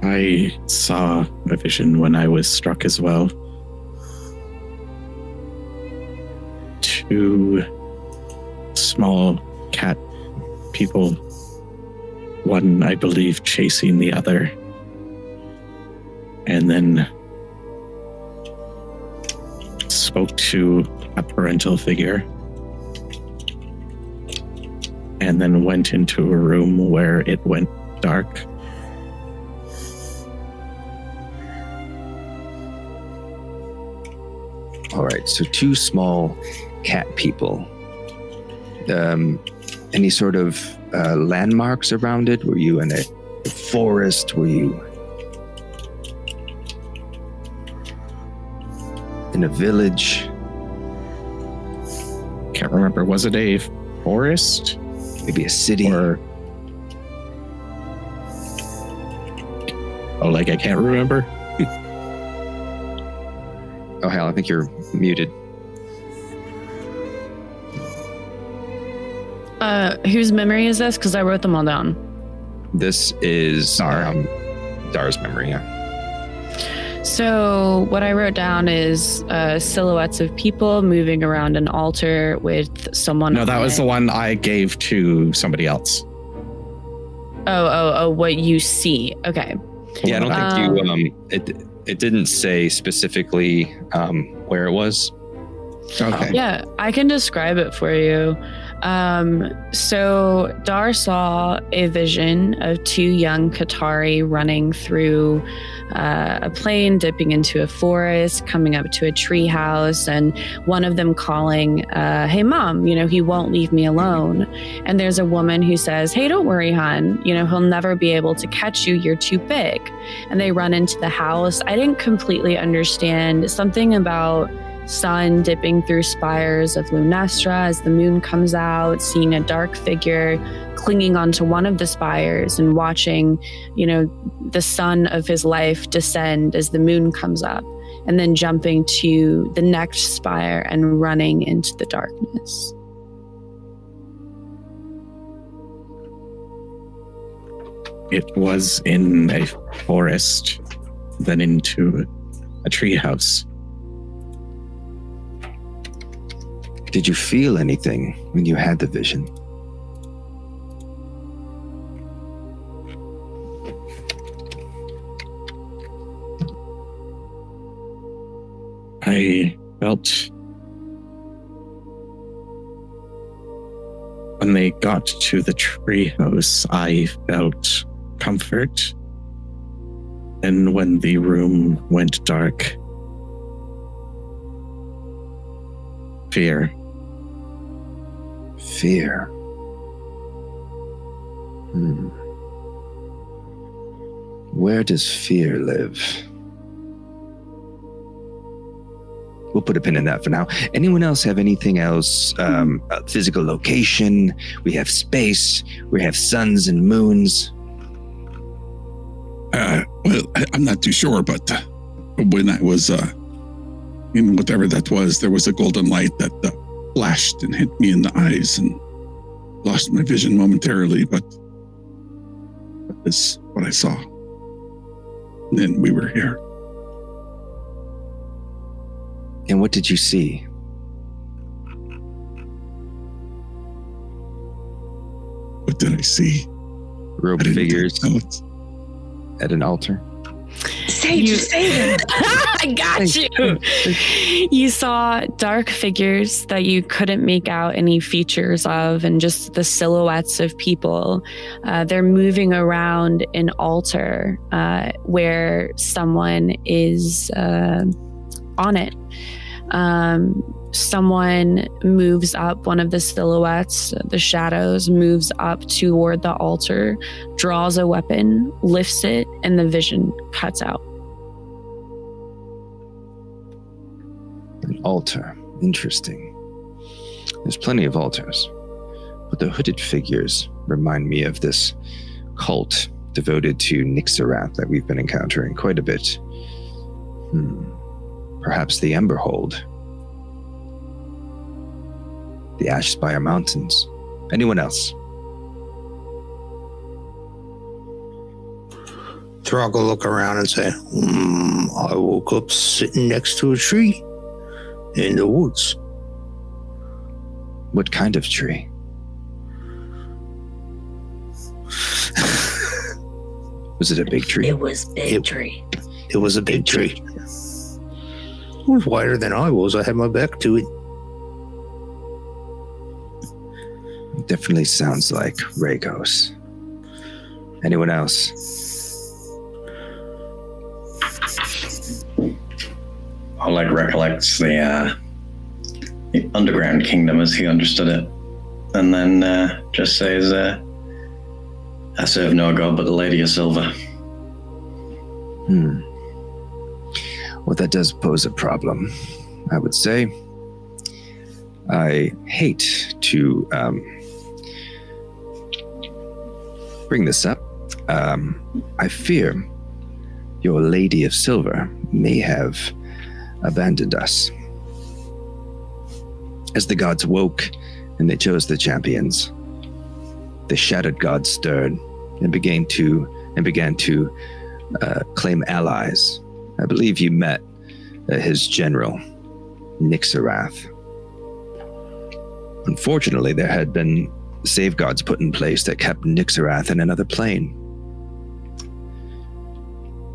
I saw a vision when I was struck as well. 2 small cat people, one, I believe, chasing the other. And then spoke to a parental figure. And then went into a room where it went dark. All right, so 2 small cat people. Any sort of landmarks around it? Were you in a forest? Were you in a village? Can't remember. Was it a forest? Maybe a city? Or... Oh, like I can't remember? Oh, hell, I think you're muted. Whose memory is this? Because I wrote them all down. This is Dar's memory, yeah. So what I wrote down is silhouettes of people moving around an altar with someone. No, that was the one I gave to somebody else. Oh, what you see. Okay. Yeah, I don't think you, it didn't say specifically where it was. Okay. Yeah, I can describe it for you. So Dar saw a vision of 2 young Qatari running through a plain, dipping into a forest, coming up to a tree house, and one of them calling, hey, Mom, he won't leave me alone. And there's a woman who says, hey, don't worry, hon. He'll never be able to catch you. You're too big. And they run into the house. I didn't completely understand something about sun dipping through spires of Lunessra as the moon comes out, seeing a dark figure clinging onto one of the spires and watching, the sun of his life descend as the moon comes up, and then jumping to the next spire and running into the darkness. It was in a forest, then into a treehouse. Did you feel anything when you had the vision? I felt when they got to the treehouse, I felt comfort. And when the room went dark, fear. Fear. Where does fear live? We'll put a pin in that for now. Anyone else have anything else? Physical location? We have space. We have suns and moons. Well, I'm not too sure, but when I was in whatever that was, there was a golden light that flashed and hit me in the eyes and lost my vision momentarily, but that is what I saw. And then we were here. And what did you see? What did I see? Robed figures at an altar. I got you. You saw dark figures that you couldn't make out any features of, and just the silhouettes of people. They're moving around an altar where someone is on it. Someone moves up, one of the silhouettes, the shadows, moves up toward the altar, draws a weapon, lifts it, and the vision cuts out. An altar. Interesting. There's plenty of altars, but the hooded figures remind me of this cult devoted to Nixarath that we've been encountering quite a bit. Perhaps the Emberhold. The Ashspire Mountains. Anyone else? Throg will look around and say, I woke up sitting next to a tree in the woods. What kind of tree? Was it a big tree? It was big tree. It was a big tree. It was wider than I was. I had my back to it. It definitely sounds like Ragos. Anyone else? Oleg recollects the underground kingdom as he understood it, and then just says, I serve no god but the Lady of Silver. Well, that does pose a problem, I would say. I hate to bring this up. I fear your Lady of Silver may have abandoned us. As the gods woke and they chose the champions, the shattered gods stirred and began to claim allies. I believe you met his general, Nixarath. Unfortunately, there had been safeguards put in place that kept Nixarath in another plane.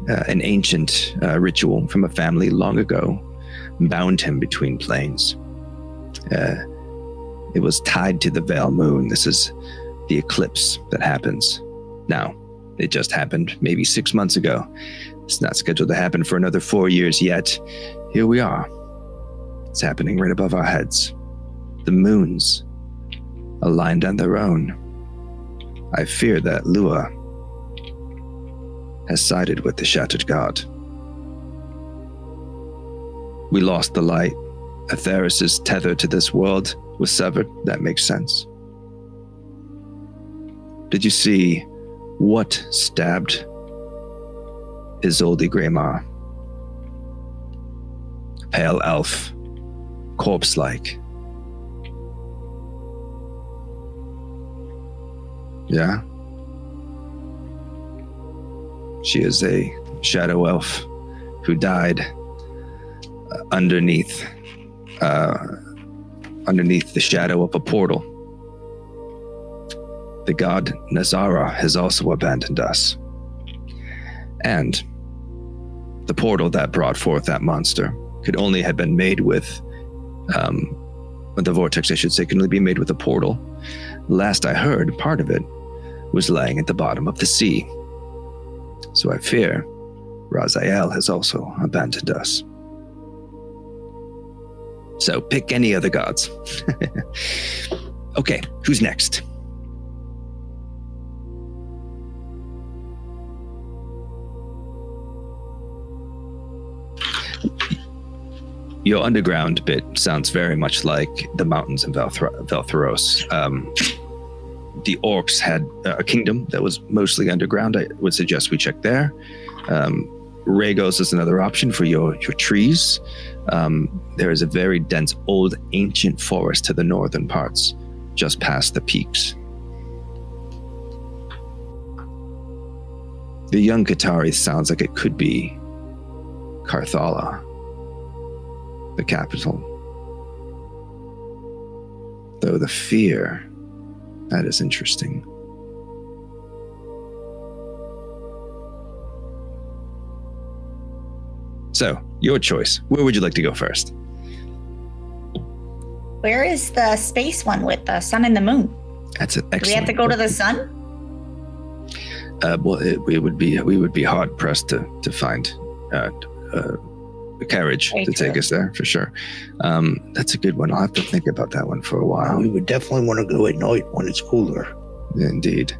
An ancient ritual from a family long ago bound him between planes. It was tied to the Vel moon. This is the eclipse that happens now. It just happened maybe 6 months ago. It's not scheduled to happen for another 4 years yet. Here we are. It's happening right above our heads. The moons aligned on their own. I fear that Lua has sided with the shattered god. We lost the light. Atheris's tether to this world was severed. That makes sense. Did you see what stabbed Isolde Greymar? Pale elf, corpse-like. Yeah? She is a shadow elf who died underneath the shadow of a portal. The god Nazara has also abandoned us. And the portal that brought forth that monster could only have been made with, the vortex, I should say, can only be made with a portal. Last I heard, part of it was lying at the bottom of the sea. So I fear Raziel has also abandoned us. So pick any other gods. Okay, who's next? Your underground bit sounds very much like the mountains in Veltharos. The orcs had a kingdom that was mostly underground. I would suggest we check there. Ragos is another option for your trees. There is a very dense, old, ancient forest to the northern parts, just past the peaks. The young Qatari sounds like it could be Carthala, the capital. Though the fear, that is interesting. So, your choice. Where would you like to go first? Where is the space one with the sun and the moon? That's an excellent. Do we have to go to the sun? Well, we would be hard pressed to find a carriage Very to take true. us there for sure. That's a good one. I'll have to think about that one for a while. We would definitely want to go at night when it's cooler. Indeed.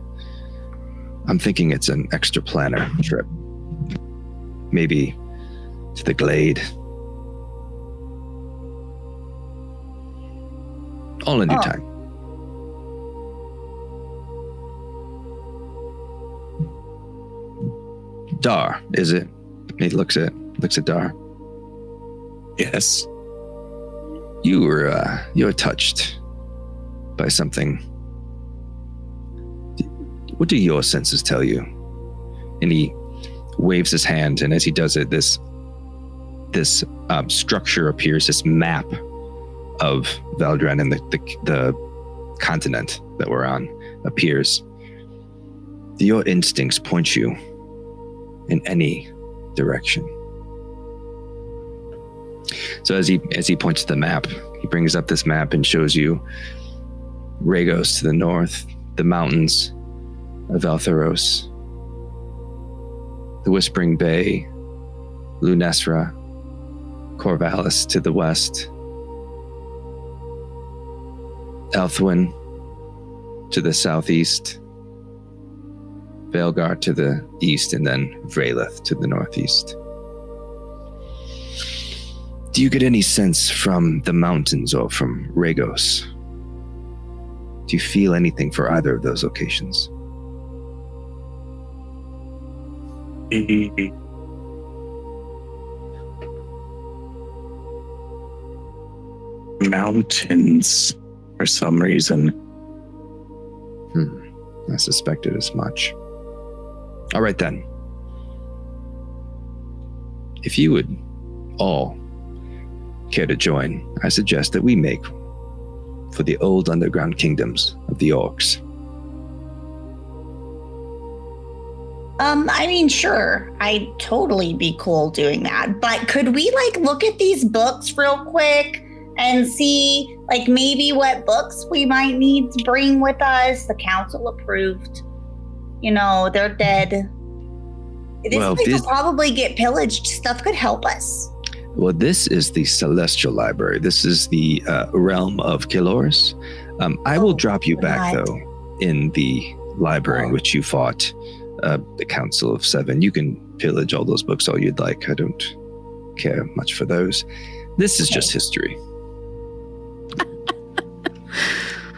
I'm thinking it's an extra planner trip. Maybe to the glade. All in due time. Dar, is it? He looks at Dar. Yes. You were touched by something. What do your senses tell you? And he waves his hand, and as he does it, this structure appears, this map of Vel Drannon, the continent that we're on, appears. Your instincts point you in any direction. So as he points to the map, he brings up this map and shows you Regos to the north, the mountains of Eltheros, the Whispering Bay, Lunessra, Corvallis to the west, Elthwyn to the southeast, Veilgar to the east, and then Vrelith to the northeast. Do you get any sense from the mountains or from Regos? Do you feel anything for either of those locations? Mountains, for some reason. I suspected as much. All right then. If you would all care to join, I suggest that we make for the old underground kingdoms of the orcs. I mean, sure, I'd totally be cool doing that. But could we look at these books real quick and see maybe what books we might need to bring with us? The council approved. They're dead. This place will probably get pillaged. Stuff could help us. Well, this is the Celestial Library. This is the realm of Kilores. I will drop you back, though, in the library in which you fought the Council of Seven. You can pillage all those books all you'd like. I don't care much for those. This is just history.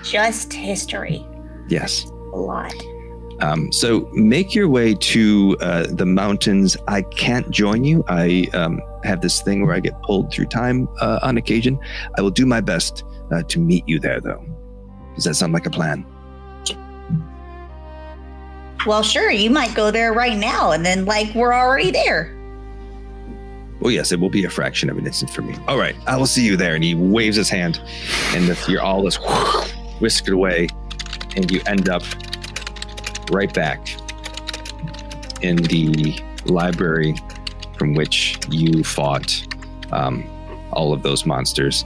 Just history. Yes. A lot. So make your way to the mountains. I can't join you. I have this thing where I get pulled through time on occasion. I will do my best to meet you there, though. Does that sound like a plan? Well, sure. You might go there right now, and then we're already there. Well, yes, it will be a fraction of an instant for me. All right, I will see you there. And he waves his hand, and you're all this whisked away, and you end up right back in the library from which you fought all of those monsters.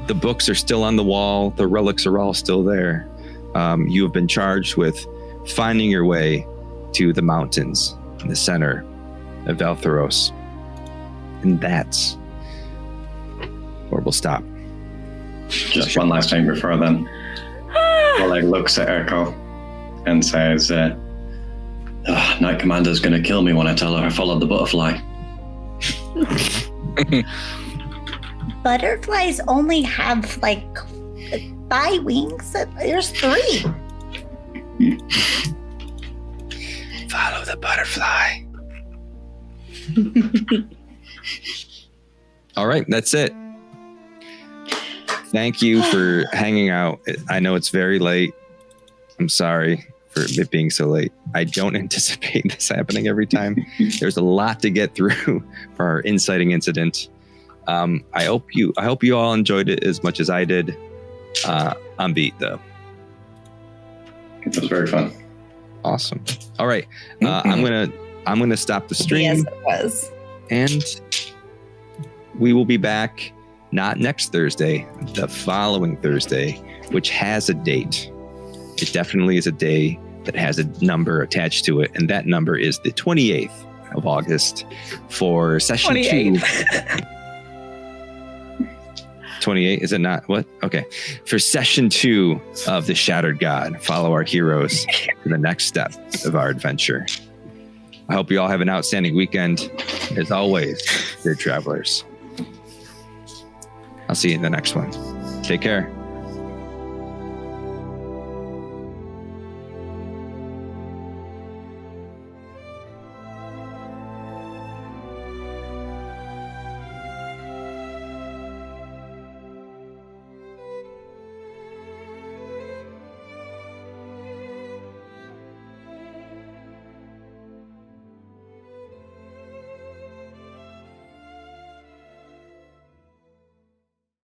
The books are still on the wall. The relics are all still there. You have been charged with finding your way to the mountains in the center of Eltheros. And that's where we'll stop. Just one last thing before then. Oleg looks at Echo and says, Night Commander's going to kill me when I tell her I followed the butterfly. Butterflies only have 5 wings. There's 3. Follow the butterfly. All right, that's it. Thank you for hanging out. I know it's very late. I'm sorry for it being so late. I don't anticipate this happening every time. There's a lot to get through for our inciting incident. I hope you all enjoyed it as much as I did. I'm beat though. It was very fun. Awesome. All right. I'm gonna stop the stream. Yes, it was. And we will be back not next Thursday, the following Thursday, which has a date. It definitely is a day that has a number attached to it, and that number is the 28th of August for session 2. 28, is it not? What? Okay. For session 2 of The Shattered God, follow our heroes to the next step of our adventure. I hope you all have an outstanding weekend. As always, dear travelers, I'll see you in the next one. Take care.